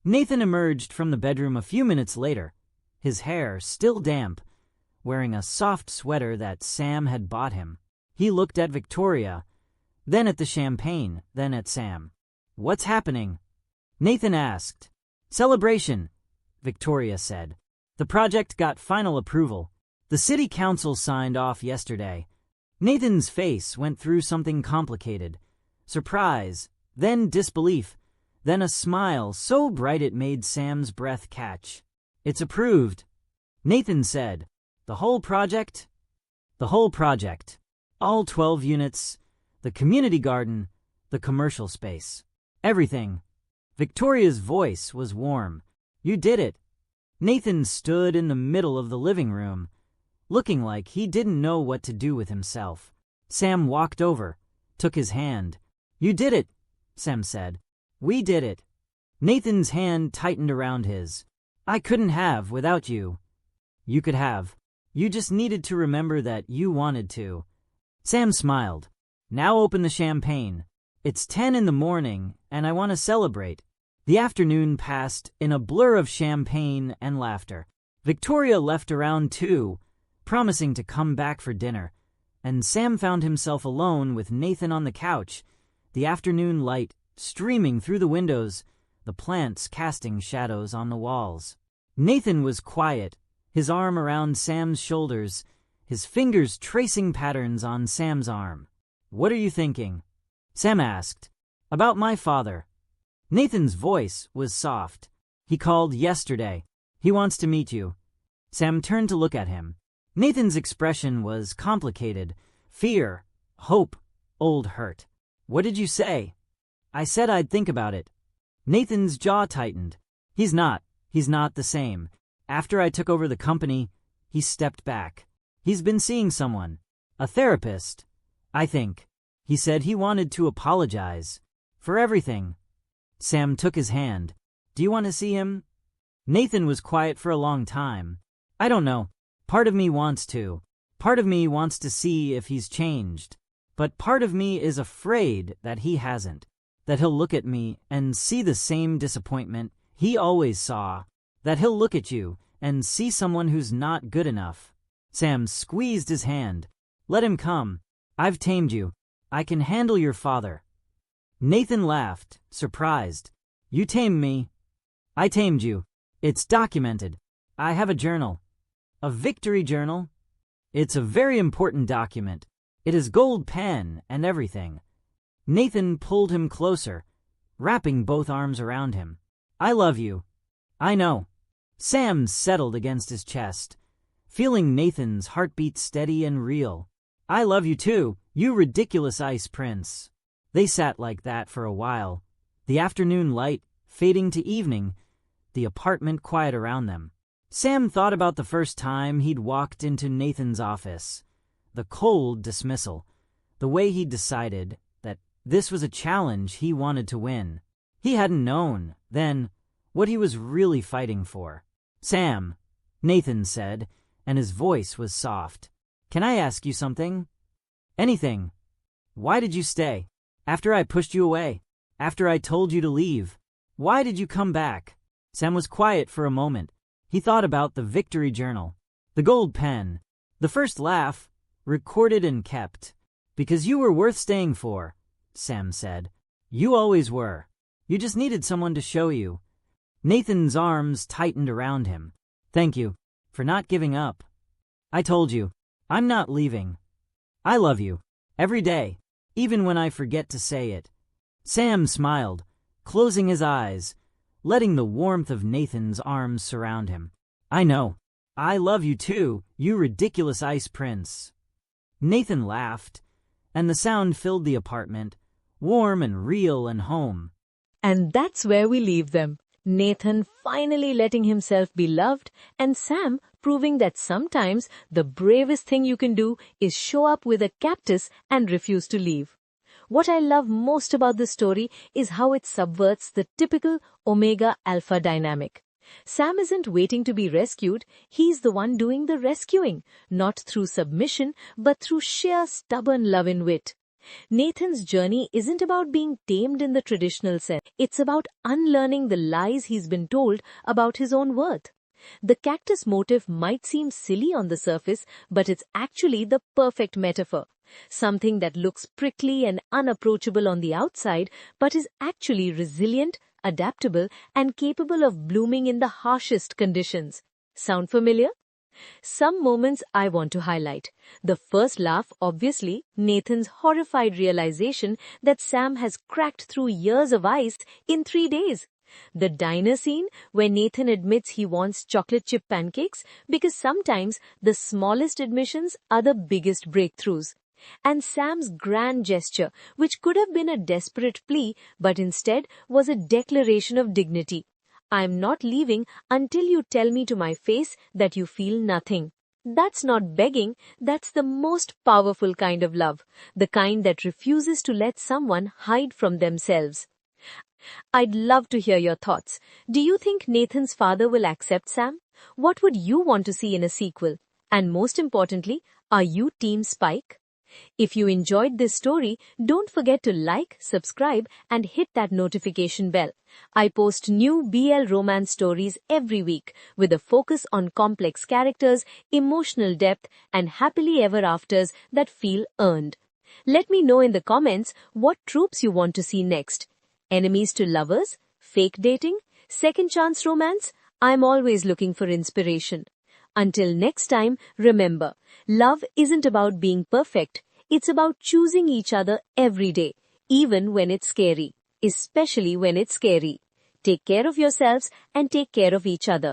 Nathan emerged from the bedroom a few minutes later, his hair still damp, wearing a soft sweater that Sam had bought him. He looked at Victoria, then at the champagne, then at Sam. "What's happening?" Nathan asked. "Celebration," Victoria said. "The project got final approval. The city council signed off yesterday." Nathan's face went through something complicated. Surprise, then disbelief, then a smile so bright it made Sam's breath catch. "It's approved," Nathan said. "The whole project?" "The whole project. All 12 units, the community garden, the commercial space. Everything." Victoria's voice was warm. "You did it." Nathan stood in the middle of the living room, looking like he didn't know what to do with himself. Sam walked over, took his hand. "You did it," Sam said. "We did it." Nathan's hand tightened around his. "I couldn't have without you." "You could have. You just needed to remember that you wanted to." Sam smiled. "Now open the champagne. It's 10 in the morning, and I want to celebrate." The afternoon passed in a blur of champagne and laughter. Victoria left around 2, promising to come back for dinner, and Sam found himself alone with Nathan on the couch, the afternoon light streaming through the windows, the plants casting shadows on the walls. Nathan was quiet, his arm around Sam's shoulders, his fingers tracing patterns on Sam's arm. "What are you thinking?" Sam asked. "About my father." Nathan's voice was soft. "He called yesterday. He wants to meet you." Sam turned to look at him. Nathan's expression was complicated. Fear, hope, old hurt. "What did you say?" "I said I'd think about it." Nathan's jaw tightened. He's not the same. After I took over the company, He stepped back. He's been seeing someone. A therapist, I think. He said he wanted to apologize. For everything. Sam took his hand. Do you want to see him? Nathan was quiet for a long time. I don't know. Part of me wants to. Part of me wants to see if he's changed. But part of me is afraid that he hasn't. That he'll look at me and see the same disappointment he always saw. That he'll look at you and see someone who's not good enough. Sam squeezed his hand. Let him come. I've tamed you. I can handle your father. Nathan laughed, surprised. You tamed me. I tamed you. It's documented. I have a journal. A victory journal. It's a very important document. It has gold pen and everything. Nathan pulled him closer, wrapping both arms around him. I love you. I know. Sam settled against his chest, feeling Nathan's heartbeat steady and real. I love you too, you ridiculous ice prince. They sat like that for a while, the afternoon light fading to evening, the apartment quiet around them. Sam thought about the first time he'd walked into Nathan's office, the cold dismissal, the way he'd decided that this was a challenge he wanted to win. He hadn't known, then, what he was really fighting for. Sam, Nathan said, and his voice was soft. Can I ask you something? Anything. Why did you stay? After I pushed you away? After I told you to leave? Why did you come back? Sam was quiet for a moment. He thought about the victory journal, the gold pen, the first laugh, recorded and kept. Because you were worth staying for, Sam said. You always were. You just needed someone to show you. Nathan's arms tightened around him. Thank you for not giving up. I told you, I'm not leaving. I love you. Every day, even when I forget to say it. Sam smiled, closing his eyes, letting the warmth of Nathan's arms surround him. I know. I love you too, you ridiculous ice prince. Nathan laughed, and the sound filled the apartment, warm and real and home. And that's where we leave them. Nathan finally letting himself be loved, and Sam proving that sometimes the bravest thing you can do is show up with a cactus and refuse to leave. What I love most about this story is how it subverts the typical omega-alpha dynamic. Sam isn't waiting to be rescued, he's the one doing the rescuing, not through submission, but through sheer stubborn love and wit. Nathan's journey isn't about being tamed in the traditional sense. It's about unlearning the lies he's been told about his own worth. The cactus motif might seem silly on the surface, but it's actually the perfect metaphor. Something that looks prickly and unapproachable on the outside, but is actually resilient, adaptable, and capable of blooming in the harshest conditions. Sound familiar? Some moments I want to highlight. The first laugh, obviously, Nathan's horrified realization that Sam has cracked through years of ice in 3 days. The diner scene where Nathan admits he wants chocolate chip pancakes because sometimes the smallest admissions are the biggest breakthroughs. And Sam's grand gesture, which could have been a desperate plea but instead was a declaration of dignity. I'm not leaving until you tell me to my face that you feel nothing. That's not begging, that's the most powerful kind of love, the kind that refuses to let someone hide from themselves. I'd love to hear your thoughts. Do you think Nathan's father will accept Sam? What would you want to see in a sequel? And most importantly, are you Team Spike? If you enjoyed this story, don't forget to like, subscribe, and hit that notification bell. I post new BL romance stories every week with a focus on complex characters, emotional depth, and happily ever afters that feel earned. Let me know in the comments what tropes you want to see next. Enemies to lovers? Fake dating? Second chance romance? I'm always looking for inspiration. Until next time, remember, love isn't about being perfect. It's about choosing each other every day, even when it's scary, especially when it's scary. Take care of yourselves and take care of each other.